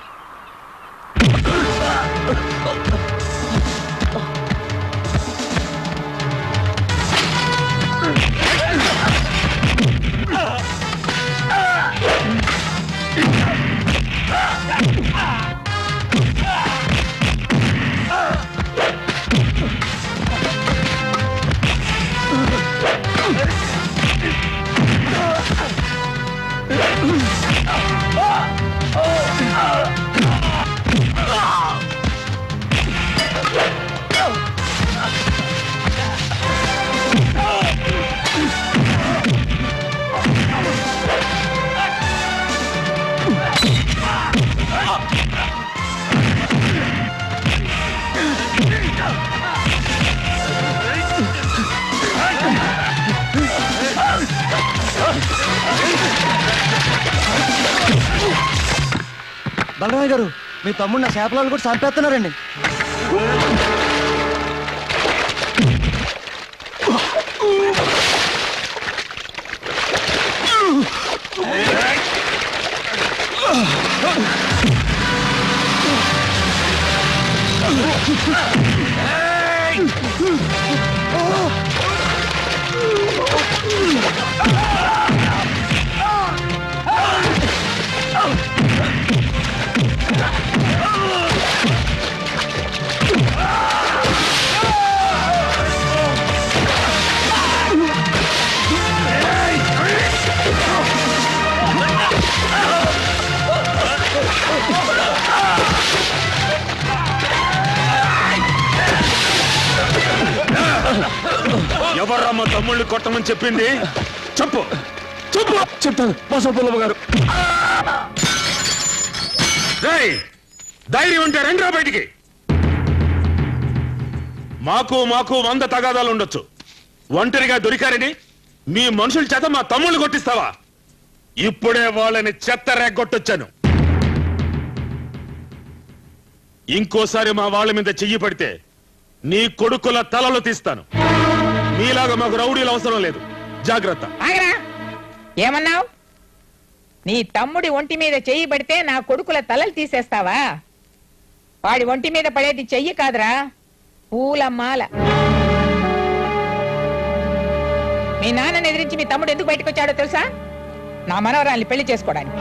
బలరామయ్య గారు, మీ తమ్ముడు నా చేపలను కూడా చంపేస్తున్నారండి. ఎవర్రమ్మ తమ్ముళ్ళు కొట్టమని చెప్పింది? చెప్పు చెప్పు. చెప్తాను బసవపుల్లమ్మ గారు. ధైర్యం ఉంటే రండిరా బయటికి. మాకు 100 తగాదాలు ఉండొచ్చు. ఒంటరిగా దొరికారని మీ మనుషుల చేత మా తమ్ముళ్ళు కొట్టిస్తావా? ఇప్పుడే వాళ్ళని చెత్త రేగొట్టొచ్చాను. ఇంకోసారి మా వాళ్ళ మీద చెయ్యి పడితే నీ కొడుకుల తలలు తీస్తాను. మీలాగా మాకు రౌడీలు అవసరం లేదు. జాగ్రత్త. ఏమన్నావు? నీ తమ్ముడి ఒంటి మీద చెయ్యి పడితే నా కొడుకుల తలలు తీసేస్తావా? వాడి ఒంటి మీద పడేది చెయ్యి కాదురా, పూలమాల. మీ నాన్నని ఎదిరించి మీ తమ్ముడు ఎందుకు బయటకు వచ్చాడో తెలుసా? నా మనవరాల్ని పెళ్లి చేసుకోవడానికి.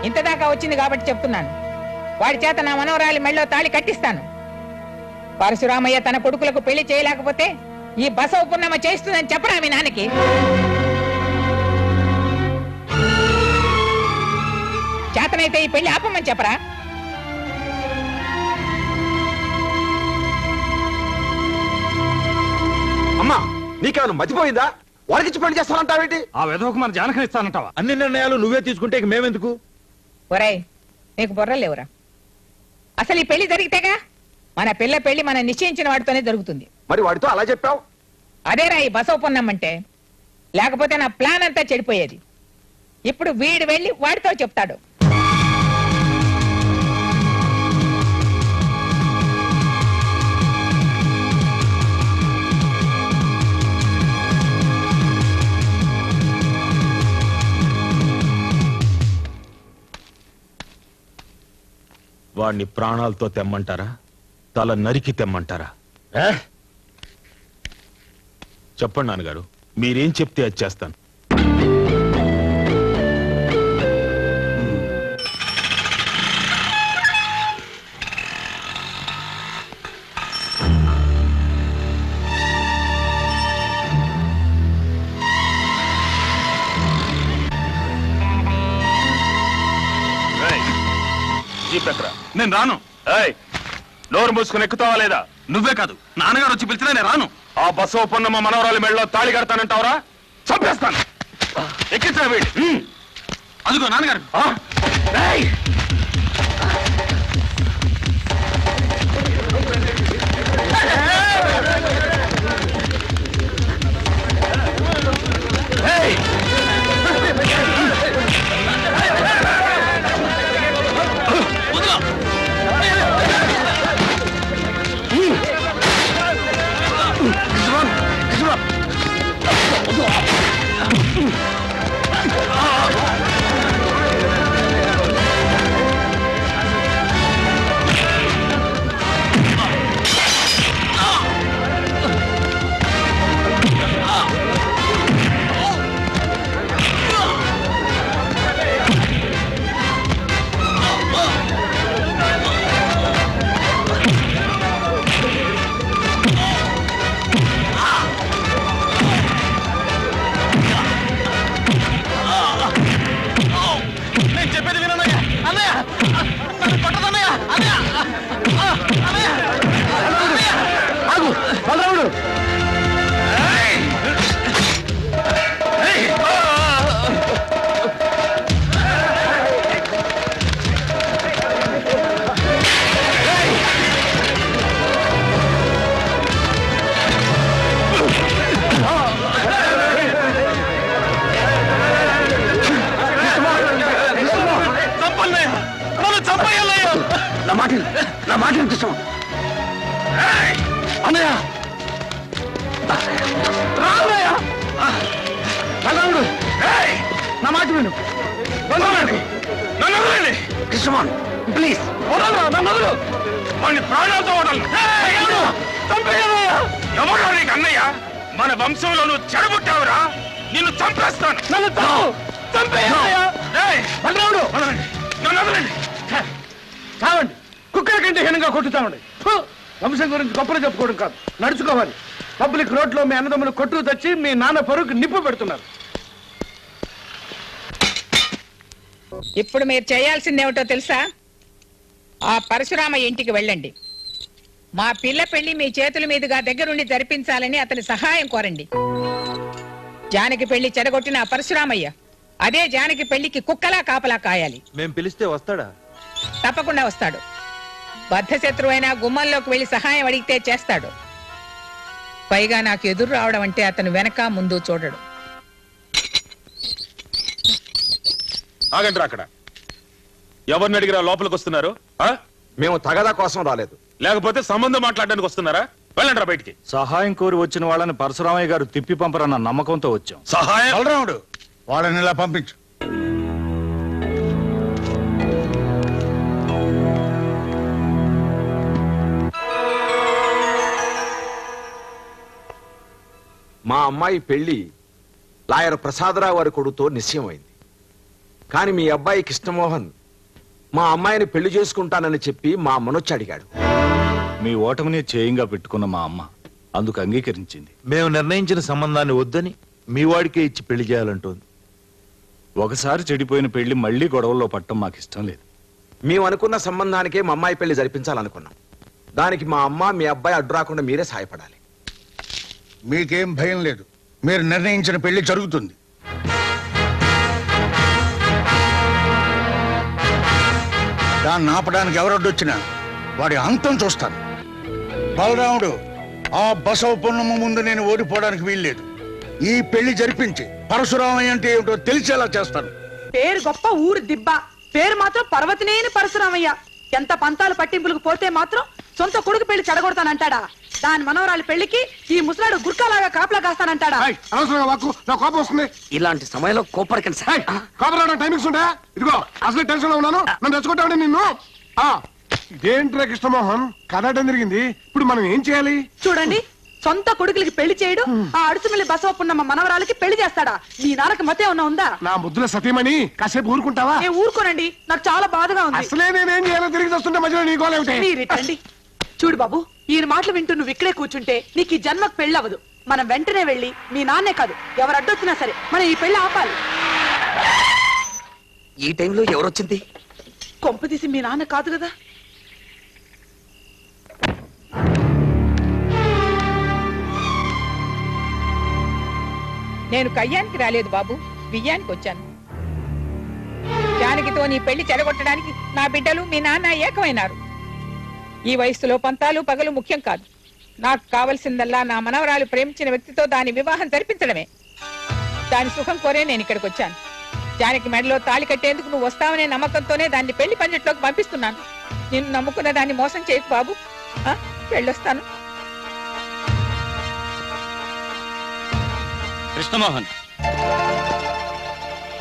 ఇంతదాకా వచ్చింది కాబట్టి చెప్తున్నాను. వాడి చేత నా మనవరాలి మెళ్ళో తాళి కట్టిస్తాను. పరశురామయ్య తన కొడుకులకు పెళ్లి చేయలేకపోతే ఈ బసవ పున్నమ్మ చేస్తుందని చెప్పరా మీ నాన్నకి? చేతనైతే ఈ పెళ్లి ఆపమని చెప్పరా? అమ్మా, నీకేమైనా మతిపోయిందా? వాడికిచ్చి పెళ్లి చేస్తానంటావేంటి? ఆ విధవకు మన జానకని ఇస్తానంటావా? అన్ని నిర్ణయాలు నువ్వే తీసుకుంటే ఇక మేమెందుకు? ఒరేయ్, నీకు బుర్రలేవురా? అసలు ఈ పెళ్లి జరిగితేగా మన పిల్ల పెళ్లి మనం నిశ్చయించిన వాడితోనే జరుగుతుంది. మరి వాడితో అలా చెప్పావు? అదేరా ఈ బసవ పున్నమ్మంటే. లేకపోతే నా ప్లాన్ అంతా చెడిపోయేది. ఇప్పుడు వీడు వెళ్ళి వాడితో చెప్తాడు. వాణ్ణి ప్రాణాలతో తెమ్మంటారా, తల నరికి తెమ్మంటారా? చెప్పండి నాన్నగారు, మీరేం చెప్తే అది చేస్తాను. నేను రాను. నోరు మూసుకుని ఎక్కుతావా లేదా? నువ్వే కాదు, నాన్నగారు వచ్చి పిలిచినా నేను రాను. ఆ బస్సు పొన్నమ్మ మనవరాలి మెళ్ళలో తాళి కడతానంటావరా? చంపేస్తాను. ఎక్కించా వీడి. అదిగో నాన్నగారు. నా మాట కృష్ణ అన్నయ్య నా మాట విను. కృష్ణమాన్ ప్లీజ్ ప్రాణాలతో ఎవరు నీకు అన్నయ్య? మన వంశంలో నువ్వు చెడబుట్టావురా. నిన్ను చంపేస్తాను. చావండి, కుక్కల కంటే హీనంగా కొట్టుతామండి. వంశం గురించి గొప్పలు చెప్పుకోవడం కాదు, నడుచుకోవాలి. పబ్లిక్ రోడ్ లో మీ అన్నదమ్ములు కొట్టు తెచ్చి మీ నాన్న పరువుకి నిప్పు పెడుతున్నారు. ఇప్పుడు మీరు చేయాల్సిందేమిటో తెలుసా? ఆ పరశురామ ఇంటికి వెళ్ళండి. మా పిల్ల పెళ్లి మీ చేతుల మీదుగా దగ్గరుండి జరిపించాలని అతని సహాయం కోరండి. జానకి పెళ్లి చెడగొట్టిన ఆ పరశురామయ్య అదే జానకి పెళ్లికి కుక్కలా కాపలా కాయాలి. మేం పిలిస్తే వస్తాడా? తప్పకుండా వస్తాడు. బద్ధశత్రువైన గుమ్మంలోకి వెళ్లి సహాయం అడిగితే చేస్తాడు. పైగా నాకు ఎదురు రావడం అంటే అతను వెనక ముందు చూడడు. ఆగండి అక్కడ. ఎవరిని అడిగిరా లోపలికి వస్తున్నారు? మేము తగదా కోసం రాలేదు. లేకపోతే సంబంధం మాట్లాడడానికి వస్తున్నారా? వెళ్ళండి బయటికి. సహాయం కోరి వచ్చిన వాళ్ళని పరశురామయ్య గారు తిప్పి పంపరన్న నమ్మకంతో వచ్చాం. సహాయం? బలరాముడు, వాళ్ళని ఇలా పంపించు. మా అమ్మాయి పెళ్లి లాయర్ ప్రసాదరావు వారి కొడుకుతో నిశ్చయమైంది. కానీ మీ అబ్బాయి కృష్ణమోహన్ మా అమ్మాయిని పెళ్లి చేసుకుంటానని చెప్పి మా అమ్మనొచ్చి అడిగాడు. మీ ఓటమిని చేయంగా పెట్టుకున్న మా అమ్మ అందుకు అంగీకరించింది. మేము నిర్ణయించిన సంబంధాన్ని వద్దని మీ వాడికే ఇచ్చి పెళ్లి చేయాలంటోంది. ఒకసారి చెడిపోయిన పెళ్లి మళ్లీ గొడవల్లో పట్టడం మాకు ఇష్టం లేదు. మేము అనుకున్న సంబంధానికే మా అమ్మాయి పెళ్లి జరిపించాలనుకున్నాం. దానికి మా అమ్మ మీ అబ్బాయి అడ్డు రాకుండా మీరే సహాయపడాలి. మీకేం భయం లేదు, మీరు నిర్ణయించిన పెళ్లి జరుగుతుంది. దాన్ని ఆపడానికి ఎవరొడ్డొచ్చినా వాడి అంతం చూస్తాను. బలరాముడు, ఆ బసవ పున్నమ్మ ముందు నేను ఓడిపోవడానికి వీల్లేదు. ఈ పెళ్లి జరిపించి పరశురామయ్య అంటే ఏమిటో తెలిసేలా చేస్తాను. పేరు గొప్ప, ఊరు దిబ్బ, పేరు మాత్రం పర్వతనేని పరశురామయ్య. ఎంత పంతాలు పట్టింపులకు పోతే మాత్రం సొంత కొడుకు పెళ్లి చెడగొడతానంటాడా? దాని మనవరాలి పెళ్లికి ఈ ముసలాడు గుర్కాలాగా కాపలా కాస్తానంటాడా? అనవసరంగా వాక్కు, నా కోపం వస్తుంది. ఇలాంటి సమయంలో కోపడకండి సార్. కోపం రావడానికి టైమింగ్స్ ఉంటాయా? ఇదిగో అసలు టెన్షన్ లో ఉన్నాను, నన్ను రెచ్చగొట్టావంటే నిన్ను. ఇదేంట్రా కృష్ణమోహన్ కథ జరిగింది ఇప్పుడు మనం ఏం చేయాలి? చూడండి, సొంత కొడుకులకి పెళ్లి చేయడు, ఆ అడుసుమిల్లి బసవపున్నమ్మ మనవరాలకి పెళ్లి చేస్తాడా? నీ నాన్నకి మతే ఉన్నా ఉందా? నా ముద్దుల సతీమణి కాసేపు ఊరుకుంటావా? నేను ఊరుకోనండి, నాకు చాలా బాధగా ఉంది. అసలే నేనేం చేయాలో తిరిగి వస్తుంటే మధ్యలో నీ గోలేమిటే? మీరిటండి. చూడు బాబు, ఈయన మాటలు వింటూ నువ్వు ఇక్కడే కూర్చుంటే నీకు ఈ జన్మకు పెళ్ళవదు. మనం వెంటనే వెళ్ళి మీ నాన్నే కాదు ఎవరు అడ్డొచ్చినా సరే మనం ఈ పెళ్లి ఆపాలి. ఈ టైంలో ఎవరొచ్చింది? కొంపదీసి మీ నాన్న కాదు కదా? నేను కయ్యానికి రాలేదు బాబు, బియ్యానికి వచ్చాను. జానకితో నీ పెళ్లి చెడగొట్టడానికి నా బిడ్డలు మీ నాన్న ఏకమైనారు. ఈ వయస్సులో పంతాలు పగలు ముఖ్యం కాదు. నాకు కావలసిందల్లా నా మనవరాలు ప్రేమించిన వ్యక్తితో దాని వివాహం జరిపించడమే. దాని సుఖం కోరే నేను ఇక్కడికి వచ్చాను. జానకి మెడలో తాళి కట్టేందుకు నువ్వు వస్తావనే నమ్మకంతోనే దాన్ని పెళ్లి పంజట్లోకి పంపిస్తున్నాను. నిన్ను నమ్ముకున్న దాన్ని మోసం చేయకు బాబు. వెళ్ళొస్తాను. కృష్ణమోహన్,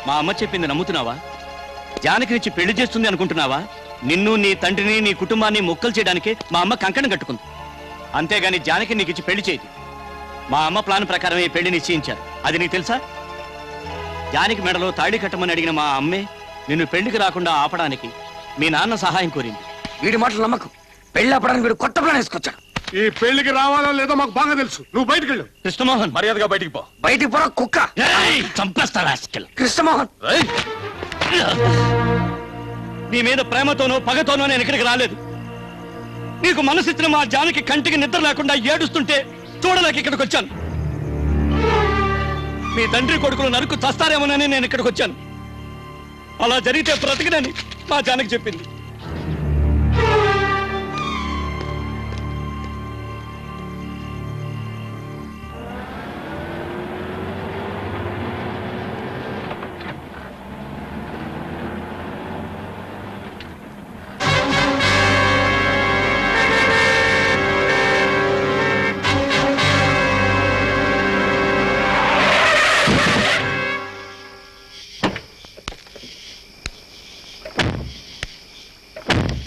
మా అమ్మ చెప్పింది నమ్ముతున్నావా? జానకినిచ్చి పెళ్లి చేస్తుంది అనుకుంటున్నావా? నిన్ను, నీ తండ్రిని, నీ కుటుంబాన్ని మొక్కలు చేయడానికే మా అమ్మ కంకణం కట్టుకుంది. అంతేగాని జానకి నీకు ఇచ్చి పెళ్లి చేయదు. మా అమ్మ ప్లాన్ ప్రకారం ఈ పెళ్లి నిశ్చయించారు. అది నీకు తెలుసా? జానకి మెడలో తాళి కట్టమని అడిగిన మా అమ్మే నిన్ను పెళ్లికి రాకుండా ఆపడానికి మీ నాన్న సహాయం కోరింది. వీడి మాటలు నమ్మకు. పెళ్లి ఆపడానికి వీడు కొత్త ప్లాన్ వేసుకొచ్చాడు. ఈ పెళ్లికి రావాలో లేదో మాకు బాగా తెలుసు. నువ్వు బయటికి వెళ్ళు. కృష్ణమోహన్, మర్యాదగా బయటికి పో. బయటికి పోరా కుక్క. చంపేస్తారా కృష్ణమోహన్, నీ మీద ప్రేమతోనో పగతోనో నేను ఇక్కడికి రాలేదు. నీకు మనసిచ్చిన మా జానకి కంటికి నిద్ర లేకుండా ఏడుస్తుంటే చూడలేక ఇక్కడికి వచ్చాను. మీ తండ్రి కొడుకులు నరుకు చస్తారేమోనని నేను ఇక్కడికి వచ్చాను. అలా జరిగితే బ్రతికినని మా జానకి చెప్పింది.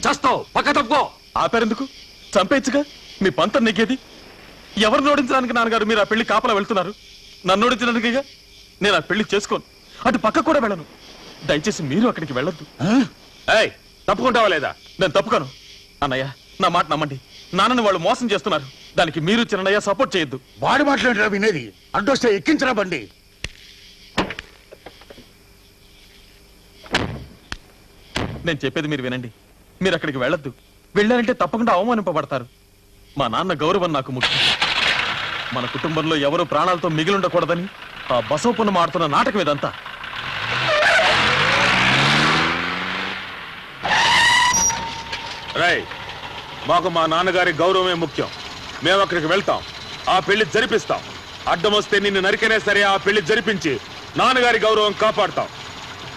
చేస్తావు పక్క తప్పుకో. ఆపారెందుకు? చంపేచ్చుగా. మీ పంతం నెగ్గేది. ఎవరిని ఓడించడానికి నాన్నగారు మీరు ఆ పెళ్లి కాపలా వెళ్తున్నారు? నన్ను ఓడించడానికిగా. నేను ఆ పెళ్లి చేసుకోను, అటు పక్క కూడా వెళ్ళను. దయచేసి మీరు అక్కడికి వెళ్ళొద్దు. తప్పుకుంటావా లేదా? నేను తప్పుకోను. అన్నయ్య, నా మాట నమ్మండి. నాన్నని వాళ్ళు మోసం చేస్తున్నారు. దానికి మీరు చిన్నయ్య సపోర్ట్ చేయొద్దు. వాడి మాట్లాడరా వినేది? అడ్డొస్తే ఎక్కించరా బండి. నేను చెప్పేది మీరు వినండి. మీరు అక్కడికి వెళ్ళొద్దు. వెళ్ళారంటే తప్పకుండా అవమానింపబడతారు. మా నాన్న గౌరవం నాకు ముఖ్యం. మన కుటుంబంలో ఎవరు ప్రాణాలతో మిగిలుండకూడదని ఆ బసవపున్న ఆడుతున్న నాటకం ఇదంతా. రై, మాకు మా నాన్నగారి గౌరవమే ముఖ్యం. మేము అక్కడికి వెళ్తాం, ఆ పెళ్లి జరిపిస్తాం. అడ్డం వస్తే నిన్ను నరికనే సరే ఆ పెళ్లి జరిపించి నాన్నగారి గౌరవం కాపాడుతాం.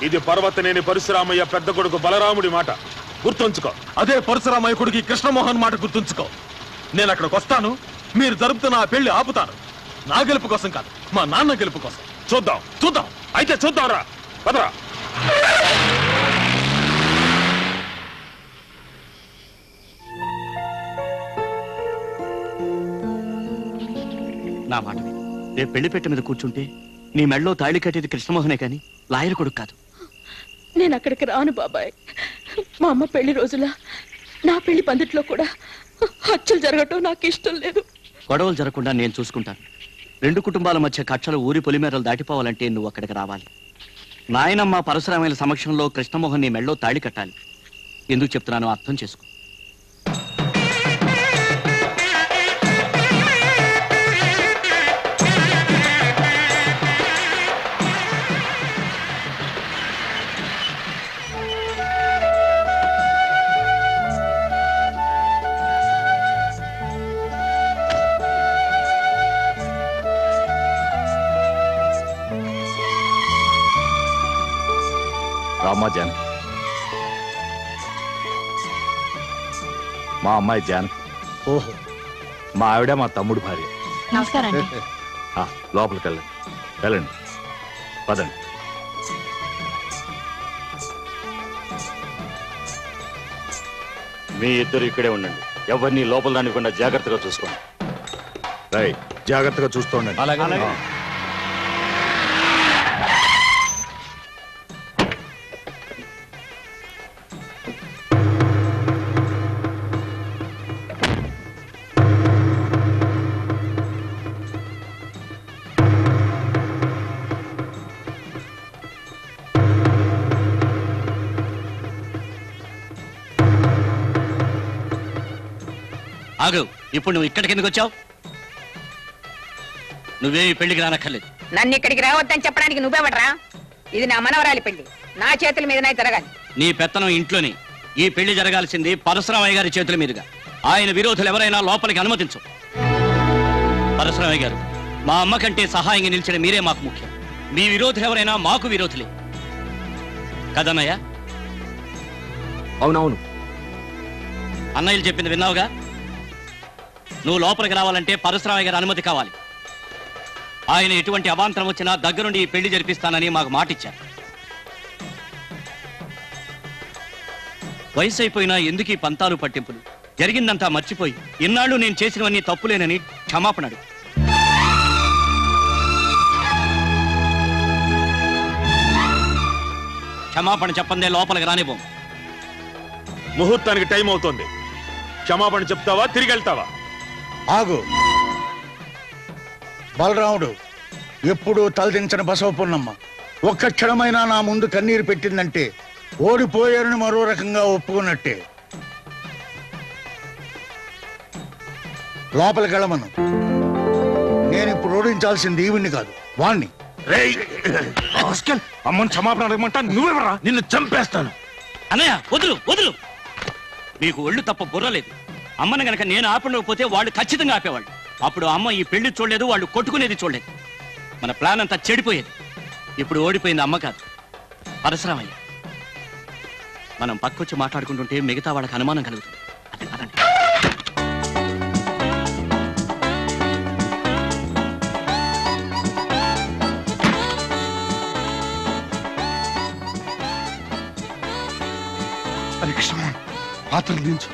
ఇది పర్వతనేని పరశురామయ్య పెద్ద కొడుకు బలరాముడి మాట, గుర్తుంచుకో. అదే పరశురామయ్య కొడుకు కృష్ణమోహన్ మాట గుర్తుంచుకో. నేను అక్కడికి వస్తాను, మీరు జరుపుతున్న ఆ పెళ్లి ఆపుతాను. నా గెలుపు కోసం కాదు, మా నాన్న గెలుపు కోసం. చూద్దాం చూద్దాం అయితే చూద్దాం. రా పదరా. నా మాట విను. రేపు పెళ్లి పెట్టె మీద కూర్చుంటే నీ మెడలో తాళి కట్టేది కృష్ణమోహనే కాని లాయర్ కొడుకు కాదు. నేను అక్కడికి రాను బాబాయ్. మా అమ్మ పెళ్లి రోజుల నా పెళ్లి పందిట్లో కూడా హత్యలు జరగటం నాకు ఇష్టం లేదు. గొడవలు జరగకుండా నేను చూసుకుంటాను. రెండు కుటుంబాల మధ్య కక్షలు ఊరి పొలిమేరలు దాటిపోవాలంటే నువ్వు అక్కడికి రావాలి. నాయనమ్మ పరశురామయ్యల సమక్షంలో కృష్ణమోహన్ నీ మెడలో తాళి కట్టాలి. ఎందుకు చెప్తున్నానో అర్థం చేసుకో. రామ్మా జానకి. మా అమ్మాయి జానకి. ఓహో, మా ఆవిడ మా తమ్ముడు భార్య. నమస్కారం అండి. లోపలికి వెళ్ళండి. వెళ్ళండి, పదండి. మీ ఇద్దరు ఇక్కడే ఉండండి. ఎవరిని లోపల రానివ్వకుండా జాగ్రత్తగా చూసుకోండి. జాగ్రత్తగా చూస్తుండండి. అలాగే. ఆగు, ఇప్పుడు నువ్వు ఇక్కడికి ఎందుకు వచ్చావు? నువ్వే ఈ పెళ్లికి రానక్కర్లేదు. నన్ను ఇక్కడికి రావద్దని చెప్పడానికి నువ్వెవడరా? ఇది నా మనవరాలి పెళ్లి, నా చేతుల మీదనే జరగాలి. నీ పెత్తనం ఇంట్లోని. ఈ పెళ్లి జరగాల్సింది పరశురామయ్య గారి చేతుల మీదుగా. ఆయన విరోధులు ఎవరైనా లోపలికి అనుమతించు. పరశురామయ్య గారు, మా అమ్మ కంటే సహాయంగా నిలిచిన మీరే మాకు ముఖ్యం. మీ విరోధులు ఎవరైనా మాకు విరోధులే కదన్నయ్య? అవునవును. అన్నయ్యలు చెప్పింది విన్నావుగా. నువ్వు లోపలికి రావాలంటే పరశురామయ్య గారి అనుమతి కావాలి. ఆయన ఎటువంటి అవాంతరం వచ్చినా దగ్గరుండి ఈ పెళ్లి జరిపిస్తానని మాకు మాటిచ్చారు. వయసు అయిపోయినా ఎందుకు ఈ పంతాలు పట్టింపులు? జరిగిందంతా మర్చిపోయి ఇన్నాళ్ళు నేను చేసినవన్నీ తప్పులేనని క్షమాపణడు. క్షమాపణ చెప్పందే లోపలికి రానివ్వం. ముహూర్తానికి టైం అవుతోంది. క్షమాపణ చెప్తావా, తిరిగి వెళ్తావా? ఆగు. బలరాముడు ఎప్పుడూ తలదించిన బసవపున్నమ్మ ఒక్క క్షణమైనా నా ముందు కన్నీరు పెట్టిందంటే ఓడిపోయారని మరో రకంగా ఒప్పుకున్నట్టే. లోపలికి వెళ్ళమను. నేను ఇప్పుడు ఓడించాల్సింది ఈవిడ్ని కాదు, వాణ్ణి. అమ్మని క్షమాపణ అడగమంటా, నువ్వెవరా? నిన్ను చంపేస్తాను. అన్నయ్య వదులు వదులు. మీకు ఒళ్ళు తప్ప బుర్రలేదు. అమ్మని గనక నేను ఆపలేకపోతే వాళ్ళు ఖచ్చితంగా ఆపేవాళ్ళు. అప్పుడు అమ్మ ఈ పెళ్లి చూడలేదు, వాళ్ళు కొట్టుకునేది చూడలేదు. మన ప్లాన్ అంతా చెడిపోయేది. ఇప్పుడు ఓడిపోయింది అమ్మ కాదు, పరశురామయ్య. మనం పక్కొచ్చి మాట్లాడుకుంటుంటే మిగతా వాళ్ళకి అనుమానం కలుగుతుంది. అది పదండి. పాత్రలు దించు.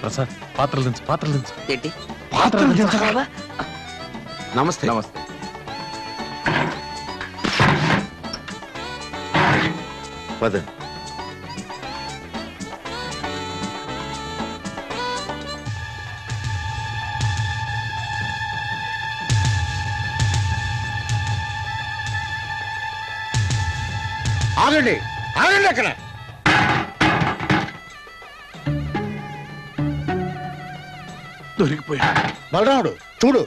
ప్రసాద్, పాత్రలు దించు, పాత్రలు దించు. ఏంటి పాత్రలు దించరా? నమస్తే. నమస్తే. పద. ఆగండి, ఆగండి అక్కడ. దొరికిపోయా. బలరాముడు చూడు.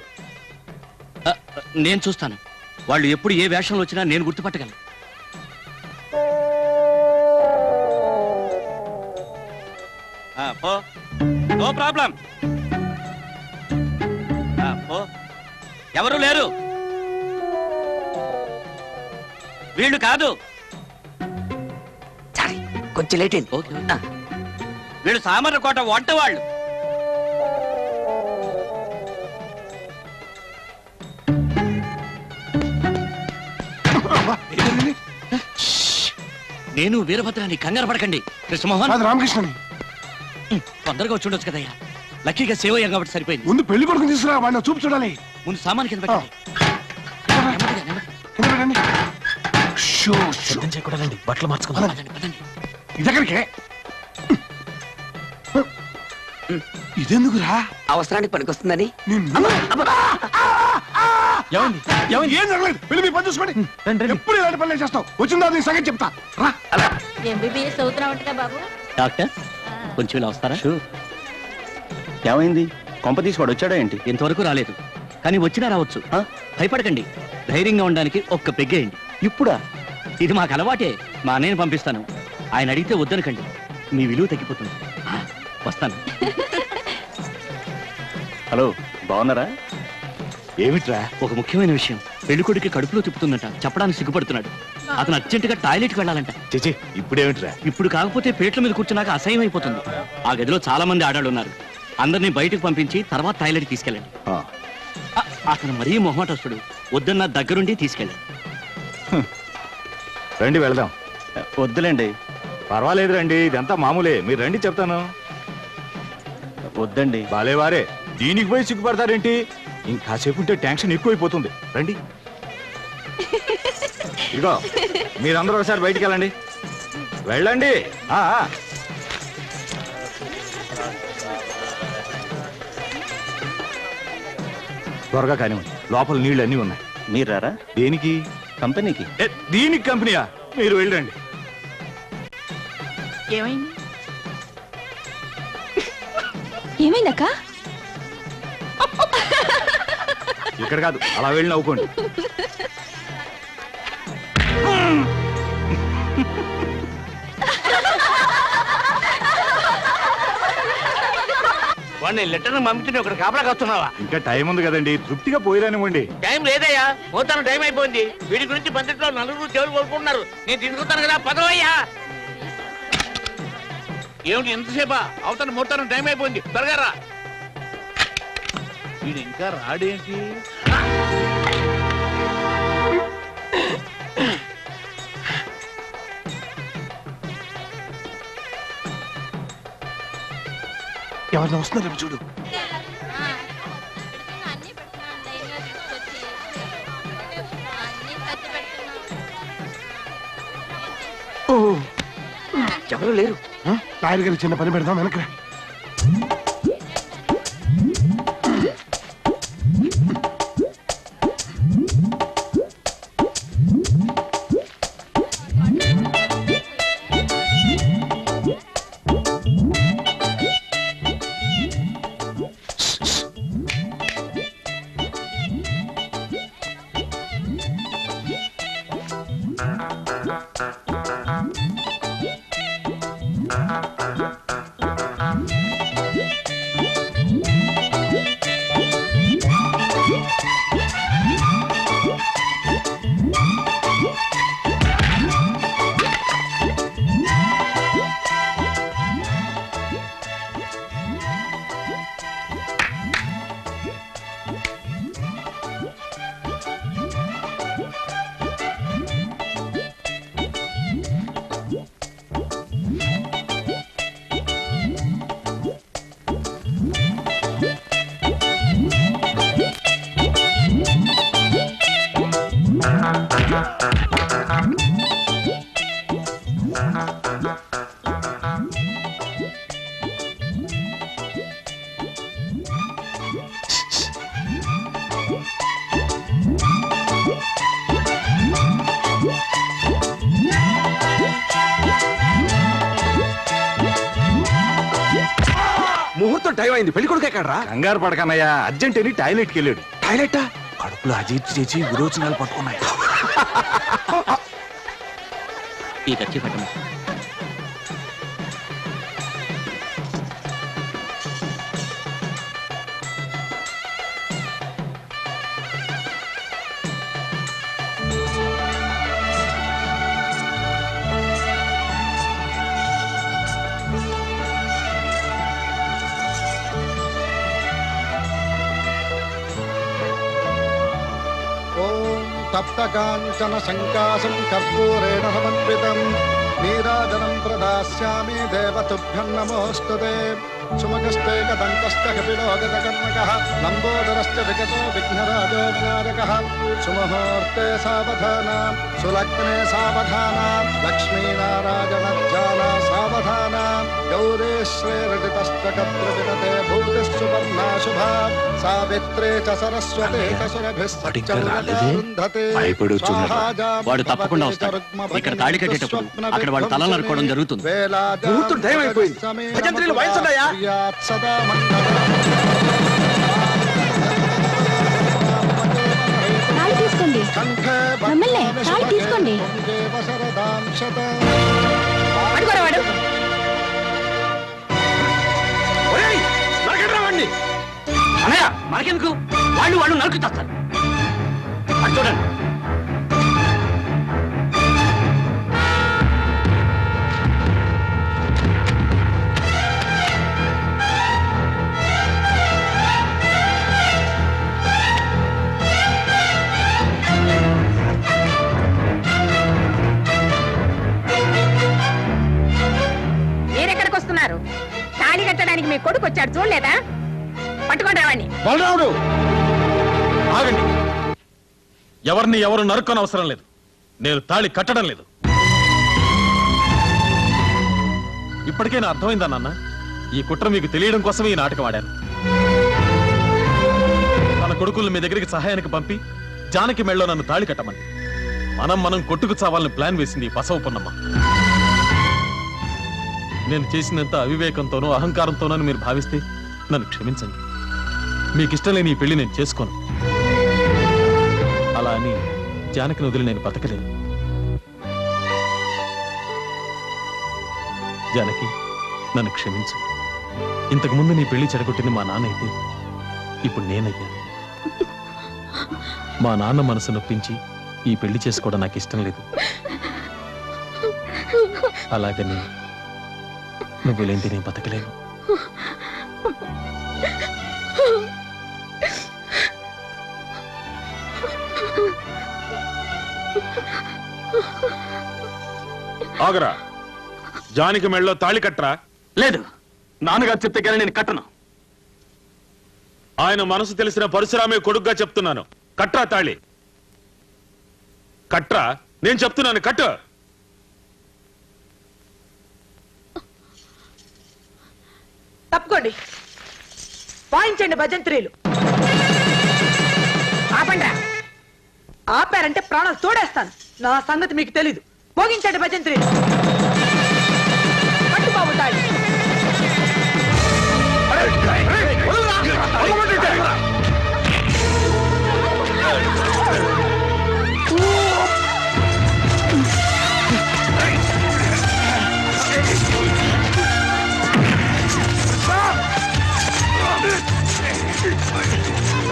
నేను చూస్తాను. వాళ్ళు ఎప్పుడు ఏ వేషంలో వచ్చినా నేను గుర్తుపట్టగలను. No problem. ఎవరు లేరు. వీళ్ళు కాదు. కొంచెం లేట్ అయింది. వీళ్ళు సామర్లకోట వంట వాళ్ళు. నేను వీరభద్రాన్ని, కంగారు పడకండి. కృష్ణమోహన్, రామకృష్ణని తొందరగా వచ్చి ఉండొచ్చు కదయ్యా. లక్కీగా సేవ్ అయ్యాం కాబట్టి సరిపోయింది. ముందు పెళ్లి కొడుకు తీసుకురా, వాడిని చూపు చూడాలి. ముందు సామాన్ కింద పెట్టండి. చేయకూడదండి, బట్టలు మార్చుకుందాం. ఇదెక్కడికే? ఇదెందుకురా? అవసరానికి పనికొస్తుందని. ఏం జరగలేదు. వెళ్ళి మీ పని చూసుకోండి. ఎప్పుడు ఇలాంటి పనులు చేస్తావు? వచ్చిందా నీ సంగతి చెప్తా. రా. ఎంబీబీఎస్ చదువుతున్నావు బాబు? డాక్టర్ కొంచెం ఇలా వస్తారా? ఏమైంది? కొంప తీసుకోడు వచ్చాడా ఏంటి? ఇంతవరకు రాలేదు, కానీ వచ్చినా రావచ్చు. భయపడకండి, ధైర్యంగా ఉండడానికి ఒక్క పెగ్గేయండి. ఇప్పుడా? ఇది మాకు అలవాటే. మా అన్నయ్యని పంపిస్తాను. ఆయన అడిగితే వద్దనకండి, మీ విలువ తగ్గిపోతుంది. వస్తాను. హలో, బాగున్నారా? ఏమిట్రా? ఒక ముఖ్యమైన విషయం. పెళ్లికొడికి కడుపులో తిప్పుతుందంట, చెప్పడానికి సిగ్గుపడుతున్నాడు. అతను అర్జెంటుగా టాయిలెట్కి వెళ్ళాలంట. చేచి ఇప్పుడేమిట్రా? ఇప్పుడు కాకపోతే పేట్ల మీద కూర్చున్నాక అసహ్యం అయిపోతుంది. ఆ గదిలో చాలా మంది ఆడాళ్ళు ఉన్నారు. అందరినీ బయటకు పంపించి తర్వాత టాయిలెట్ తీసుకెళ్ళండి. అతను మరీ మొహమాటస్తుడు, వద్దన్న దగ్గరుండి తీసుకెళ్ళండి. రండి వెళదాం. వద్దులేండి. పర్వాలేదు రండి, ఇదంతా మామూలే. మీరు రండి చెప్తాను. వద్దండి. బాలేవారే దీనికి పోయి సిగ్గుపడతారేంటి? ఇంకాసేపు ఉంటే టెన్షన్ ఎక్కువైపోతుంది. రండి. ఇదిగో మీరందరూ ఒకసారి బయటికి వెళ్ళండి. వెళ్ళండి. త్వరగా కానివ్వండి, లోపల నీళ్ళు అన్నీ ఉన్నాయి. మీరారా? దేనికి? కంపెనీకి. దీనికి కంపెనీయా? మీరు వెళ్ళండి. ఏమైంది? ఏమైందక్క? ఇక్కడ కాదు, అలా వెళ్ళి నవ్వుకోండి. వాడిని లెటర్ పంపించి ఒకటి కాపలా కాస్తున్నావా? ఇంకా టైం ఉంది కదండి, తృప్తిగా పోయిరానివ్వండి. టైం లేదయ్యా, పోతాను, టైం అయిపోయింది. వీడి గురించి పందిట్లో నలుగురు చెవులు కోరుకుంటున్నారు. నేను తీసుకుంటాను కదా, పదవయ్యా. ఏమిటి ఎంతసేపా? అవుతాను, మోతాను, టైం అయిపోయింది, త్వరగా రా. వీడు ఇంకా రాడేంటి? ఎవరిని వస్తున్నారు చూడు. ఎవరు లేరు. నాయన గారి చిన్న పని పెడదాం, వెనకరా. ముహూర్తం టైం అయింది, పెళ్లి కొడుకు ఎక్కడరా? కంగారు పడకన్నయ్యా, అర్జెంట్ అని టాయిలెట్కి వెళ్ళాడు. టాయిలెటా? కడుపులో అజీర్తి చేసి విరోచనాలు పట్టుకున్నాయి. ఈ కచ్చి పట్టణ తప్తకాంచన సంకాశం కర్పూరేణ సమన్వితం నీరాజనం ప్రదాస్యామి దేవతుభ్యం నమోస్తుతే సుమగస్తే కదంతశ్చ కపిలో గతకర్ణకః లంబోదరశ్చ విగతో విఘ్నరాజో వినాయకః సుముహూర్తే సావధానం సులగ్నే సావధానం లక్ష్మీనారాయణధ్యాన సావధానం గౌరీ శ్రీరజితశ్చ కత్రవిగతే భూతిస్సువర్ణా శుభా సావిత్రే చ సరస్వతే చ సురభిశ్చరుంధతే. వాడు తప్పకుండా వస్తాడు. ఇక్కడ తాళి కట్టేటప్పుడు అక్కడ వాడు తల నరుకోవడం జరుగుతుంది. ముహూర్తం టైం అయిపోయింది, భజంత్రీలు వాయించండియా. సదా తాళి తీసుకోండి, మమ్మల్ని తాళి తీసుకోండి. అడుగురా వాడు. అన్నయ్య మనకెందుకు, వాళ్ళు నరుకు చేస్తారు. అది చూడండి. మీరెక్కడికి వస్తున్నారు? తాళి కట్టడానికి మీ కొడుకు వచ్చాడు చూడలేదా? పట్టుకోండి రావండి. బలరాముడు ఆగండి. ఎవరిని ఎవరు నరుక్కొని అవసరం లేదు. నేను తాళి కట్టడం లేదు. ఇప్పటికైనా అర్థమైందా నాన్న? ఈ కుట్ర మీకు తెలియడం కోసమే ఈ నాటకం ఆడాను. తన కొడుకుల్ని మీ దగ్గరికి సహాయానికి పంపి జానకి మెళ్ళలో నన్ను తాళి కట్టమని మనం కొట్టుకు చావాలని ప్లాన్ వేసింది బసవపున్నమ్మ. నేను చేసినంత అవివేకంతోనో అహంకారంతోనో మీరు భావిస్తే నన్ను క్షమించండి. మీకు ఇష్టం లేని ఈ పెళ్లి నేను చేసుకోను. అలా అని జానకిని వదిలి నేను బతకలేను. జానకి, నన్ను క్షమించు. ఇంతకుముందు నీ పెళ్లి చెడగొట్టింది మా నాన్న అయితే ఇప్పుడు నేనయ్యాను. మా నాన్న మనసు నొప్పించి ఈ పెళ్లి చేసుకోవడం నాకు ఇష్టం లేదు. అలాగని నువ్వు లేంటి నేను బతకలేను. ఆగరా, జానికి మెళ్ళలో తాళి కట్టరా. లేదు, నాన్నగారు చెప్తే కానీ నేను కట్టను. ఆయన మనసు తెలిసిన పరశురామే కొడుగ్గా చెప్తున్నాను. కట్రా తాళి, కట్రా. నేను చెప్తున్నాను, కట్టు. తప్పుకోండి, వాయించండి భజంత్రీలు. ఆపండ్రా. ఆపారంటే ప్రాణాలు తోడేస్తాను. నా సంగతి మీకు తెలీదు. మోగించండి భజంత్రీలు. పట్టు బాగుంటాయి.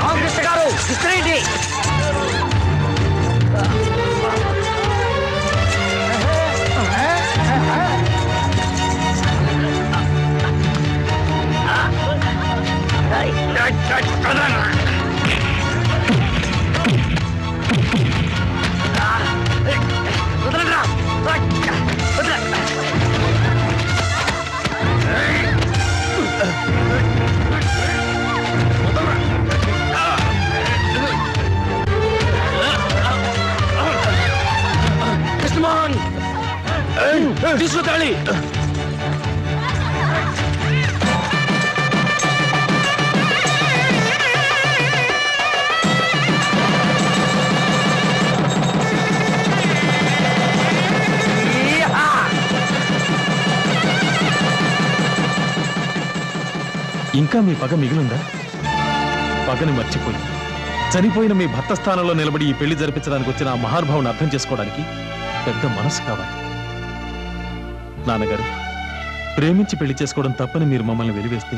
రామకృష్ణ గారు విసిరేయండి. కృష్ణమోహన్ తీసుకుతాళి. ఇంకా మీ పగ మిగిలిందా? పగని మర్చిపోయి చనిపోయిన మీ భర్త స్థానంలో నిలబడి ఈ పెళ్లి జరిపించడానికి వచ్చిన ఆ మహానుభావుని అర్థం చేసుకోవడానికి పెద్ద మనసు కావాలి. నాన్నగారు, ప్రేమించి పెళ్లి చేసుకోవడం తప్పని మీరు మమ్మల్ని వెలివేస్తే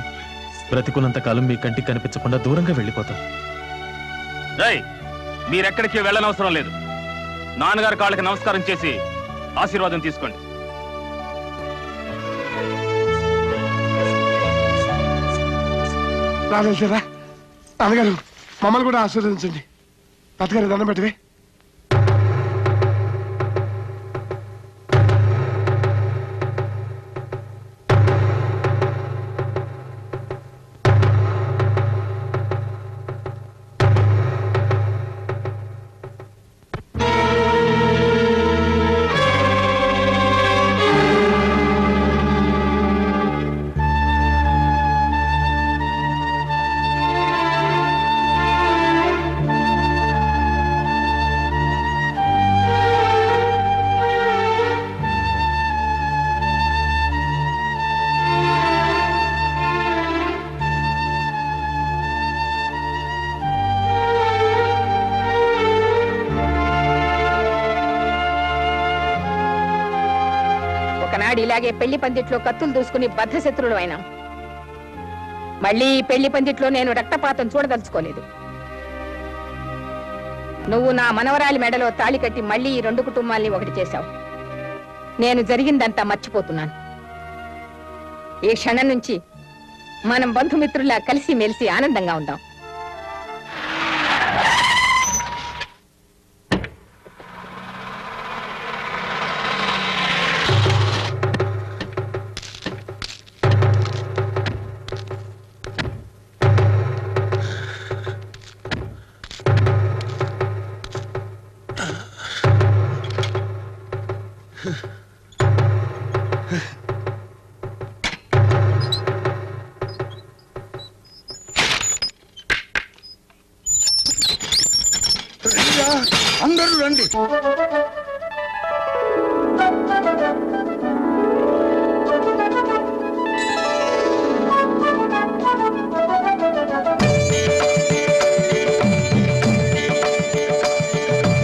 బ్రతికున్నంత కాలం మీ కంటికి కనిపించకుండా దూరంగా వెళ్ళిపోతాం. మీరెక్కడికి వెళ్ళనవసరం లేదు. నాన్నగారి కాళ్ళకి నమస్కారం చేసి ఆశీర్వాదం తీసుకోండి. రాజేశ్వరా, నాన్నగారు మమ్మల్ని కూడా ఆశీర్వదించండి. తాతగారు దండం పెట్టవే. ఒకనాడు ఇలాగే పెళ్లి పందిట్లో కత్తులు దూసుకుని బద్ధశత్రులు అయినాం. మళ్ళీ ఈ పెళ్లి పందిట్లో నేను రక్తపాతం చూడదలుచుకోలేదు. నువ్వు నా మనవరాలి మెడలో తాళి కట్టి మళ్ళీ ఈ రెండు కుటుంబాల్ని ఒకటి చేశావు. నేను జరిగిందంతా మర్చిపోతున్నాను. ఈ క్షణం నుంచి మనం బంధుమిత్రుల్లా కలిసి మెలిసి ఆనందంగా ఉందాం. అందరూ రండి.